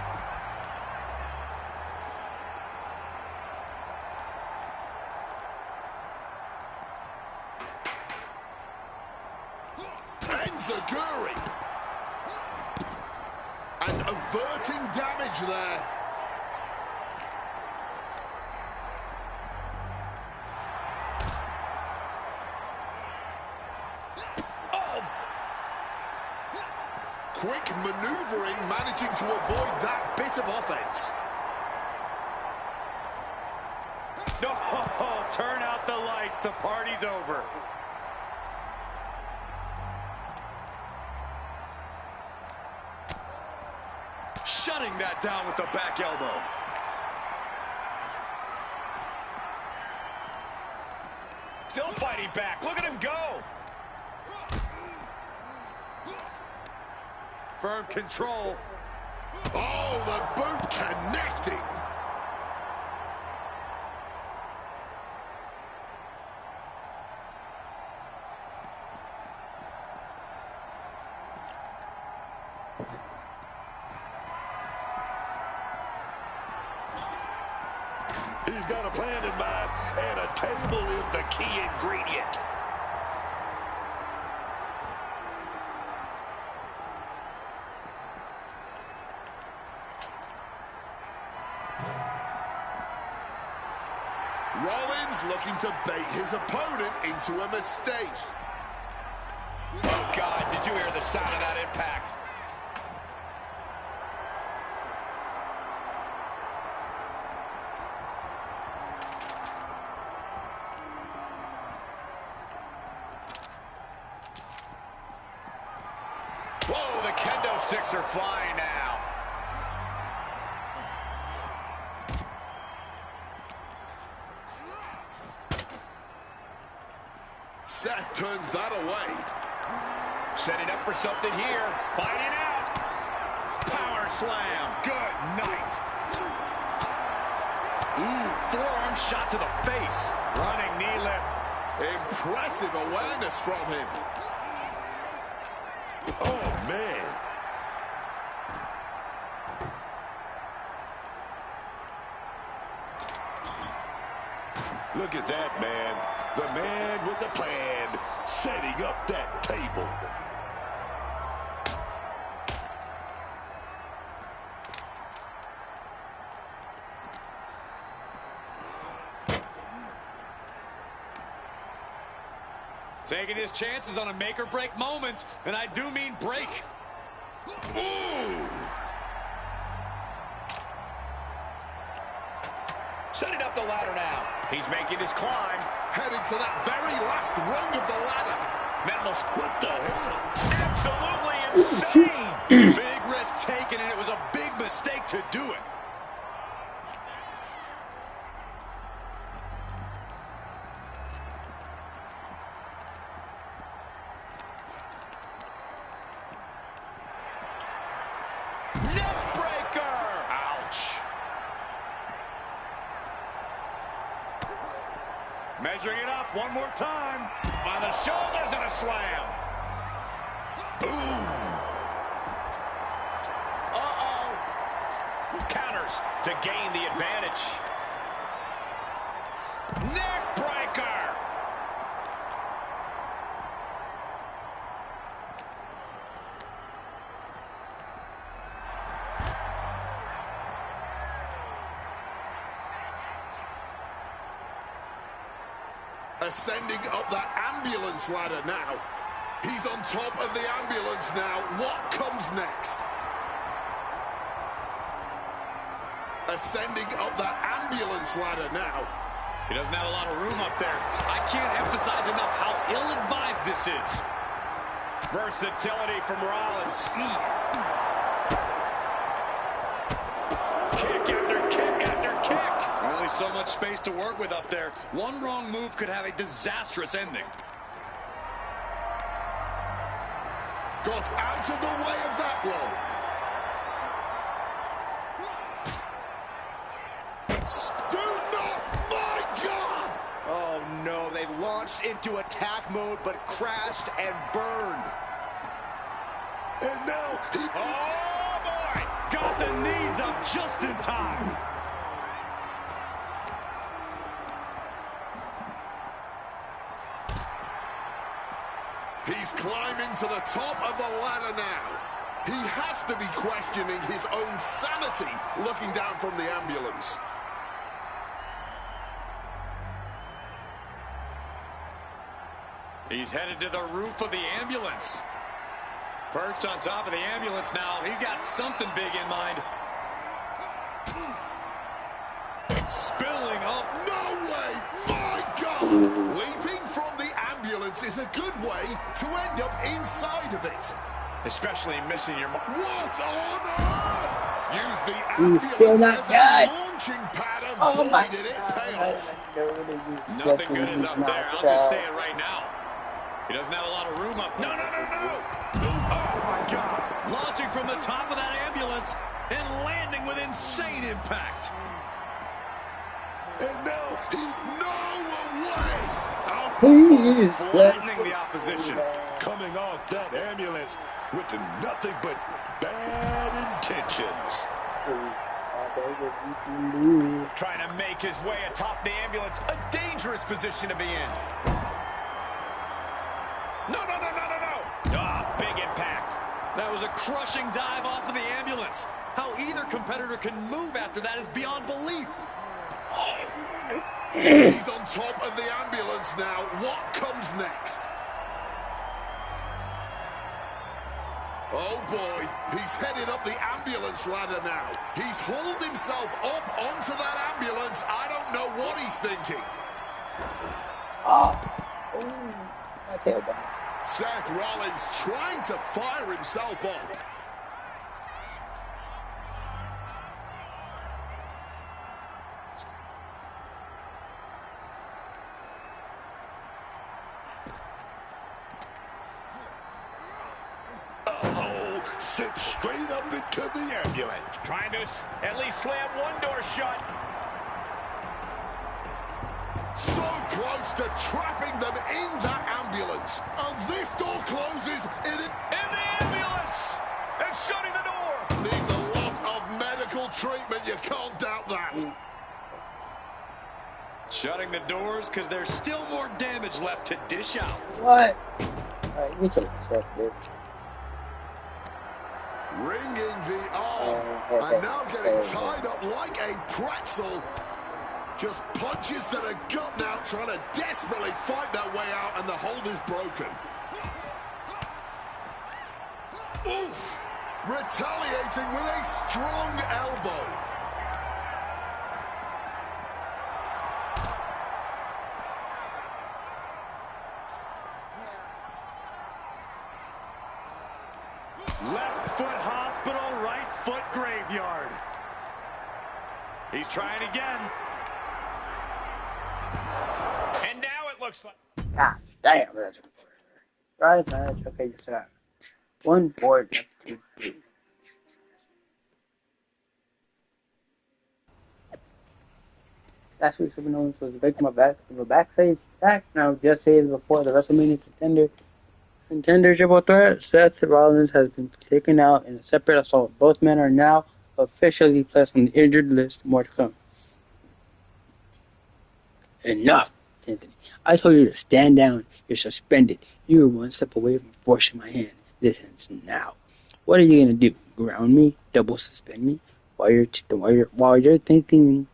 Enziguri. And averting damage there. Oh! Quick maneuvering, managing to avoid that bit of offense. No, turn out the lights. The party's over. Shutting that down with the back elbow. Still fighting back. Look at him go. Firm control. Oh, the boot connecting. He's got a plan in mind, and a table is the key ingredient. Rollins looking to bait his opponent into a mistake. Oh, God, did you hear the sound of that impact? Whoa, the kendo sticks are flying now. Seth turns that away. Setting up for something here. Fighting out. Power slam. Good night. Ooh, forearm shot to the face. Running knee lift. Impressive awareness from him. Oh, man. Look at that, man. The man with the plan, setting up that table. Taking his chances on a make-or-break moment, and I do mean break. Ooh! Setting up the ladder now. He's making his climb. Headed to that very last rung of the ladder. Mental. What the hell? Absolutely insane. Big risk taken, and it was a big mistake to do it. Neckbreaker. Ouch. Measuring it up one more time. On the shoulders and a slam. Ooh. Uh-oh. Counters to gain the advantage. Neckbreaker. Ascending up that ambulance ladder now. He's on top of the ambulance now. What comes next? Ascending up that ambulance ladder now. He doesn't have a lot of room up there. I can't emphasize enough how ill-advised this is. Versatility from Rollins. Kick after kick after kick. Only so much space to work with up there. One wrong move could have a disastrous ending. Got out of the way of that one. Do not, my God! Oh no, they launched into attack mode but crashed and burned. And now he... Oh, boy! Got the knees up just in time. He's climbing to the top of the ladder now. He has to be questioning his own sanity looking down from the ambulance. He's headed to the roof of the ambulance. Perched on top of the ambulance now. He's got something big in mind. Spilling up. No way! My God! Leaping from the ambulance is a good way to end up inside of it. Especially missing your... What on earth? Use the ambulance as a launching pad, and boy, did it pay off. Nothing good is up there. I'll just say it right now. He doesn't have a lot of room up. No, no, no, no! Oh, my God! Launching from the top of that ambulance and landing with insane impact. And now no way! Flattening the opposition. Coming off that ambulance with nothing but bad intentions. Trying to make his way atop the ambulance. A dangerous position to be in. No, no, no, no, no, no. Ah, big impact. That was a crushing dive off of the ambulance. How either competitor can move after that is beyond belief. He's on top of the ambulance now. What comes next? Oh boy, he's headed up the ambulance ladder now. He's hauled himself up onto that ambulance. I don't know what he's thinking. My tailbone. Seth Rollins trying to fire himself up. Sent straight up into the ambulance. Trying to at least slam one door shut. So close to trapping them in that ambulance. And this door closes in the ambulance! And shutting the door! Needs a lot of medical treatment, you can't doubt that. Shutting the doors because there's still more damage left to dish out. What? Alright, you take this up, dude. Ringing the arm, and now getting tied up like a pretzel. Just punches to the gut now, trying to desperately fight that way out, and the hold is broken. Oof! Retaliating with a strong elbow. Left foot hospital, right foot graveyard. He's trying again. And now it looks like... Ah, damn, that's right, that's okay, just that. One board left to do. Last week's Super Nolan was a victim of a backstage attack. Now, just days before the WrestleMania contender triple threat, Seth Rollins has been taken out in a separate assault. Both men are now officially placed on the injured list. More to come. Enough, Anthony. I told you to stand down. You're suspended. You are one step away from forcing my hand. This ends now. What are you gonna do? Ground me? Double suspend me? While you're thinking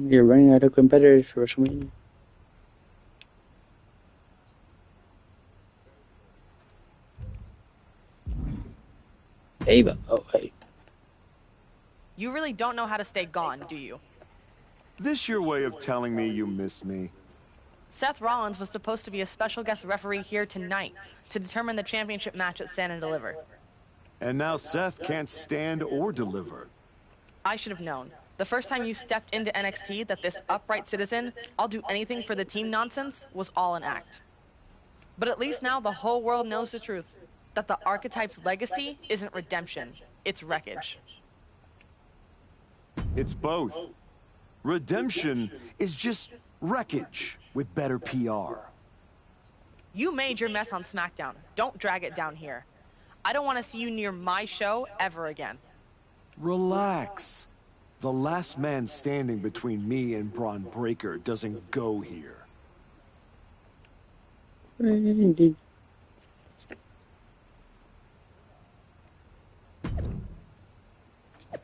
you're running out of competitors for WrestleMania? Ava. Oh, hey. You really don't know how to stay gone, do you? This your way of telling me you miss me? Seth Rollins was supposed to be a special guest referee here tonight to determine the championship match at Stand and Deliver. And now Seth can't stand or deliver. I should have known. The first time you stepped into NXT that this upright citizen, I'll do anything for the team nonsense, was all an act. But at least now the whole world knows the truth. That the Archetype's legacy isn't redemption, it's wreckage. It's both. Redemption is just wreckage with better PR. You made your mess on SmackDown. Don't drag it down here. I don't want to see you near my show ever again. Relax. The last man standing between me and Braun Breaker doesn't go here. Randy.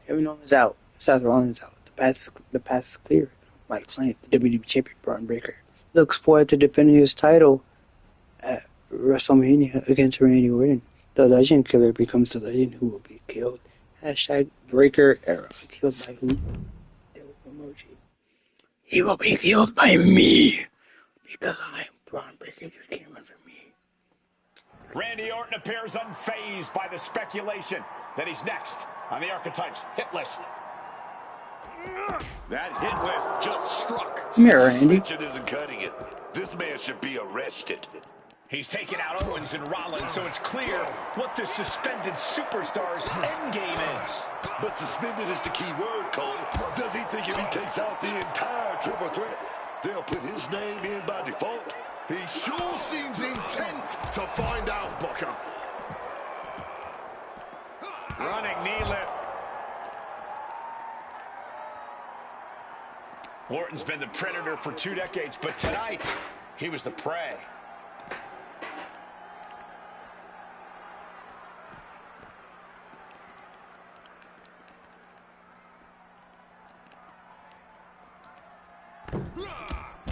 Kevin Owens out. Seth Rollins out. The path is clear. Mike Clint, the WWE Champion, Braun Breaker, looks forward to defending his title at WrestleMania against Randy Orton. The Legend Killer becomes the legend who will be killed. Hashtag Breaker Era. Killed by who? Emoji. He will be killed by me. Because I am Braun Breaker. You can't run from me. Randy Orton appears unfazed by the speculation that he's next on the Archetypes hit list. That hit list just struck. Come here, Randy. Suspension isn't cutting it. This man should be arrested. He's taken out Owens and Rollins, so it's clear what the suspended superstar's endgame is. But suspended is the key word, Cole. Does he think if he takes out the entire triple threat, they'll put his name in by default? He sure seems intent to find out, Booker. Running knee lift. Orton's been the predator for 2 decades, but tonight, he was the prey.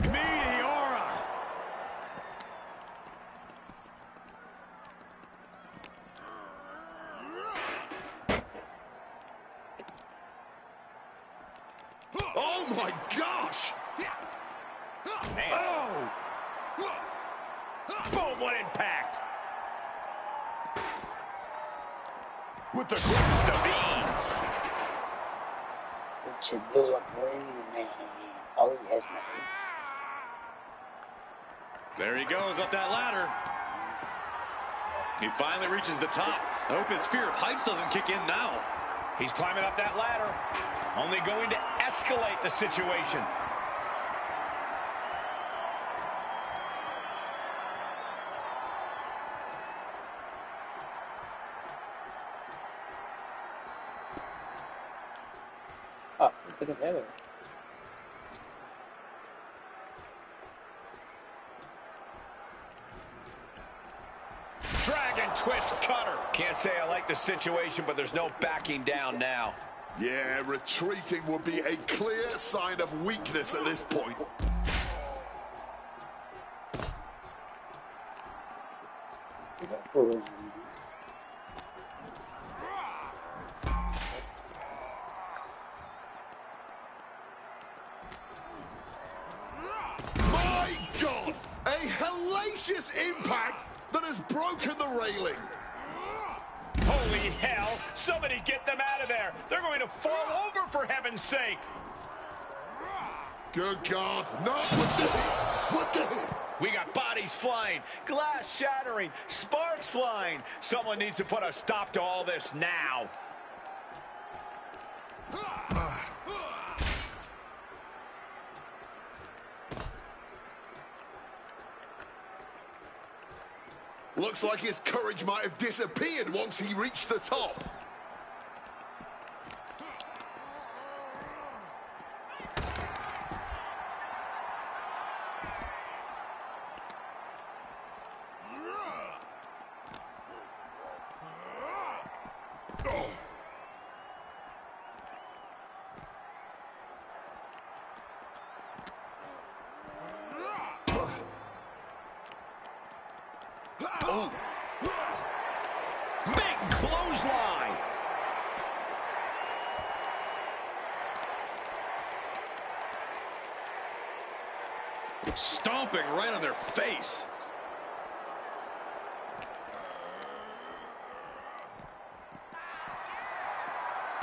Meteora! Oh my gosh! Man. Oh! Boom, what impact! With the greatest of ease. It should blow up Randy, man. Oh, yes, man. There he goes up that ladder. He finally reaches the top. I hope his fear of heights doesn't kick in now. He's climbing up that ladder, only going to escalate the situation. Oh, look at that. Dragon twist cutter. Can't say I like the situation, but there's no backing down now. Yeah, retreating would be a clear sign of weakness at this point. My God! A hellacious impact that has broken the railing. Holy hell! Somebody get them out of there! They're going to fall over, for heaven's sake! Good God! Not with the hit! What the hit? We got bodies flying, glass shattering, sparks flying. Someone needs to put a stop to all this now. Looks like his courage might have disappeared once he reached the top. Oh. Big clothesline. Stomping right on their face.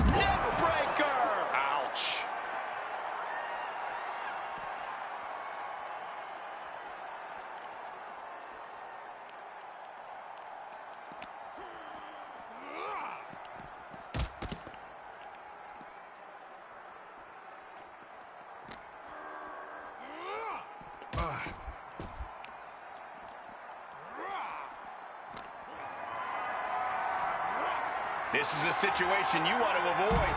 Neck breaker. Ouch. This is a situation you want to avoid.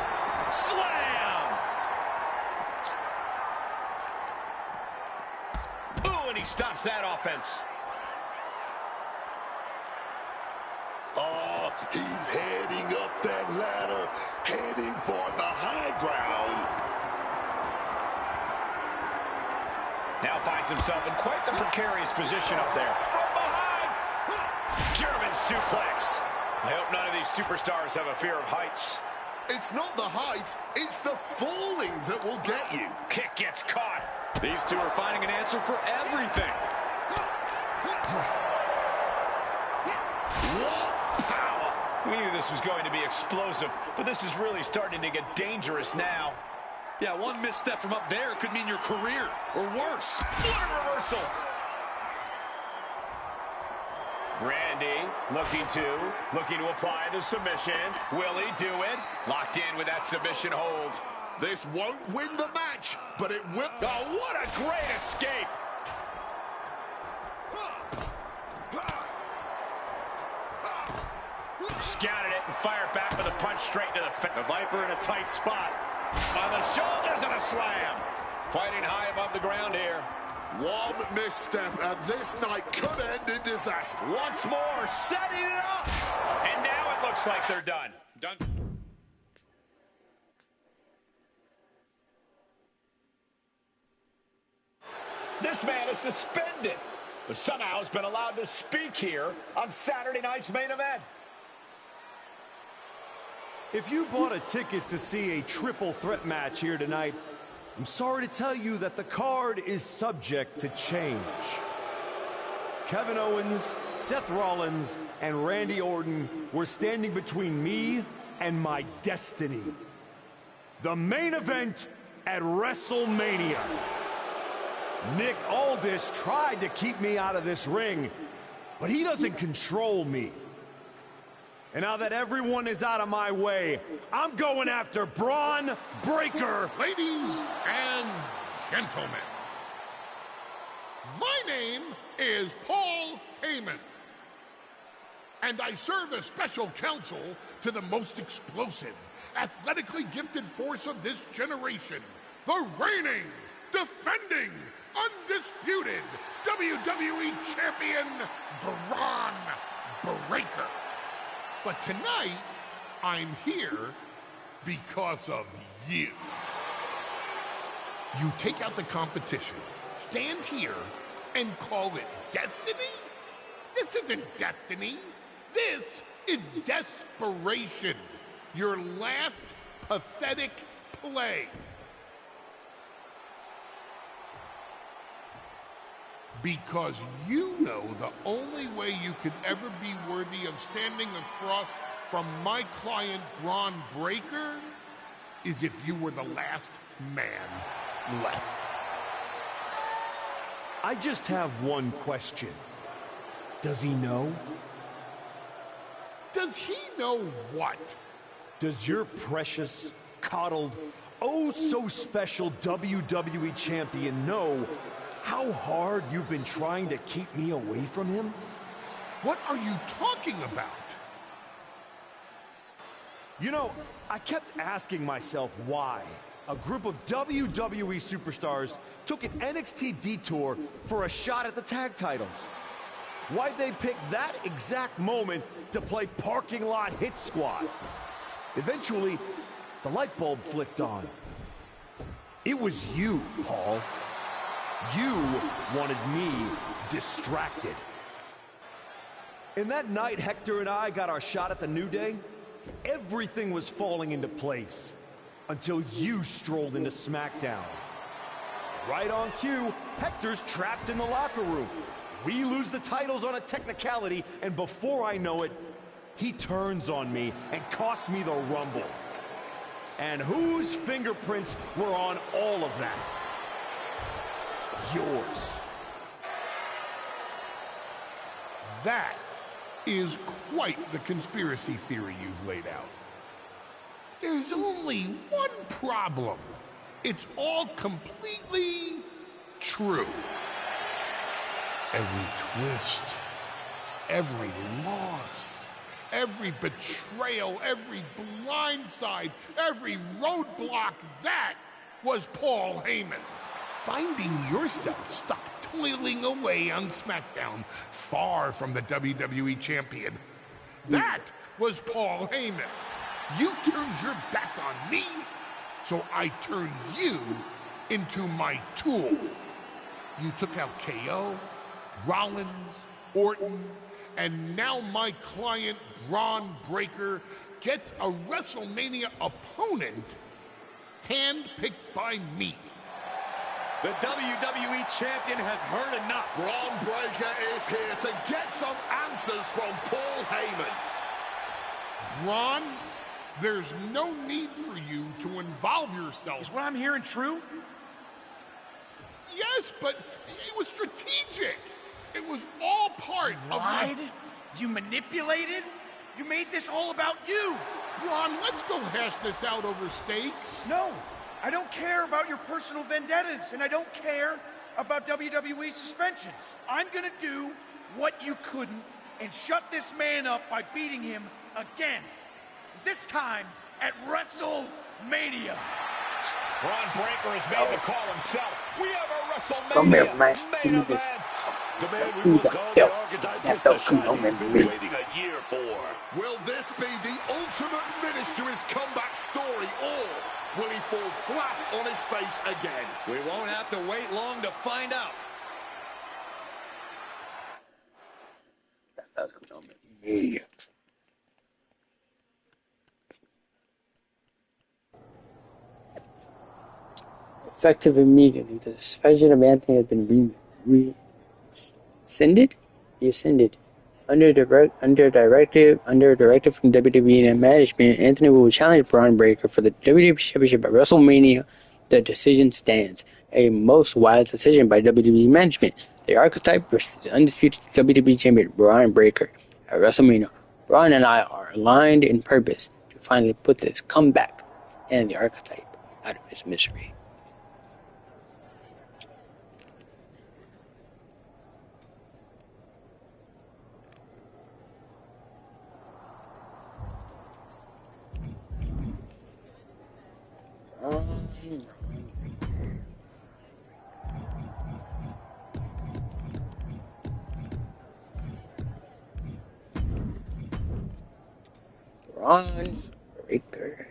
Slam! Ooh, and he stops that offense. He's heading up that ladder, heading for the high ground. Now finds himself in quite the precarious position up there. From behind! German suplex. I hope none of these superstars have a fear of heights. It's not the height, it's the falling that will get you. Kick gets caught. These two are finding an answer for everything. What power! We knew this was going to be explosive, but this is really starting to get dangerous now. Yeah, one misstep from up there could mean your career, or worse. What a reversal! Randy looking to apply the submission. Will he do it? Locked in with that submission hold. This won't win the match, but it will. Oh, what a great escape! Scouted it and fired back with a punch straight to the face. The Viper in a tight spot. On the shoulders and a slam. Fighting high above the ground here. One misstep and this night could end in disaster. Once more, setting it up. And now it looks like they're done. This man is suspended, but somehow has been allowed to speak here on Saturday night's main event. If you bought a ticket to see a triple threat match here tonight, I'm sorry to tell you that the card is subject to change. Kevin Owens, Seth Rollins, and Randy Orton were standing between me and my destiny. The main event at WrestleMania. Nick Aldis tried to keep me out of this ring, but he doesn't control me. And now that everyone is out of my way, I'm going after Braun Breaker. Ladies and gentlemen, my name is Paul Heyman, and I serve as special counsel to the most explosive, athletically gifted force of this generation, the reigning, defending, undisputed WWE Champion, Braun Breaker. But tonight, I'm here because of you. You take out the competition, stand here, and call it destiny? This isn't destiny. This is desperation. Your last pathetic play. Because you know the only way you could ever be worthy of standing across from my client, Braun Breaker, is if you were the last man left. I just have one question. Does he know? Does he know what? Does your precious, coddled, oh so special WWE champion know how hard you've been trying to keep me away from him? What are you talking about? You know, I kept asking myself why a group of WWE superstars took an NXT detour for a shot at the tag titles. Why'd they pick that exact moment to play parking lot hit squad? Eventually, the light bulb flicked on. It was you, Paul. You wanted me distracted. And that night Hector and I got our shot at the New Day, everything was falling into place until you strolled into SmackDown. Right on cue, Hector's trapped in the locker room. We lose the titles on a technicality, and before I know it, he turns on me and costs me the Rumble. And whose fingerprints were on all of that? Yours. That is quite the conspiracy theory you've laid out. There's only one problem. It's all completely true. Every twist, every loss, every betrayal, every blindside, every roadblock, that was Paul Heyman. Finding yourself stuck toiling away on SmackDown, far from the WWE Champion. That was Paul Heyman. You turned your back on me, so I turned you into my tool. You took out KO, Rollins, Orton, and now my client, Braun Breaker, gets a WrestleMania opponent handpicked by me. The WWE Champion has heard enough. Braun Breaker is here to get some answers from Paul Heyman. Braun, there's no need for you to involve yourself. Is what I'm hearing true? Yes, but it was strategic. It was all part of Lied? You manipulated? You made this all about you. Braun, let's go hash this out over stakes. No, I don't care about your personal vendettas, and I don't care about WWE suspensions. I'm gonna do what you couldn't and shut this man up by beating him again. This time at WrestleMania. Braun Breaker has made the call himself. We have a WrestleMania main event. The man we will call the archetype is the shot he's been waiting a year for. Will this be the ultimate finish to his comeback story, or will he fall flat on his face again? We won't have to wait long to find out. Yeah. Effective immediately, the suspension of Anthony has been rescinded under directive from WWE and management. Anthony will challenge Braun Breaker for the WWE Championship at WrestleMania. The decision stands. A most wise decision by WWE management. The archetype versus the undisputed WWE Champion Braun Breaker at WrestleMania. Braun and I are aligned in purpose to finally put this comeback and the archetype out of his misery. Braun Breaker.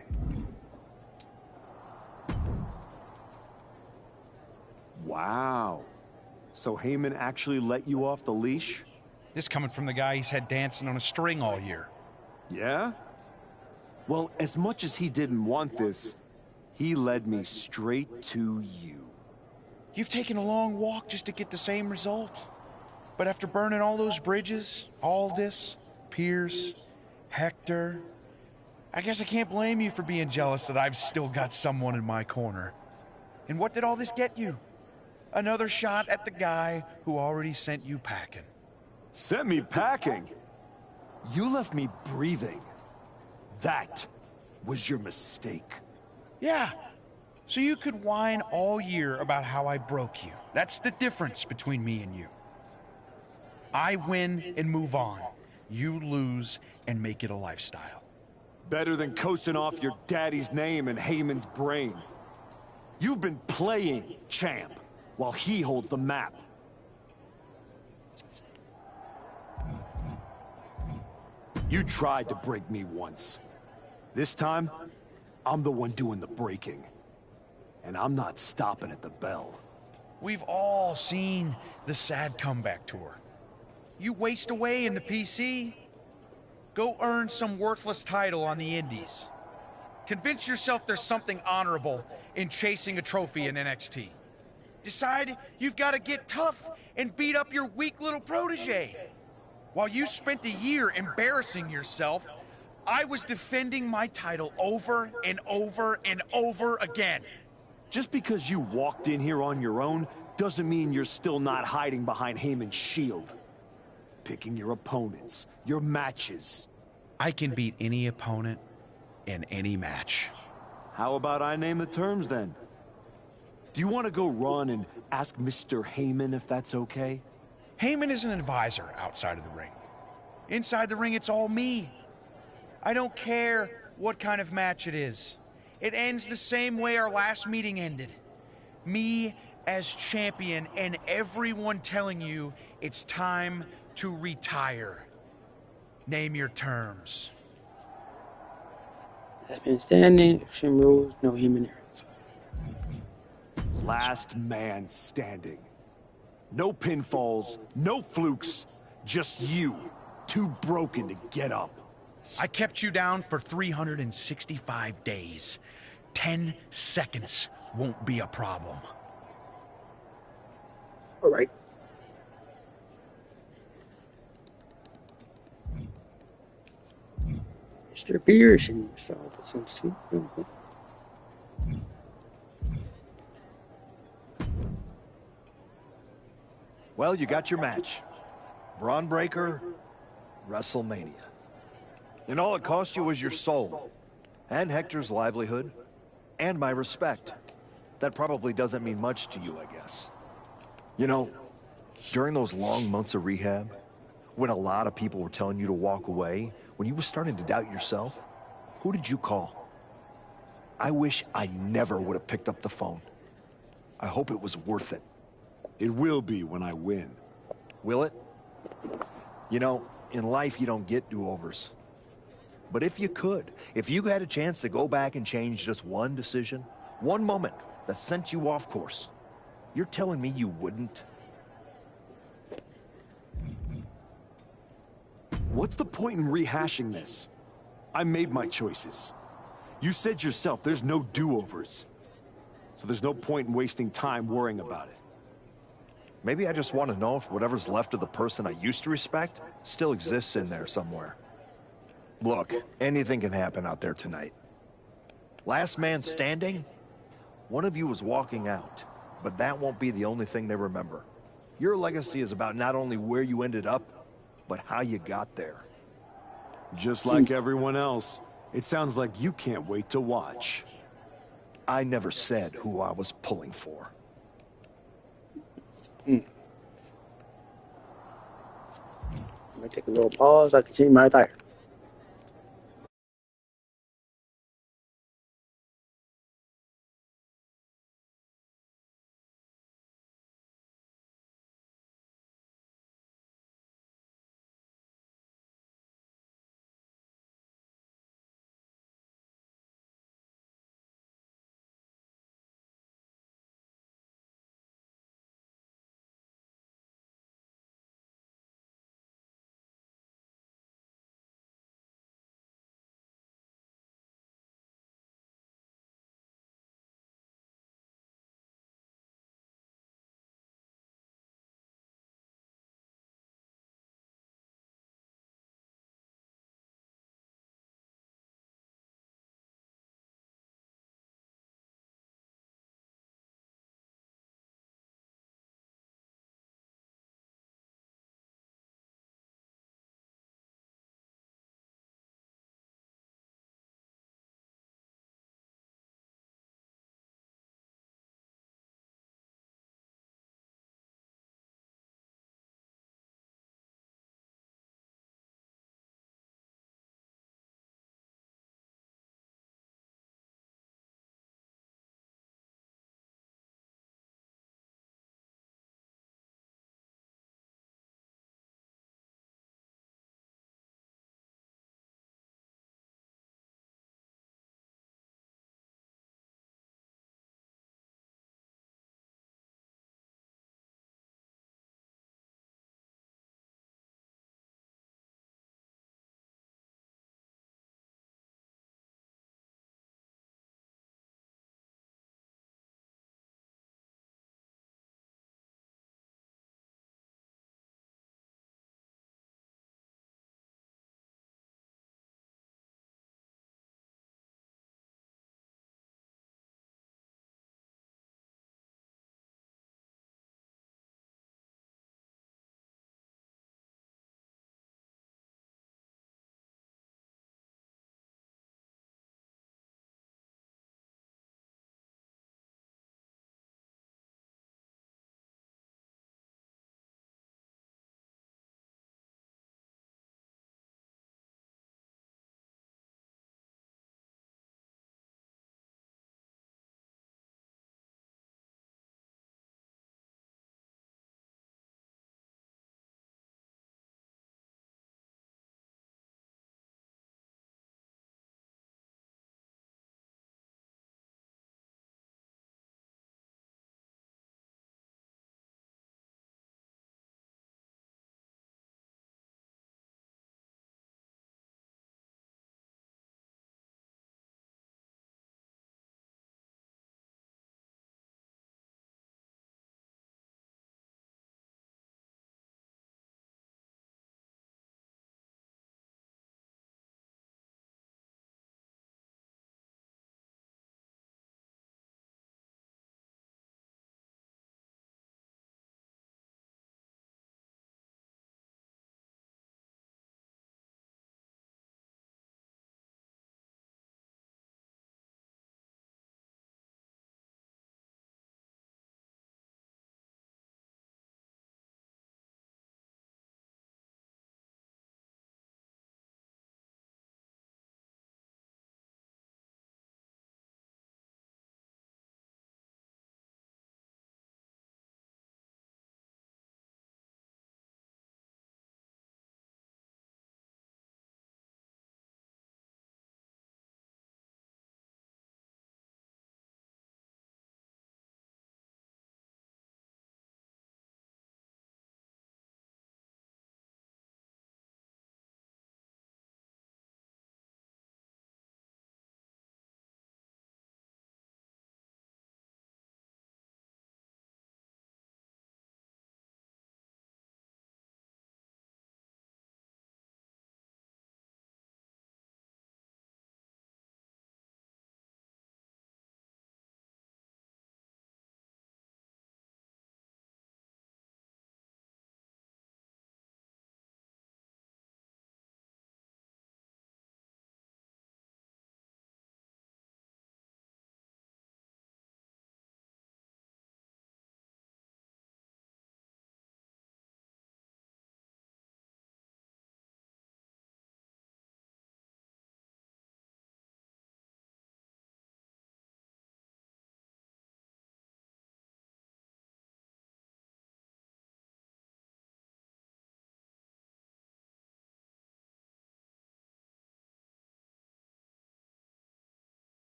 Wow. So Heyman actually let you off the leash? This coming from the guy he's had dancing on a string all year. Yeah? Well, as much as he didn't want this, he led me straight to you. You've taken a long walk just to get the same result. But after burning all those bridges, Aldis, Pierce, Hector, I guess I can't blame you for being jealous that I've still got someone in my corner. And what did all this get you? Another shot at the guy who already sent you packing. Sent me packing? You left me breathing. That was your mistake. Yeah, so you could whine all year about how I broke you. That's the difference between me and you. I win and move on. You lose and make it a lifestyle. Better than coasting off your daddy's name in Heyman's brain. You've been playing champ while he holds the map. You tried to break me once. This time, I'm the one doing the breaking. And I'm not stopping at the bell. We've all seen the sad comeback tour. You waste away in the PC. Go earn some worthless title on the indies. Convince yourself there's something honorable in chasing a trophy in NXT. Decide you've got to get tough and beat up your weak little protege. While you spent a year embarrassing yourself, I was defending my title over and over and over again. Just because you walked in here on your own doesn't mean you're still not hiding behind Heyman's shield. Picking your opponents, your matches. I can beat any opponent in any match. How about I name the terms then? Do you want to go run and ask Mr. Heyman if that's okay? Heyman is an advisor outside of the ring. Inside the ring, it's all me. I don't care what kind of match it is. It ends the same way our last meeting ended. Me as champion and everyone telling you it's time to retire. Name your terms. Has been standing. Extreme rules. No human errors. Last man standing. No pinfalls, no flukes, just you. Too broken to get up. I kept you down for 365 days. 10 seconds won't be a problem. All right. Mr. Pearson started some sleep. Well, you got your match. Braun Breaker, WrestleMania. And all it cost you was your soul, and Hector's livelihood, and my respect. That probably doesn't mean much to you, I guess. You know, during those long months of rehab, when a lot of people were telling you to walk away, when you were starting to doubt yourself, who did you call? I wish I never would have picked up the phone. I hope it was worth it. It will be when I win. Will it? You know, in life you don't get do-overs. But if you could, if you had a chance to go back and change just one decision, one moment that sent you off course, you're telling me you wouldn't? What's the point in rehashing this? I made my choices. You said yourself there's no do-overs. So there's no point in wasting time worrying about it. Maybe I just want to know if whatever's left of the person I used to respect still exists in there somewhere. Look, anything can happen out there tonight. Last man standing? One of you was walking out, but that won't be the only thing they remember. Your legacy is about not only where you ended up, but how you got there. Just like everyone else, it sounds like you can't wait to watch. I never said who I was pulling for. I'm gonna take a little pause. I can see my tire.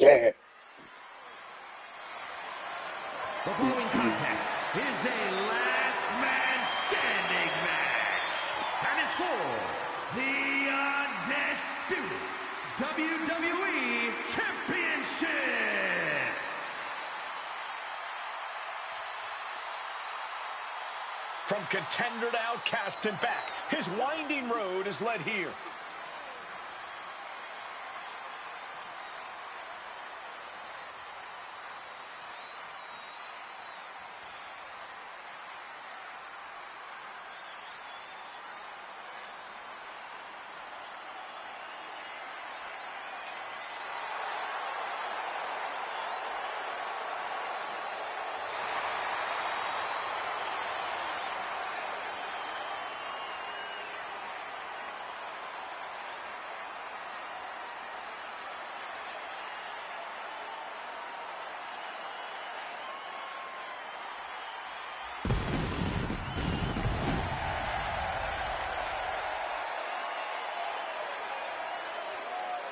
Yeah. The following contest is a last man standing match and is for the undisputed WWE Championship. From contender to outcast and back, his winding road is led here.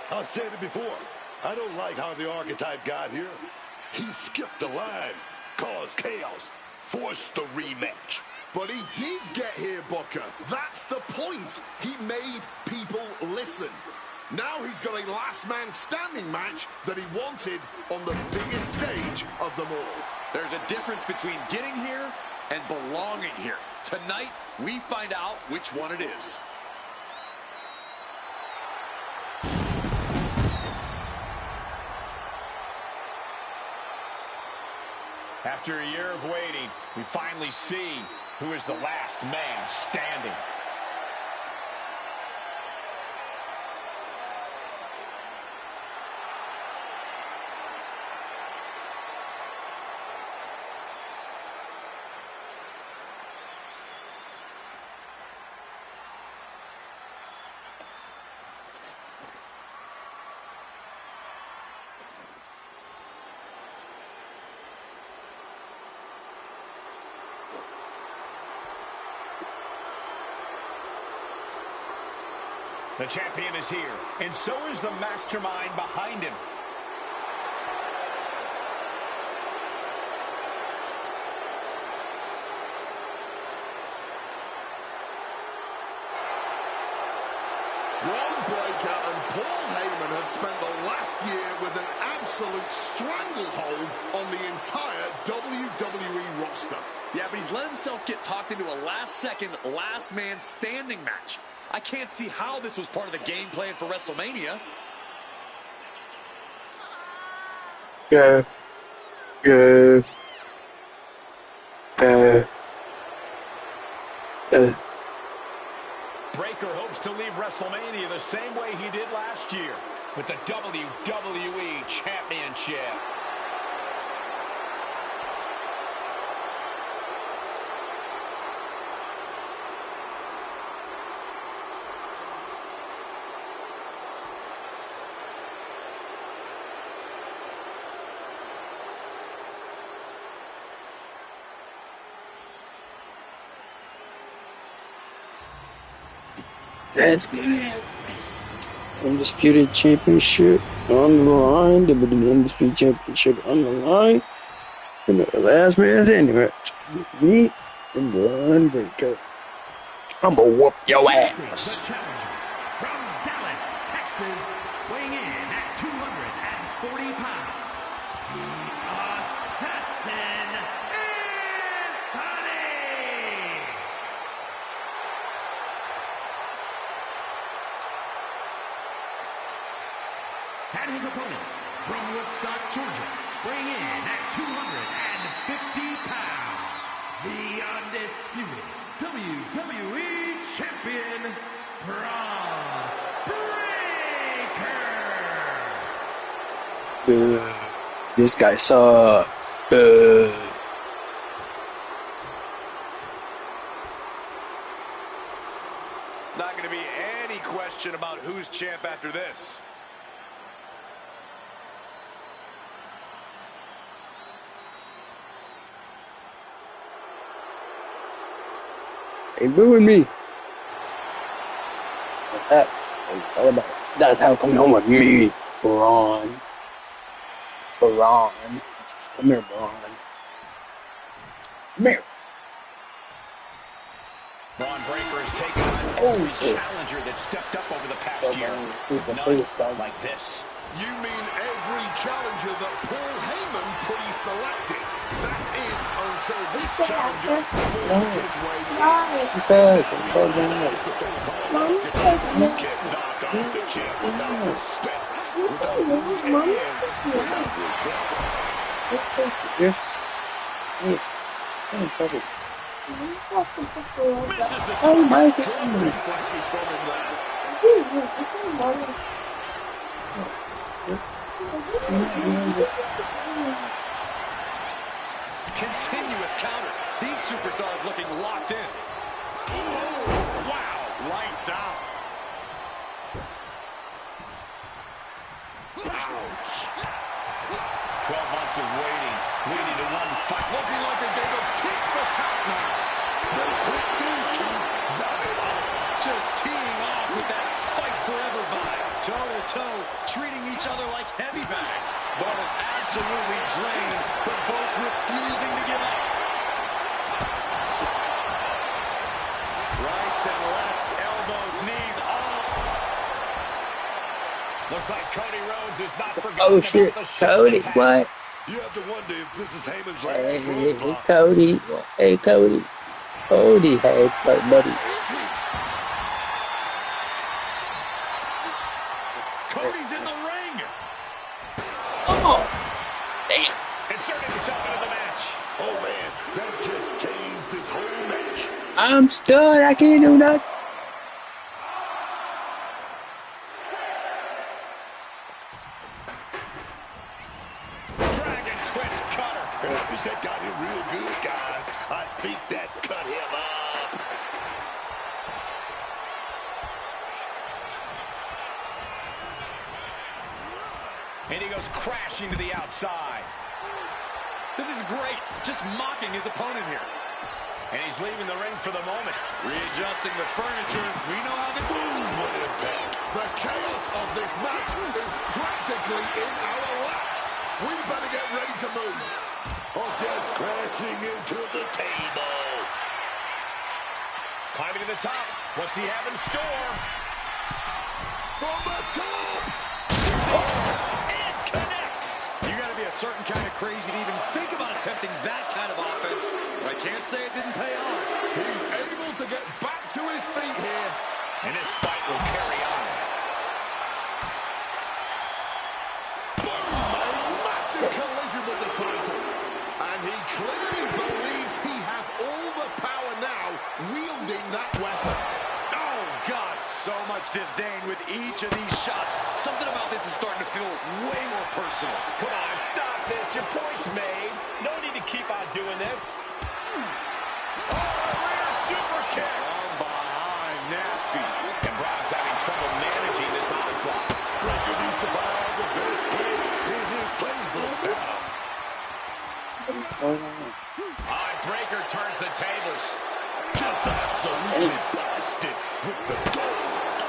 I've said it before. I don't like how the archetype got here. He skipped the line, caused chaos, forced the rematch. But he did get here, Booker. That's the point. He made people listen. Now he's got a last man standing match that he wanted on the biggest stage of them all. There's a difference between getting here and belonging here. Tonight, we find out which one it is. After a year of waiting, we finally see who is the last man standing. The champion is here, and so is the mastermind behind him. Braun Breaker and Paul Heyman have spent the last year with an absolute stranglehold on the entire WWE roster. Yeah, but he's let himself get talked into a last-second, last-man standing match. I can't see how this was part of the game plan for WrestleMania. Yeah. Yeah. Breaker hopes to leave WrestleMania the same way he did last year, with the WWE Championship. Let's get it. Undisputed Championship on the line. The Undisputed Championship on the line. And the last man standing match. Me and Braun Breaker. I'm gonna whoop your ass. From Dallas, Texas, weighing in at 240 pounds, the Assassin, Anthony! And his opponent, from Woodstock, Georgia, weighing in at 250 pounds, the undisputed WWE Champion, Braun Breaker! This guy sucks. Not going to be any question about who's champ after this. They booing me. That's what it's all about. That's how coming home with me, Braun. for Ron. Come here, Ron. Come here. Braun Breaker has taken on every challenger that stepped up over the past year. None like this. You mean every challenger that Paul Heyman pre-selected? That is until this challenger forced his way in. You can't knock off the champ without respect, without losing, without regret. Yes. Hey, oh my God. Reflexes from him there. Continuous counters. These superstars looking locked in. Oh, wow. Lights out. Ouch. 12 months of waiting, leading to one fight. Looking like a game of tit for tat now. No quick finish. Not at all. Just teeing off with that fight forever vibe. Toe to toe, treating each other like heavy bags. Both absolutely drained, but both refusing to give up. Rights and lefts, elbows, knees, all. Looks like Cody Rhodes is not forgetting Oh shit, about the Cody, attack. what? You have to wonder if this is Heyman's Hey, last roadblock. Cody. Hey, Cody. Cody, hey, buddy. Cody's in the ring. Oh, damn. Inserting himself into the match. Oh man, that just changed this whole match. I'm stunned. I can't do nothing. Dragon twist cutter. And I think that got him real good, guys. I think that cut him up. And he goes crashing to the outside. This is great. Just mocking his opponent here. And he's leaving the ring for the moment. Readjusting the furniture. We know how the Boom, what impact. The chaos of this match is practically in our laps. We better get ready to move. Oh, just crashing into the table. Climbing to the top. What's he have in store? From the top. It connects. You got to be a certain kind of crazy to even think about attempting that kind of offense. But I can't say it didn't pay off. He's able to get back to his feet here. And this fight will carry on. Boom! A massive collision with the title. And he clearly believes he has all the power now wielding that weapon. Oh, God. So much disdain with each of these shots. Something about this is starting to feel way more personal. Come on, stop this. Your point's made. No need to keep on doing this. Oh, rear super kick. From behind, nasty. And Braun's having trouble managing this onslaught. Breaker needs to find the best play in his playbook now. Breaker turns the tables. Just absolutely blasted with the gold.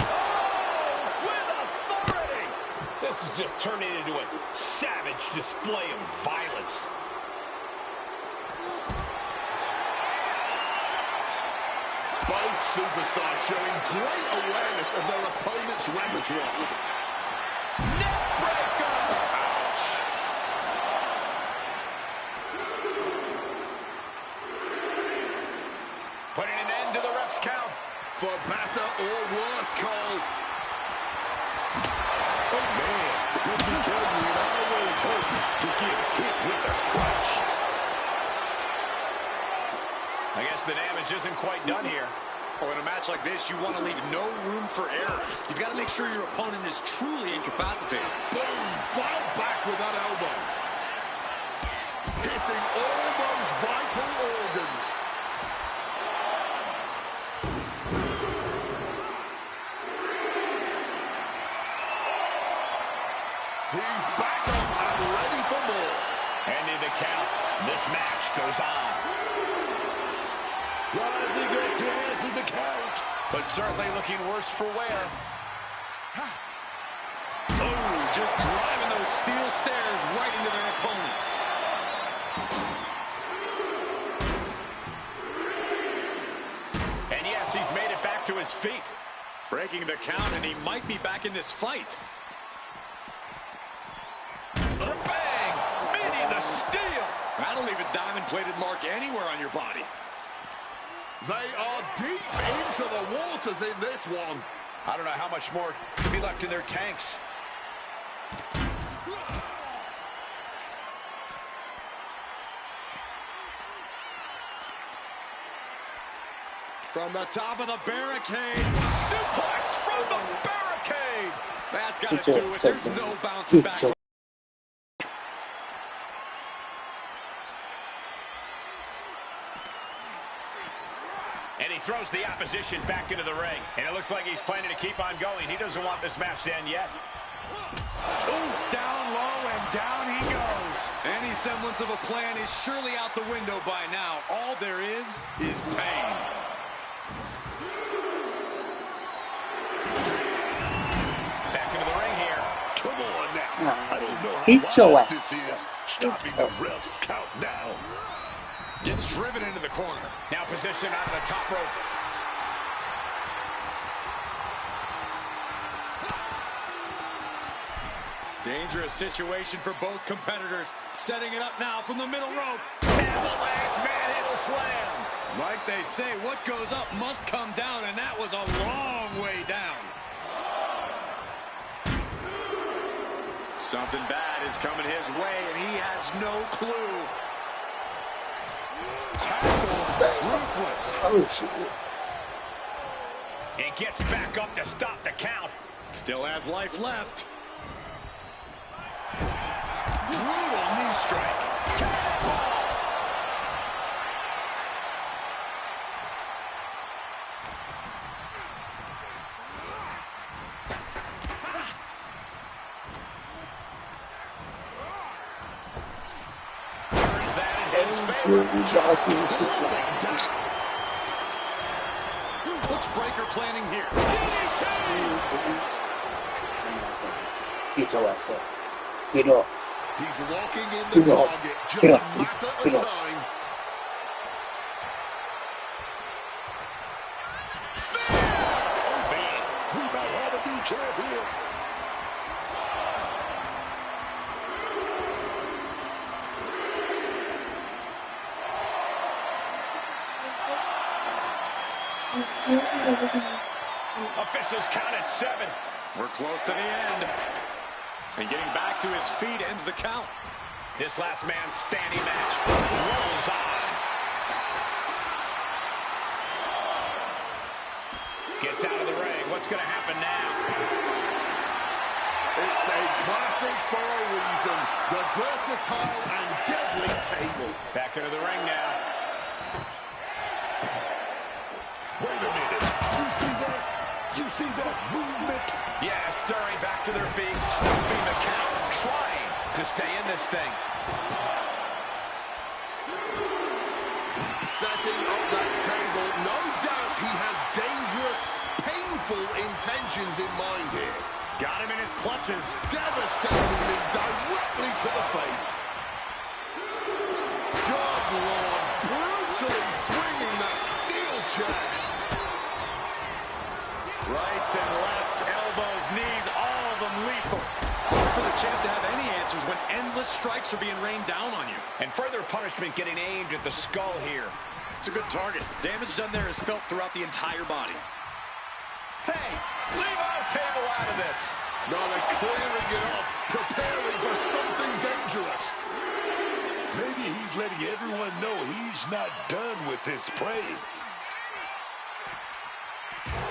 Oh, with authority. This is just turning into a savage display of violence. Both superstars showing great awareness of their opponent's repertoire. Neckbreaker! Ouch. Putting an end to the ref's count. For better or worse, Cole. Oh, man. Let me tell you, it always hurts to get hit with a crutch. I guess the damage isn't quite done here. Oh, in a match like this, you want to leave no room for error. You've got to make sure your opponent is truly incapacitated. Boom! Fell back with that elbow. Hitting all those vital organs. He's back up and ready for more. Ending the count. This match goes on. Rising up to answer the count. But certainly looking worse for wear. Oh, just driving those steel stares right into their opponent. And yes, he's made it back to his feet. Breaking the count, and he might be back in this fight. Bang! Mini the steel! That'll leave a diamond-plated mark anywhere on your body. They are deep into the waters in this one. I don't know how much more can be left in their tanks. From the top of the barricade. Suplex from the barricade. That's got to do it. There's no bouncing back. And he throws the opposition back into the ring. And it looks like he's planning to keep on going. He doesn't want this match to end yet. Ooh, down low and down he goes. Any semblance of a plan is surely out the window by now. All there is pain. Back into the ring here. Come on now. I don't know Hit how your wild ass. this is. Stopping the refs count now. Gets driven into the corner. Now positioned out of the top rope. Dangerous situation for both competitors. Setting it up now from the middle rope. Avalanche manhandle slam. Like they say, what goes up must come down, and that was a long way down. Something bad is coming his way, and he has no clue. Tackles ruthless. Oh, shit. And gets back up to stop the count. Still has life left. Brutal knee strike. Turns that in his favor. What's Breaker planning here? Get your ass up. Get up. He's locking in the Get up. target. Just Get a up. matter of Get up. time. Oh, man. We might have a new champ here. Officials count at 7. We're close to the end. And getting back to his feet ends the count. This last man standing match rolls on. Gets out of the ring. What's going to happen now? It's a classic for a reason. The versatile and deadly table. Back into the ring now. Wait a minute. You see that? You see that movement? Yeah, stirring back to their feet, stopping the count, trying to stay in this thing. Setting up that table. No doubt he has dangerous, painful intentions in mind here. Got him in his clutches. Devastatingly directly to the face. Good Lord, brutally swinging that steel chair. Rights and lefts, elbows, knees, all of them lethal. Hard for the champ to have any answers when endless strikes are being rained down on you. And further punishment getting aimed at the skull here. It's a good target. Damage done there is felt throughout the entire body. Hey, leave our table out of this. Now they're clearing it off, preparing for something dangerous. Maybe he's letting everyone know he's not done with this play.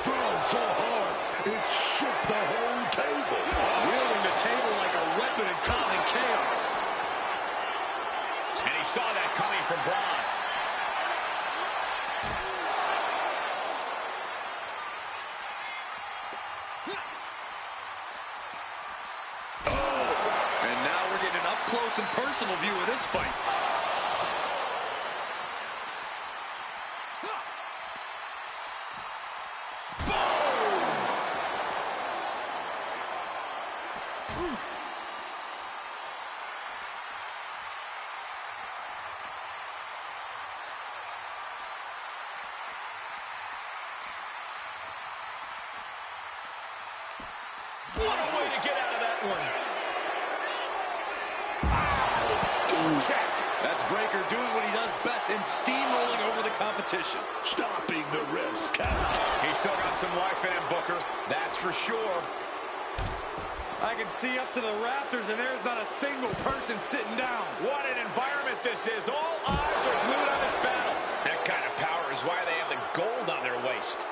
Thrown so hard, it shook the whole table. Wielding the table like a weapon and causing chaos. And he saw that coming from Braun. And now we're getting an up-close and personal view of this fight. What a way to get out of that one. Good check. That's Breakker doing what he does best in steamrolling over the competition. Stopping the rest count. He's still got some life in him, Booker. That's for sure. I can see up to the rafters, and there's not a single person sitting down. What an environment this is. All eyes are glued on this battle. That kind of power is why they have the gold on their waist.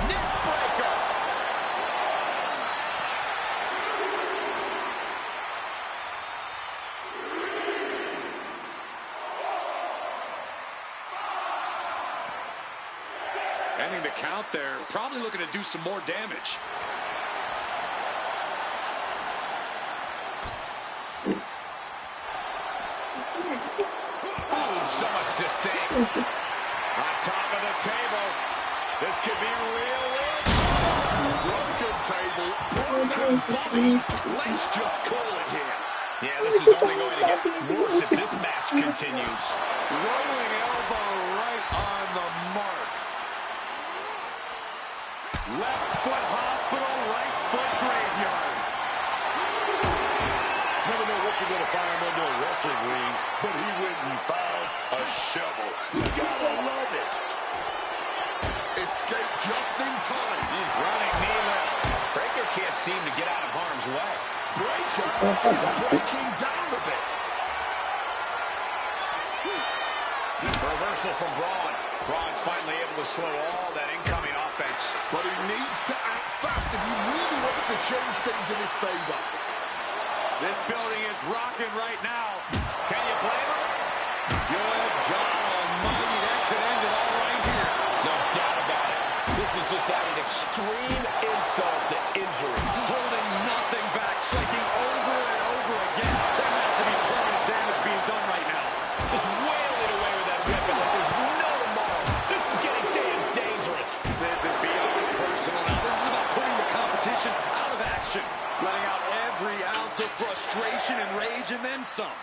Neck breaker. Ending the count there, probably looking to do some more damage. Ooh, so much disdain. On top of the table. This could be real. Broken table, broken bodies. Let's just call it here. Yeah, this is only going to get worse if this match continues. Rolling elbow right on the mark. Left foot hospital, right foot graveyard. Never know what you're going to find under a wrestling ring, but he went and found a shovel. You gotta love it. Escape just in time. Running knee lift. Breakker can't seem to get out of harm's way. Breakker is breaking down a bit. Reversal from Braun. Braun's finally able to slow all that incoming offense. But he needs to act fast if he really wants to change things in his favor. This building is rocking right now. Can you blame him? Good God almighty, that could end it all right here. No doubt about it. This is just adding extreme insult to injury. Holding nothing back, striking over and over again. There has to be permanent damage being done right now. Just wailing away with that weapon like there's no tomorrow. This is getting damn dangerous. This is beyond personal now. This is about putting the competition out of action. Letting out every ounce of frustration and rage and then some.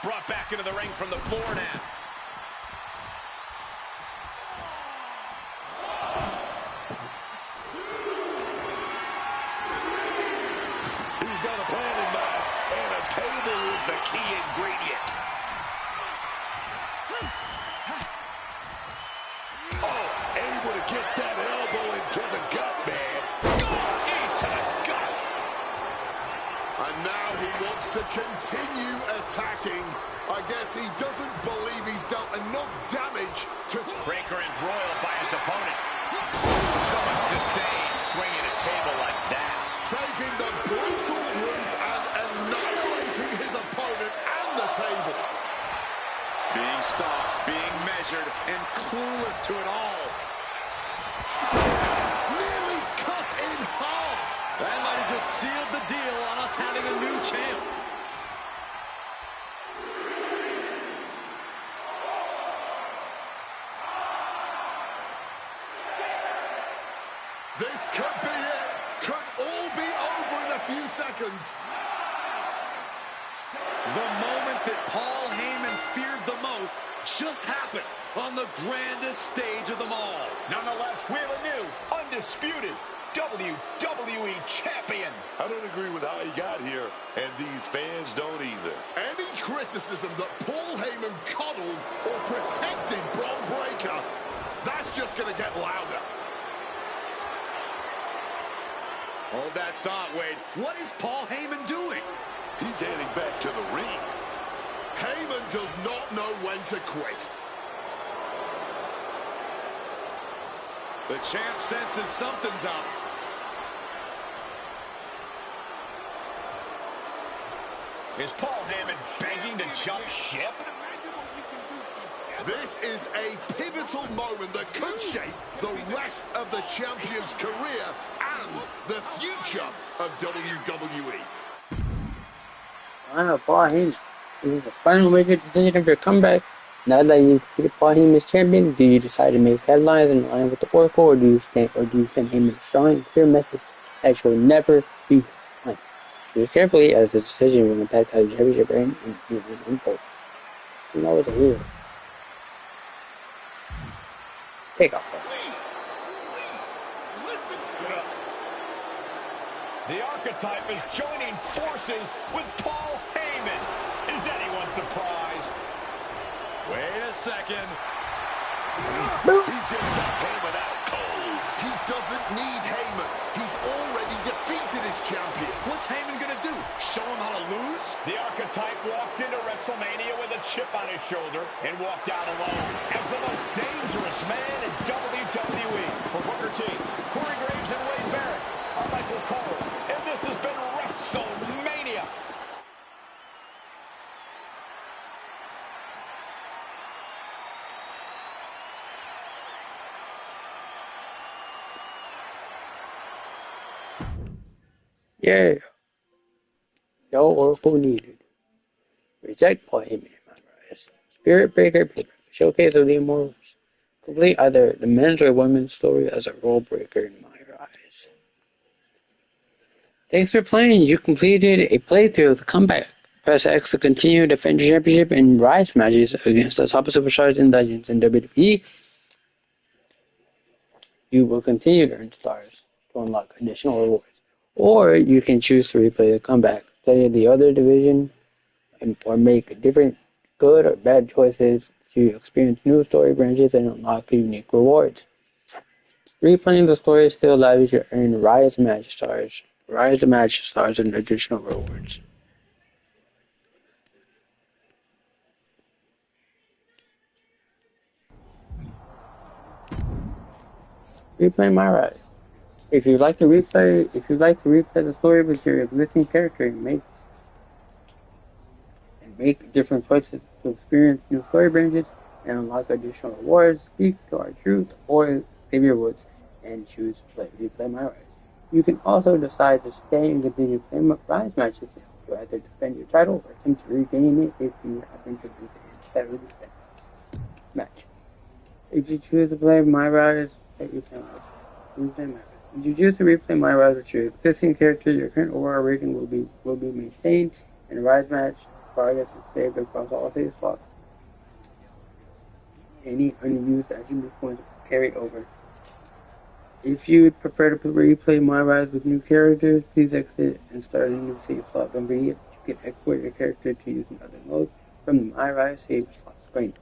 Brought back into the ring from the floor now. He's got a plan in mind, and a table is the key ingredient. Oh, able to get that elbow into the gut, man. He's to the gut. And now he wants to continue attacking. I guess he doesn't believe he's dealt enough damage to... Breakker embroiled by his opponent. So much disdain swinging a table like that. Taking the brutal route and annihilating his opponent and the table. Being stalked, being measured, and clueless to it all. Nearly cut in half. That might have just sealed the deal on us having a new champ. This could be it. Could all be over in a few seconds. The moment that Paul Heyman feared the most just happened on the grandest stage of them all. Nonetheless, we have a new, undisputed WWE champion. I don't agree with how he got here, and these fans don't either. Any criticism that Paul Heyman coddled or protected Braun Breakker, that's just going to get louder. Hold that thought, Wade. What is Paul Heyman doing? He's heading back to the ring. Heyman does not know when to quit. The champ senses something's up. Is Paul Heyman begging to jump ship? This is a pivotal moment that could shape the rest of the champion's career and the future of WWE. I know Paul Heyman is the final major decision of your comeback. Now that you defeated Paul Heyman as champion, do you decide to make headlines in line with the Oracle, or do you send Heyman a strong and clear message that you'll never be his client? Choose carefully, as the decision will impact how your championship reign and unfolds. You're always a hero. Take off. The Archetype is joining forces with Paul Heyman. Is anyone surprised? Wait a second. He just got Heyman out cold. He doesn't need Heyman. He's already defeated his champion. What's Heyman gonna do? Show him how to lose? The Archetype walked into WrestleMania with a chip on his shoulder and walked out alone as the most dangerous man in WWE. For Booker T, Corey Graves, and Wade Barrett, I'm Michael Cole, and this has been WrestleMania. Yeah. No Oracle needed. Reject Paul Heyman and Myrise. Spirit Breaker showcase of the Immortals. Complete either the men's or women's story as a role breaker in Myrise. Thanks for playing. You completed a playthrough of the comeback. Press X to continue to defend your championship in Rise matches against the top superstars and legends in WWE. You will continue to earn stars to unlock additional rewards. Or you can choose to replay the comeback, play the other division, or make different good or bad choices to experience new story branches and unlock unique rewards. Replaying the story still allows you to earn Rise match stars and additional rewards. Replay Myrise. If you'd like to replay the story with your existing character and make different choices to experience new story branches and unlock additional rewards, speak to our truth or Xavier Woods and choose replay Myrise. You can also decide to stay and continue playing Rise matches to either defend your title or attempt to regain it if you happen to lose a heavily defense match. If you choose to play Myrise, you can replay Myrise. If you choose to replay Myrise with your existing character, your current Aurora rating will be maintained, and the Rise match progress is saved across all save slots. Any unused attribute points will carry over. If you would prefer to replay Myrise with new characters, please exit and start a new save slot. Don't forget, you can export your character to use in other modes from the Myrise save slot screen.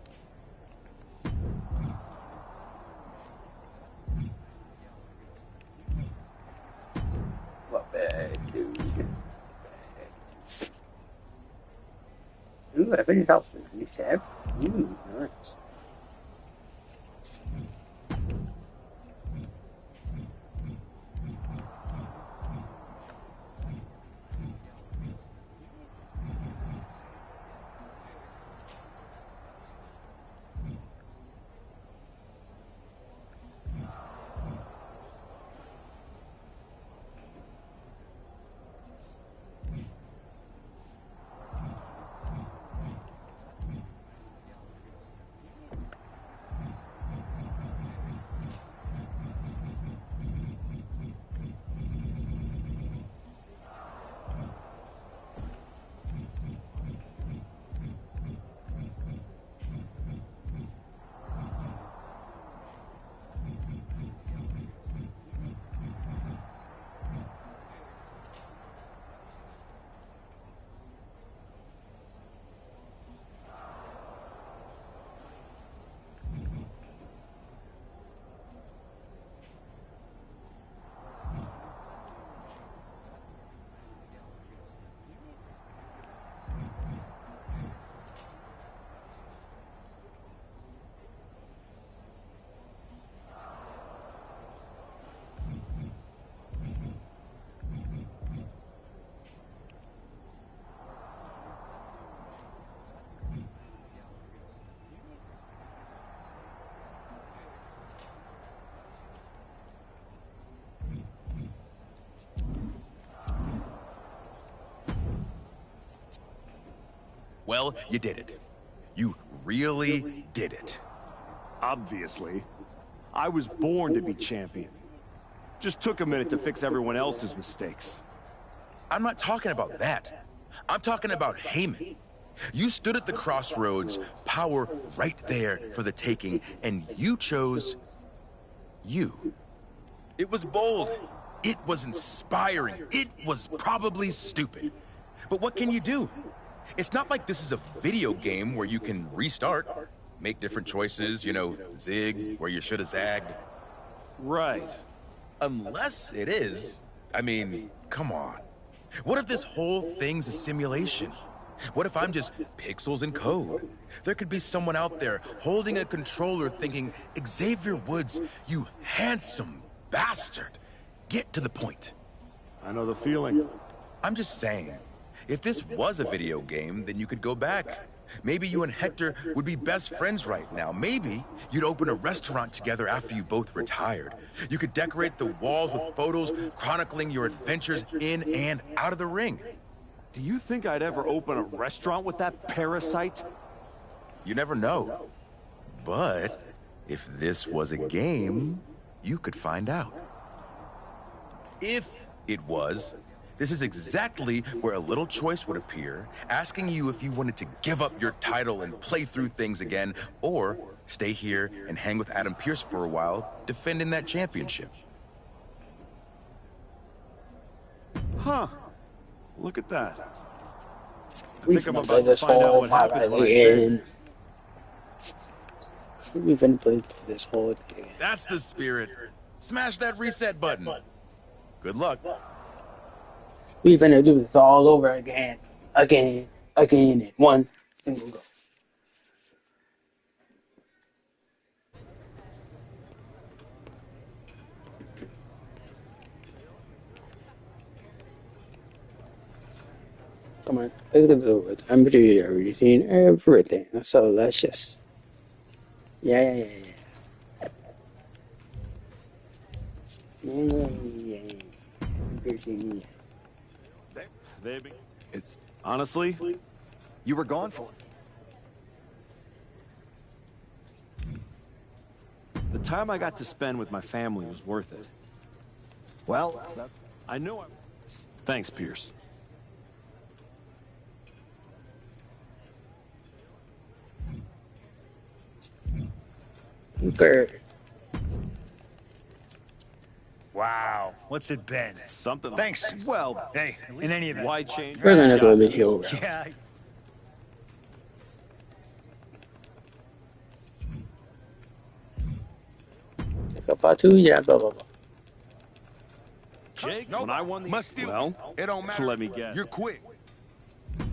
What bad, dude? Ooh, I finished off with 97. Ooh, nice. Well, you did it. You really did it. Obviously. I was born to be champion. Just took a minute to fix everyone else's mistakes. I'm not talking about that. I'm talking about Heyman. You stood at the crossroads, power right there for the taking, and you chose you. It was bold. It was inspiring. It was probably stupid. But what can you do? It's not like this is a video game where you can restart, make different choices, you know, zig where you should have zagged. Right. Unless it is. I mean, come on. What if this whole thing's a simulation? What if I'm just pixels and code? There could be someone out there holding a controller thinking, Xavier Woods, you handsome bastard. Get to the point. I know the feeling. I'm just saying, if this was a video game, then you could go back. Maybe you and Hector would be best friends right now. Maybe you'd open a restaurant together after you both retired. You could decorate the walls with photos chronicling your adventures in and out of the ring. Do you think I'd ever open a restaurant with that parasite? You never know. But if this was a game, you could find out. If it was, this is exactly where a little choice would appear, asking you if you wanted to give up your title and play through things again, or stay here and hang with Adam Pearce for a while, defending that championship. Huh. Look at that. We finna play this whole fight again. We finna play this whole thing. That's the spirit. Smash that reset button. Good luck. We finna do this all over again, in one single go. Come on, let's get over it. I'm pretty sure you've seen everything, so let's just... Yeah. It's honestly, You were gone for it. the time I got to spend with my family was worth it. Well, I know I... Thanks, Pierce. Okay. Wow, what's it been? Something. Thanks. Well, Hey, in any event. why change? We're gonna go the hill route. Yeah. Yeah, blah, blah, blah. Jake, No, when I won the... must do. Well, It don't matter. let me guess. You're quick.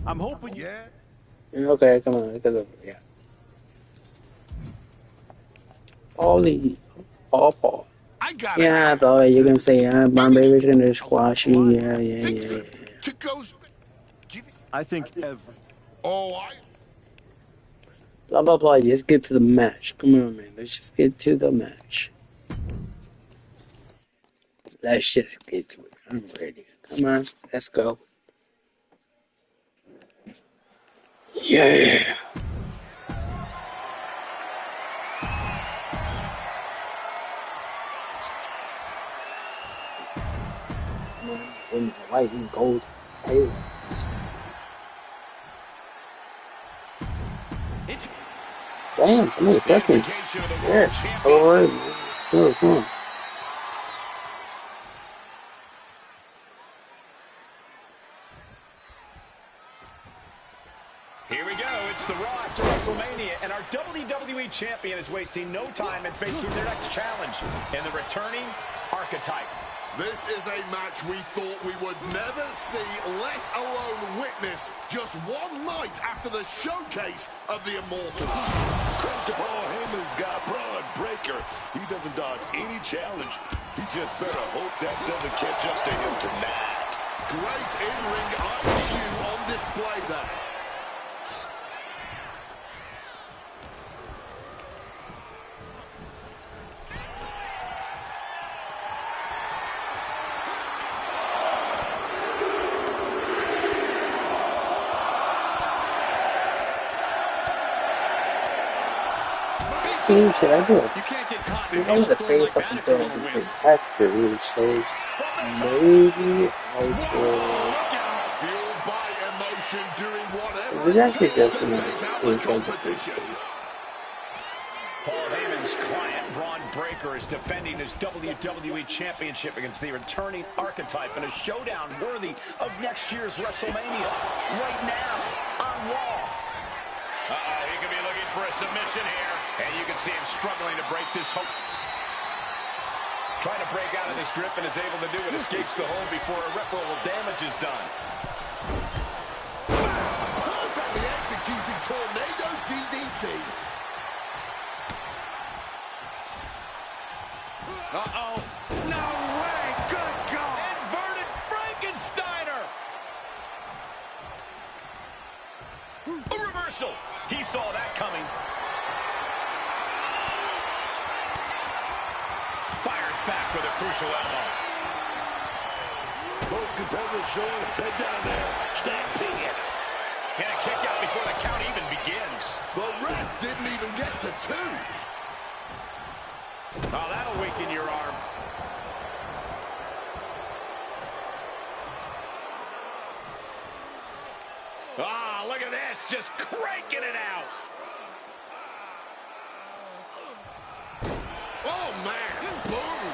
I'm hoping you... Yeah? Okay, come on, let's go. Yeah. Paul. I got it. Yeah, bro, you're gonna say, my baby's gonna squash you. Yeah. To go. I think every... Oh, Blah, blah, blah. Just get to the match. Come on, man. Let's just get to the match. Let's just get to it. I'm ready. Come on, let's go. Yeah. In white and gold. Hey. Damn, somebody pressing. Yeah. Alright. Come on. Here we go. It's the Raw after WrestleMania, and our WWE champion is wasting no time in facing their next challenge in the returning Archetype. This is a match we thought we would never see, let alone witness, just one night after the showcase of the Immortals. Credit to Paul Heyman's guy, Braun Breaker. He doesn't dodge any challenge. He just better hope that doesn't catch up to him tonight. Great in-ring IQ on display there. Should I do it? You can't get caught You in know a the storm face like up that the if you want to win. actor, so maybe I should. Fueled by emotion, doing It whatever was it actually takes just to a take out the nice competition. Paul Heyman's client, Braun Breaker, is defending his WWE Championship against the returning Archetype in a showdown worthy of next year's WrestleMania. Right now, on Raw. He could be looking for a submission here. And you can see him struggling to break this hold. Trying to break out of this grip and is able to do it. Escapes the hold before irreparable damage is done. Perfectly executed tornado DDT. Uh-oh. No way. Good God. Inverted Frankensteiner. A reversal. He saw that coming. Fires back with a crucial elbow. Both competitors showing they're down there. Stamping it. And a kick out before the count even begins. The ref didn't even get to 2. Oh, that'll weaken your arm. Ah, look at this. Just cranking it out. Oh, man. Boom.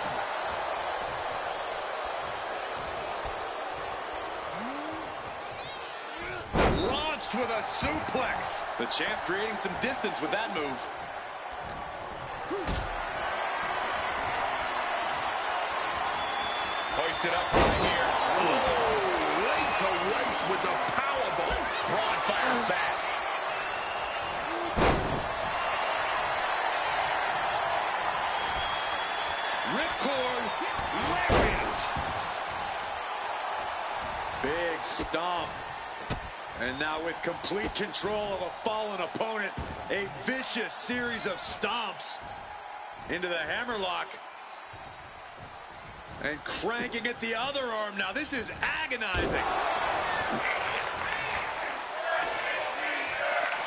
Launched with a suplex. The champ creating some distance with that move. Hoist it up right here. Oh, later waist with a powerbomb. Braun fires back. Ripcord. Lariat. Big stomp. And now with complete control of a fallen opponent, a vicious series of stomps into the hammerlock. And cranking at the other arm. Now this is agonizing.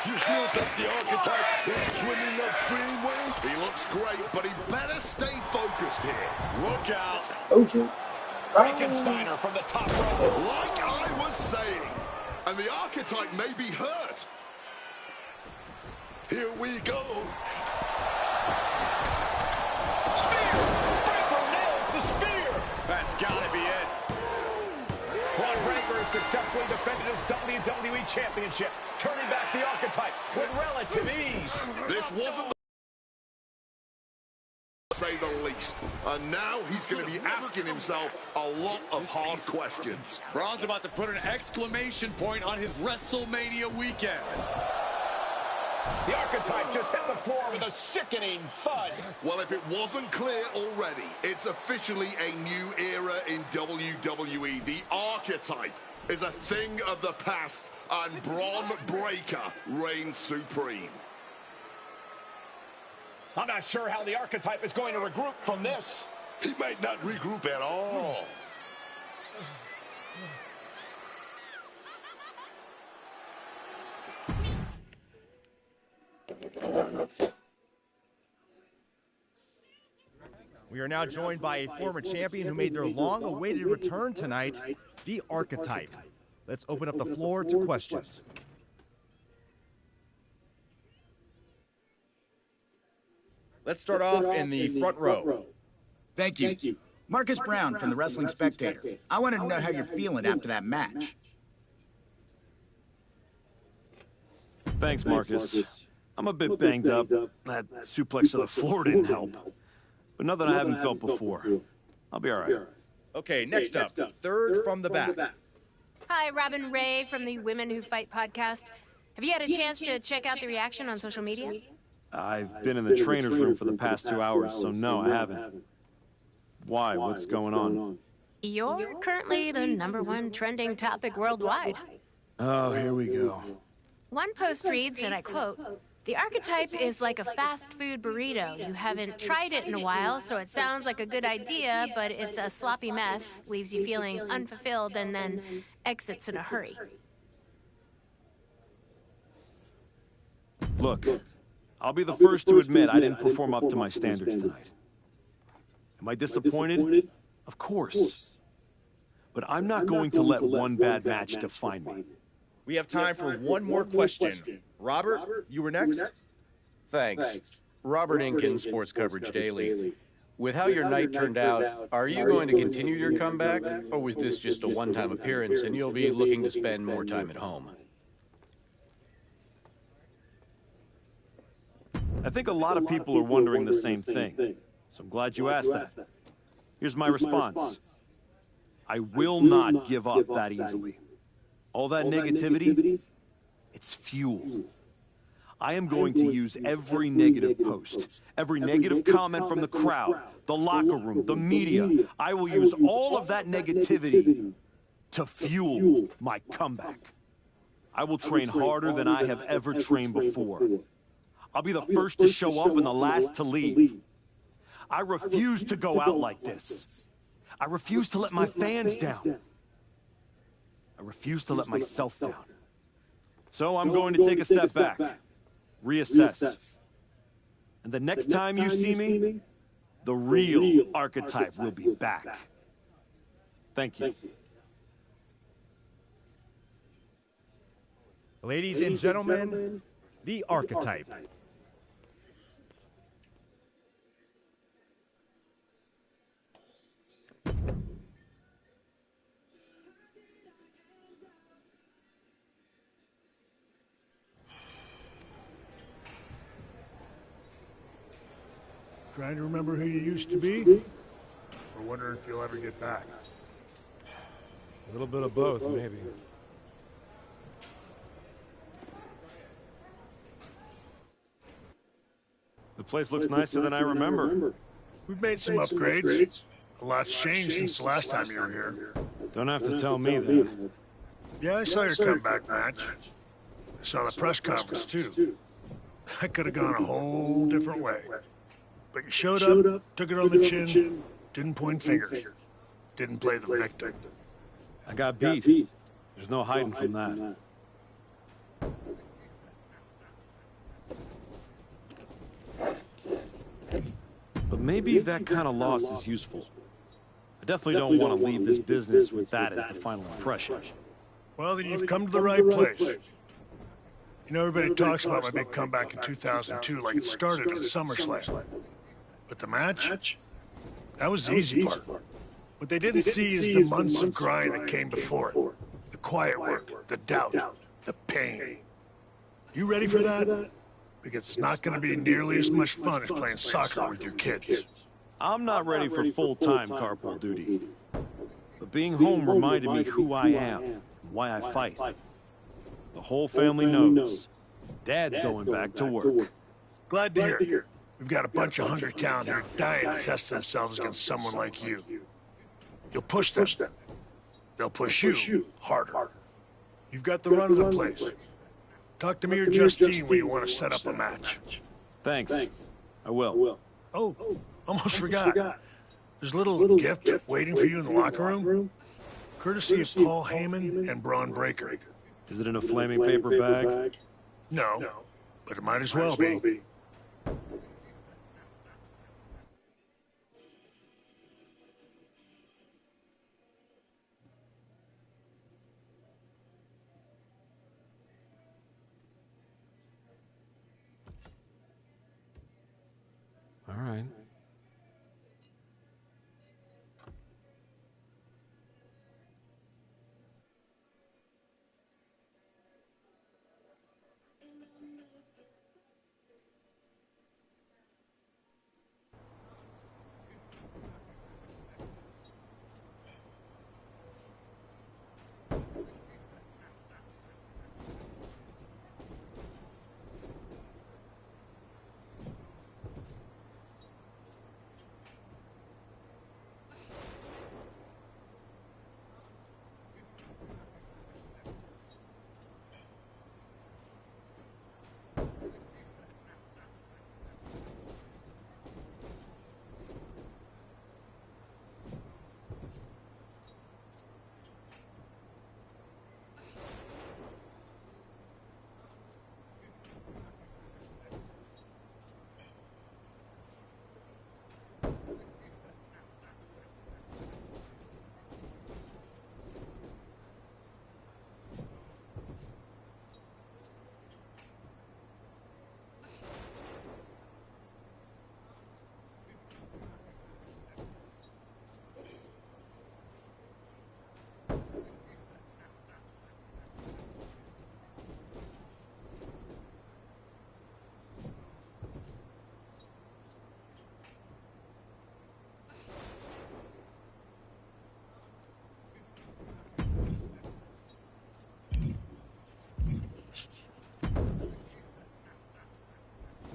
You still think the Archetype is swimming upstream, Wade? He looks great, but he better stay focused here. Look out. Oh, shoot. Frankensteiner from the top rope. Like I was saying. And the Archetype may be hurt. Here we go. Spear! Breaker nails the spear! That's gotta be it. Braun Breaker has successfully defended his WWE Championship, turning back the Archetype with relative ease. This wasn't the say the least. And now he's going to be asking himself a lot of hard questions. Braun's about to put an exclamation point on his WrestleMania weekend. The Archetype just hit the floor with a sickening thud. Well, if it wasn't clear already, it's officially a new era in WWE. The Archetype is a thing of the past, and Braun Breaker reigns supreme. I'm not sure how the Archetype is going to regroup from this. He might not regroup at all. We are now joined by a former champion who made their long-awaited return tonight, the Archetype. Let's open up the floor to questions. Let's start off in the front row. Thank you. Marcus Brown from the Wrestling Spectator. I wanted to know how you're feeling after that match. Thanks, Marcus. I'm a bit banged up. That suplex to the floor didn't help. But nothing I haven't felt before. I'll be all right. Okay, next up, third from the back. Hi, Robin Ray from the Women Who Fight podcast. Have you had a chance to check out the reaction on social media? I've been in the trainer's room for the past 2 hours, so no, I haven't. Why? What's going on? You're currently the #1 trending topic worldwide. Oh, here we go. One post reads, and I quote, "The Archetype is like a fast food burrito. You haven't tried it in a while, so it sounds like a good idea, but it's a sloppy mess, leaves you feeling unfulfilled, and then exits in a hurry." Look, I'll be the first to admit I didn't perform up to my standards tonight. Am I disappointed? Of course. But I'm not going to let one bad match define me. We have time for one more question. Robert, you were next? Thanks. Robert Inkin, Sports Coverage Daily. With how your night turned out, are you going to continue your comeback, or was this just a one-time appearance and you'll be looking to spend more time at home? I think a lot of people are wondering the same thing, so I'm glad you asked that. Here's my response. I will not give up that easily. All that negativity, it's fuel. I am going to use every negative post, every negative comment from the crowd, the locker room, the media. I will use all of that negativity to fuel my comeback. I will train harder than I have ever trained before. I'll be the first to show up and the last to leave. I refuse to go out like this. I refuse to let my fans down. I refuse to let myself down. So I'm going to take a step back, reassess. And the next time you see me, the real archetype will be back. Thank you. Ladies and gentlemen, the archetype. Trying to remember who you used to be? Or wondering if you'll ever get back? A little bit of both, maybe. The place looks nicer than I remember. We've made some upgrades. A lot's changed since the last time you were here. Don't have to tell me that. Yeah, I saw your comeback match. I saw the press conference, too. That could have gone a whole different way. But you showed up, took it on the chin, didn't point fingers, didn't play the victim. I got beat. There's no hiding from that. But maybe that kind of loss is useful. I definitely don't want to leave this business with that as the final impression. Well, then you've come to the right place. You know, everybody talks about my big comeback in 2002 like it started at SummerSlam. But the match? That was the easy part. What they didn't see is the months of grind that came before it. The quiet work, the doubt, the pain. You ready for that? Because it's not going to be nearly as much fun as playing soccer with your kids. I'm not ready for full-time carpool duty. But being home reminded me who I am and why I fight. The whole family knows. Dad's going back to work. Glad to hear it. We've got a bunch of hungry talent here dying to test themselves against someone like you. You'll push them. They'll push you harder. You've got the run of the place. Talk to me or Justine when you want to set up a match. Thanks. I will. Oh, almost forgot. There's a little gift waiting for you in the locker room. Courtesy of Paul Heyman and Braun Breaker. Is it in a flaming paper bag? No, but it might as well be. All right.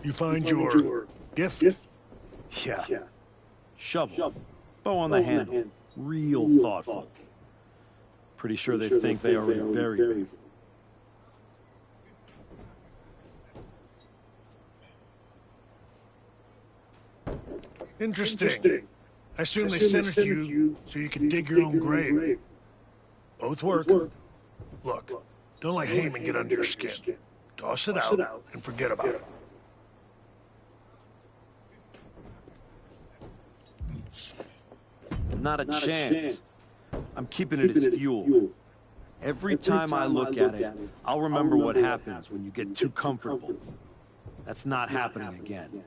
You find your gift? Yeah. Shovel. Bow on the handle. Real thoughtful. Pretty sure they think they already buried me. Interesting. I assume they sentenced you so you can dig your own grave. Both work. Look, don't let Heyman get under your skin. Toss it out and forget about it. Not a chance. I'm keeping it as fuel. Every time I look at it, I'll remember what happens when you get too comfortable. That's not happening again.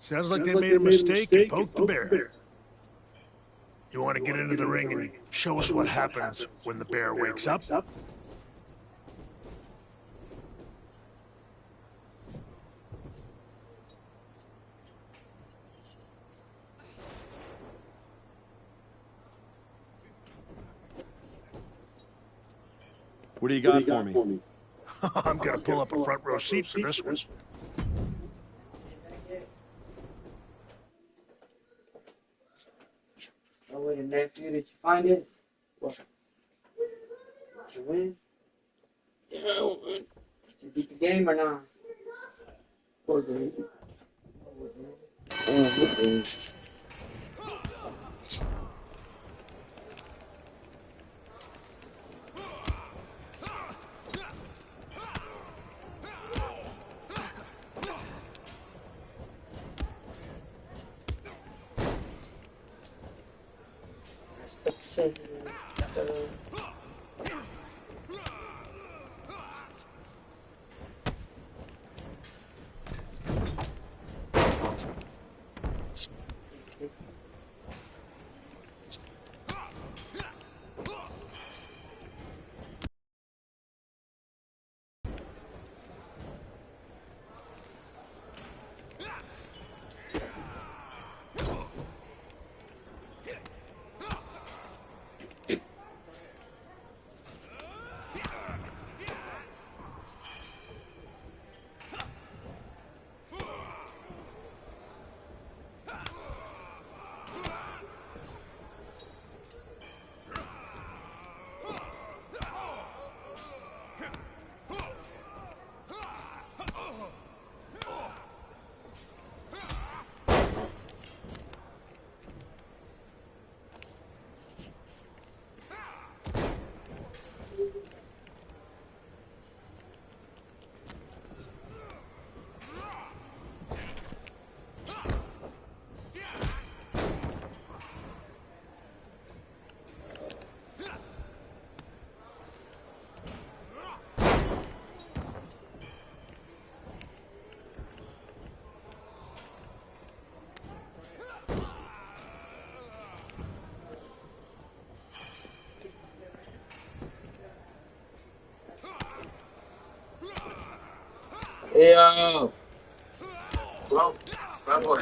Sounds like they made a mistake and poked the bear. You want to get into the ring and show us what happens when the bear wakes up? What do you got for me? I'm gonna pull up a front row seat for this one. Oh, wait, and nephew, did you find it? What? Did you win? Yeah, I won. Did you beat the game or not? Poor game. Oh, good game. Yo. Hello. Hello.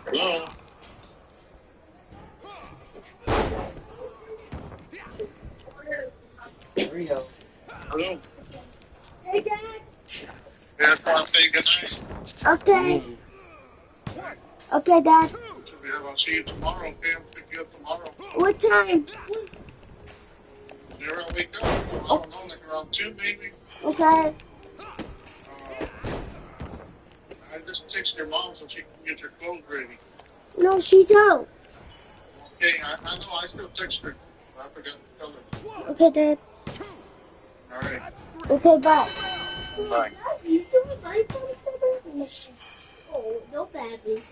Hello. Rio. Hello. Hey, Dad. Yeah, I'll say good night. Okay. Okay, Dad. I'll see you tomorrow, okay? I'll pick you up tomorrow. What time? There I'll wake up. I don't know, like around 2 maybe. Okay. I just text your mom so she can get your clothes ready. No, she's out. Okay, I know, I still text her. I forgot to tell her. Okay, Dad. Alright. Okay, bye. Bye. You doing my phone? Oh, no badly.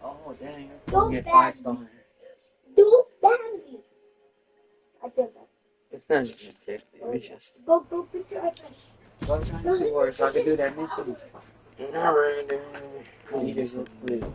Oh, dang. Don't Get bag 5-star. Don't badly. I did that. It's not even a kick. It's just... Go put your iPad. What time is it? So I can do that mission. Alright, I need to go sleep.